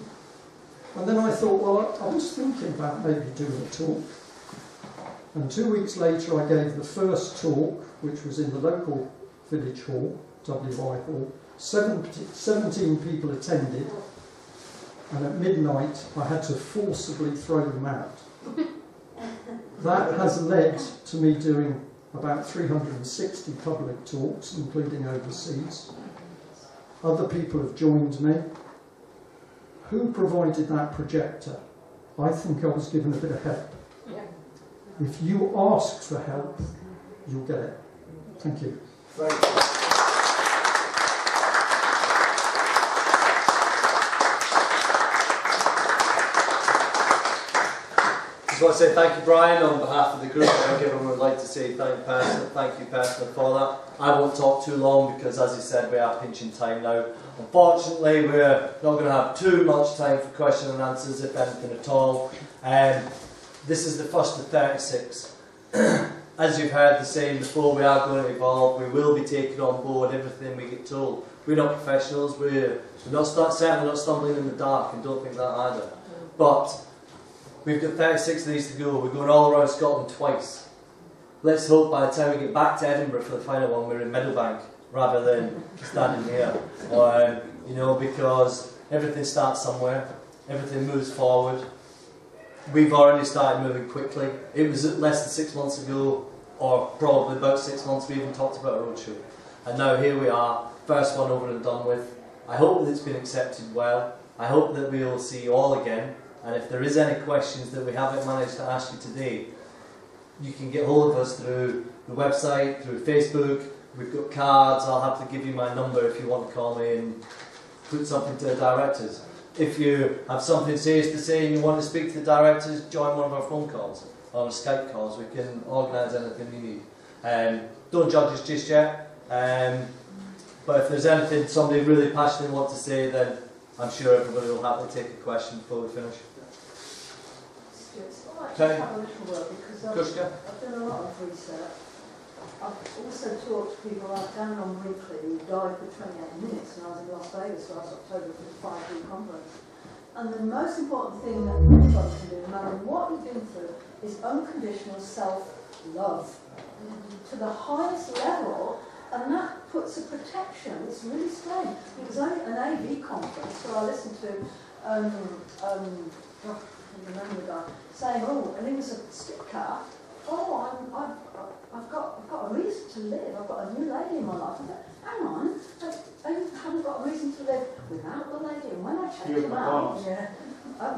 And then I thought, well, I was thinking about maybe doing a talk. And 2 weeks later I gave the first talk, which was in the local village hall, WI Hall. 17 people attended, and at midnight I had to forcibly throw them out. That has led to me doing about 360 public talks, including overseas. Other people have joined me. Who provided that projector? I think I was given a bit of help. Yeah. If you ask for help, you'll get it. Thank you. Right. I just want to say thank you, Brian, on behalf of the group. I think everyone would like to say thank you personally for that. I won't talk too long because, as you said, we are pinching time now. Unfortunately, we're not going to have too much time for question and answers, if anything at all. This is the first of 36. As you've heard the saying before, we are going to evolve. We will be taking on board everything we get told. We're not professionals. We're certainly not stumbling in the dark, and don't think that either. But we've got 36 of these to go. We're going all around Scotland twice. Let's hope by the time we get back to Edinburgh for the final one, we're in Meadowbank rather than standing here. Because everything starts somewhere, everything moves forward. We've already started moving quickly. It was less than 6 months ago, or probably about 6 months, we even talked about a roadshow. And now here we are, first one over and done with. I hope that it's been accepted well. I hope that we will see you all again. And if there is any questions that we haven't managed to ask you today, you can get hold of us through the website, through Facebook. We've got cards. I'll have to give you my number if you want to call me and put something to the directors. If you have something serious to say and you want to speak to the directors, join one of our phone calls or Skype calls. We can organise anything you need. Don't judge us just yet. But if there's anything somebody really passionate wants to say, then I'm sure everybody will happily take a question before we finish. I'd like to have a little word because I've done a lot of research. I've also talked to people like Dan on Weekly, who died for 28 minutes when I was in Las Vegas last October for the 5-week conference. And the most important thing that anybody can do, no matter what you've been through, is unconditional self-love to the highest level. And that puts a protection. It's really strange. It was only an AV conference where I listened to, I remember the guy saying, oh, and he was a stick car. Oh, I've got a reason to live. I've got a new lady in my life. I thought, hang on, I haven't got a reason to live without the lady. And when I checked him out,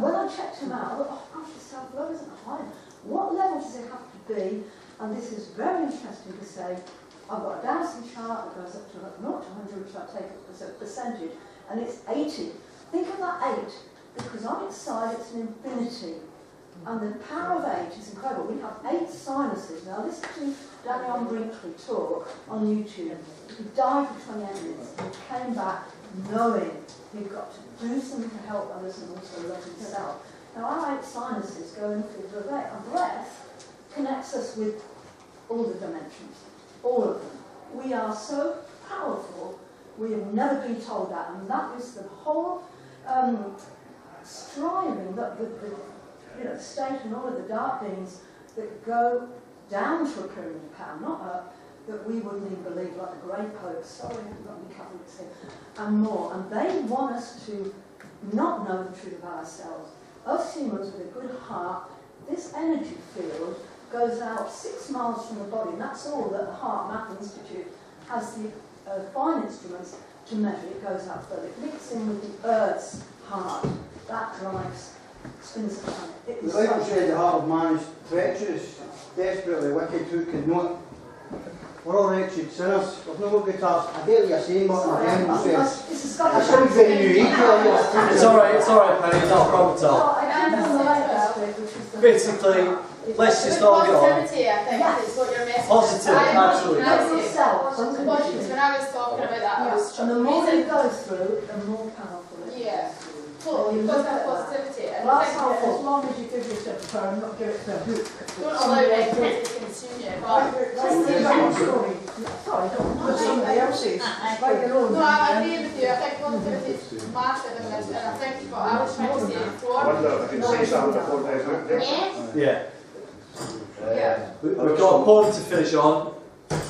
when I checked him out, I thought, oh gosh, the self-love isn't high. What level does it have to be? And this is very interesting to say. I've got a Dowson chart that goes up to 0 to 100, which I take as a percentage, and it's 80. Think of that 8, because on its side it's an infinity. And the power of 8 is incredible. We have 8 sinuses. Now listen to Danielle Brinkley talk on YouTube. He died for 28 minutes and came back knowing you've got to do something to help others and also love yourself. Now our 8 sinuses go in through the breath. And breath connects us with all the dimensions, all of them. We are so powerful, we have never been told that, and that is the whole striving that the state and all of the dark beings that go down to a pyramid of power, not up, that we wouldn't even believe, like the great popes, sorry, not any Catholics here, and more. And they want us to not know the truth about ourselves. Us humans with a good heart, this energy field goes out 6 miles from the body, and that's all that the Heart Math Institute has the fine instruments to measure. It goes out further. It links in with the Earth's heart. That drives, spins the planet. The Bible says the heart of man is treacherous, desperately wicked, who can know it? We're all wretched sinners. We've no good task. I get what you're saying, but the Bible says it's not very new. It's alright, Penny, not a problem at all. Basically, let's just all get on. Positivity, I think, is what you're messaging. Positive, absolutely. When I was talking about that, I was and the more it goes through, the more powerful it is. Yeah. Totally, because of positivity. And that's helpful. As long as you give yourself a power and not give it to a book. Don't allow negativity to consume you. Sorry, don't put somebody else's. Write your own. No, I agree with you. I think positivity is massive in this, and I think what I was trying to say before. I wonder if I can say something before they look there. Yeah. We've got a poem to finish on.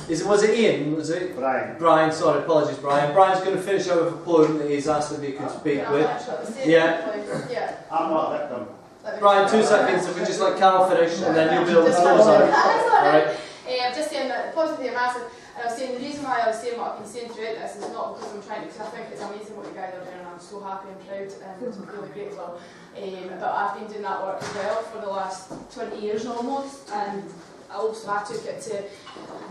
Was it Ian? Was it? Brian. Brian, sorry, apologies, Brian. Brian's going to finish out with a poem that he's asked if he could speak with. Yeah. I'm not a victim. Brian, 2 seconds, if we just let Carol finish, and then you'll be able to close out. Alright. I'm just saying that positivity are massive, and I was saying the reason why I was saying what I've been saying throughout this is not because I'm trying to, because I think it's amazing what you guys are doing, and I'm so happy and proud and really grateful. But I've been doing that work as well for the last 20 years almost, and also I took it to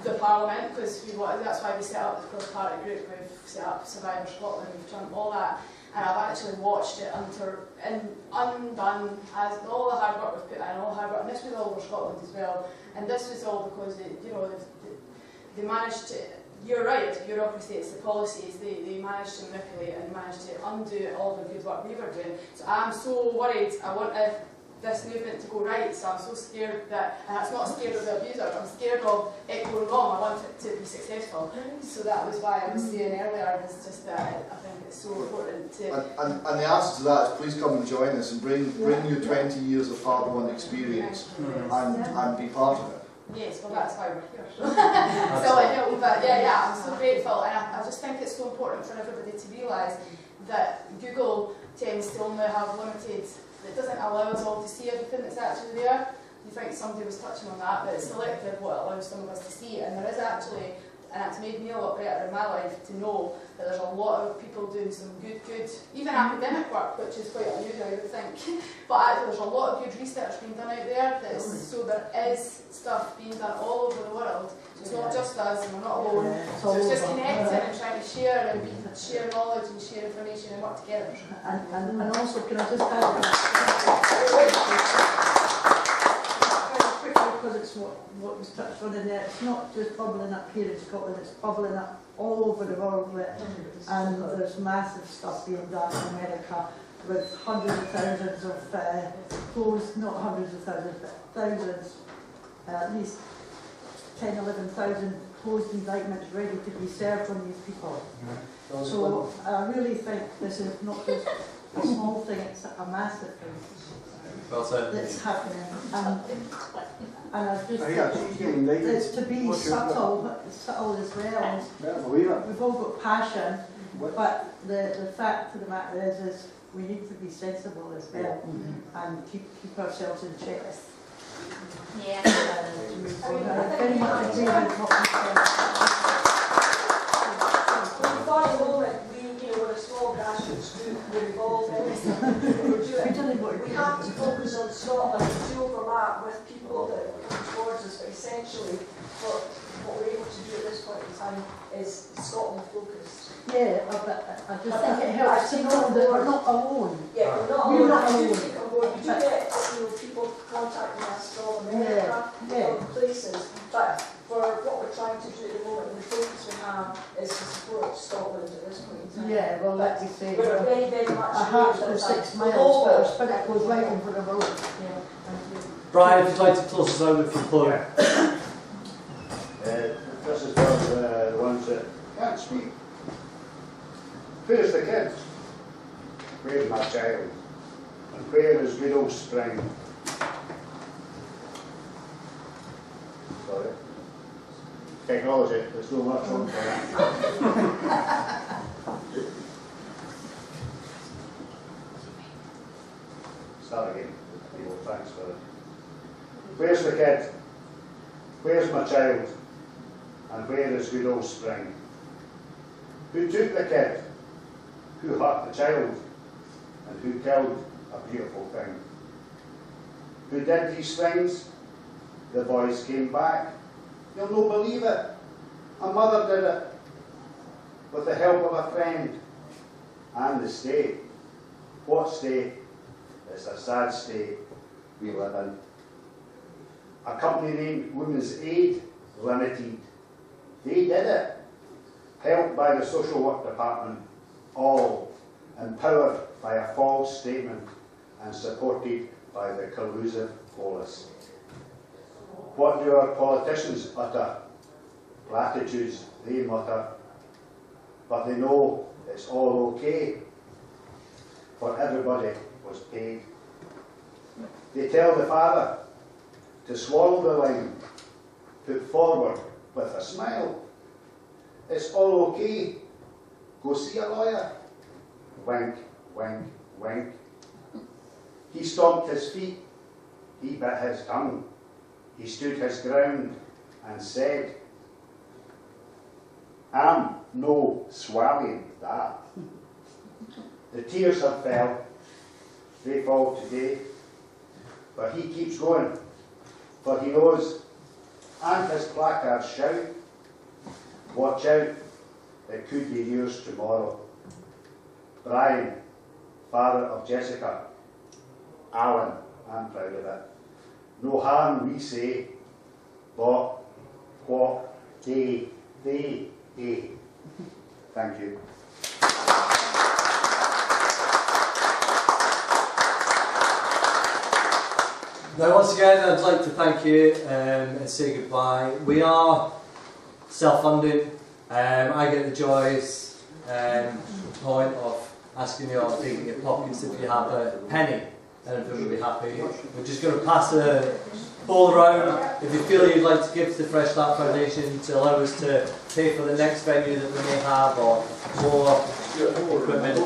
the Parliament because that's why we set up the cross-party group. We've set up Survivor Scotland, we've done all that, and I've actually watched it undone as all the hard work we've put in, all the hard work, and this was all over Scotland as well, and this was all because they managed to. You're right, it's bureaucracy, it's the policies, they managed to manipulate and managed to undo all the good work we were doing. So I'm so worried, I want this movement to go right, so I'm so scared that, and I'm not scared of the abuser, I'm scared of it going wrong, I want it to be successful. So that was why I was saying earlier, it's just that I think it's so important to... And the answer to that is please come and join us and bring your 20 years of hard-won experience and be part of it. Yes, well that's why we're here. So I know, but yeah, I'm so grateful, and I just think it's so important for everybody to realise that Google tends to only have limited, it doesn't allow us all to see everything that's actually there. You think somebody was touching on that, but it's selective what allows some of us to see, and there is actually, and it's made me a lot better in my life to know that there's a lot of people doing some good, even academic work, which is quite unusual, I would think. But actually there's a lot of good research being done out there, so there is stuff being done all over the world. So it's not just us, and we're not alone. So it's just connecting and trying to share and share knowledge and share information and work together. And also, can I just add very quickly, because it's what was touched on in there, it's not just bubbling up here in Scotland, it's bubbling up all over the world, and there's massive stuff being done in America with hundreds of thousands of closed, not hundreds of thousands, but thousands, at least 10, 11,000 closed indictments ready to be served on these people. So I really think this is not just a small thing, it's a massive thing. Well said. That's happening. And I just think it's to be subtle as well. We've all got passion, but the fact of the matter is we need to be sensible as well and keep ourselves in check. Yeah. I very much agree with what you said. For the moment, we're a small grassroots group, we're involved in everything. We have to focus on Scotland. We do overlap with people that are coming towards us, but essentially what we're able to do at this point in time is Scotland focused. Yeah, but I just think it helps to know that we're not alone. Yeah, we're not alone. We do get people let me say, We're very, very much a heart for 6 miles, but a spirit goes right over the road. Yeah, thank you. Brian, if you'd like to close us out with your plug. This is for the ones that can't speak. Where's the kid? Where's my child? And where is good old spring? Sorry. Technology, there's no much on for that. Start again. People, thanks for it. Where's the kid? Where's my child? And where is good old spring? Who took the kid? Who hurt the child? And who killed a beautiful thing? Who did these things? The boys came back. You'll not believe it. A mother did it. With the help of a friend. And the state. What state? It's a sad state we live in. A company named Women's Aid Limited. They did it. Helped by the social work department. All empowered by a false statement and supported by the collusive police. What do our politicians utter? Platitudes they mutter. But they know it's all okay, for everybody was paid. They tell the father to swallow the line, put forward with a smile. It's all okay, go see a lawyer. Wink, wink, wink. He stomped his feet, he bit his tongue, he stood his ground and said, I'm no swallowing that. The tears have fell, they fall today, but he keeps going, for he knows, and his placards shout, watch out, it could be yours tomorrow. Brian, father of Jessica, Alan, I'm proud of it. No harm we say, but what they. Thank you. Now once again I'd like to thank you and say goodbye. We are self-funded. I get the joyous point of asking you all to dig in your pockets if you have a penny, and everyone will be happy. We're just going to pass a bowl around. If you feel you'd like to give to the Fresh Start Foundation to allow us to pay for the next venue that we may have, or more equipment.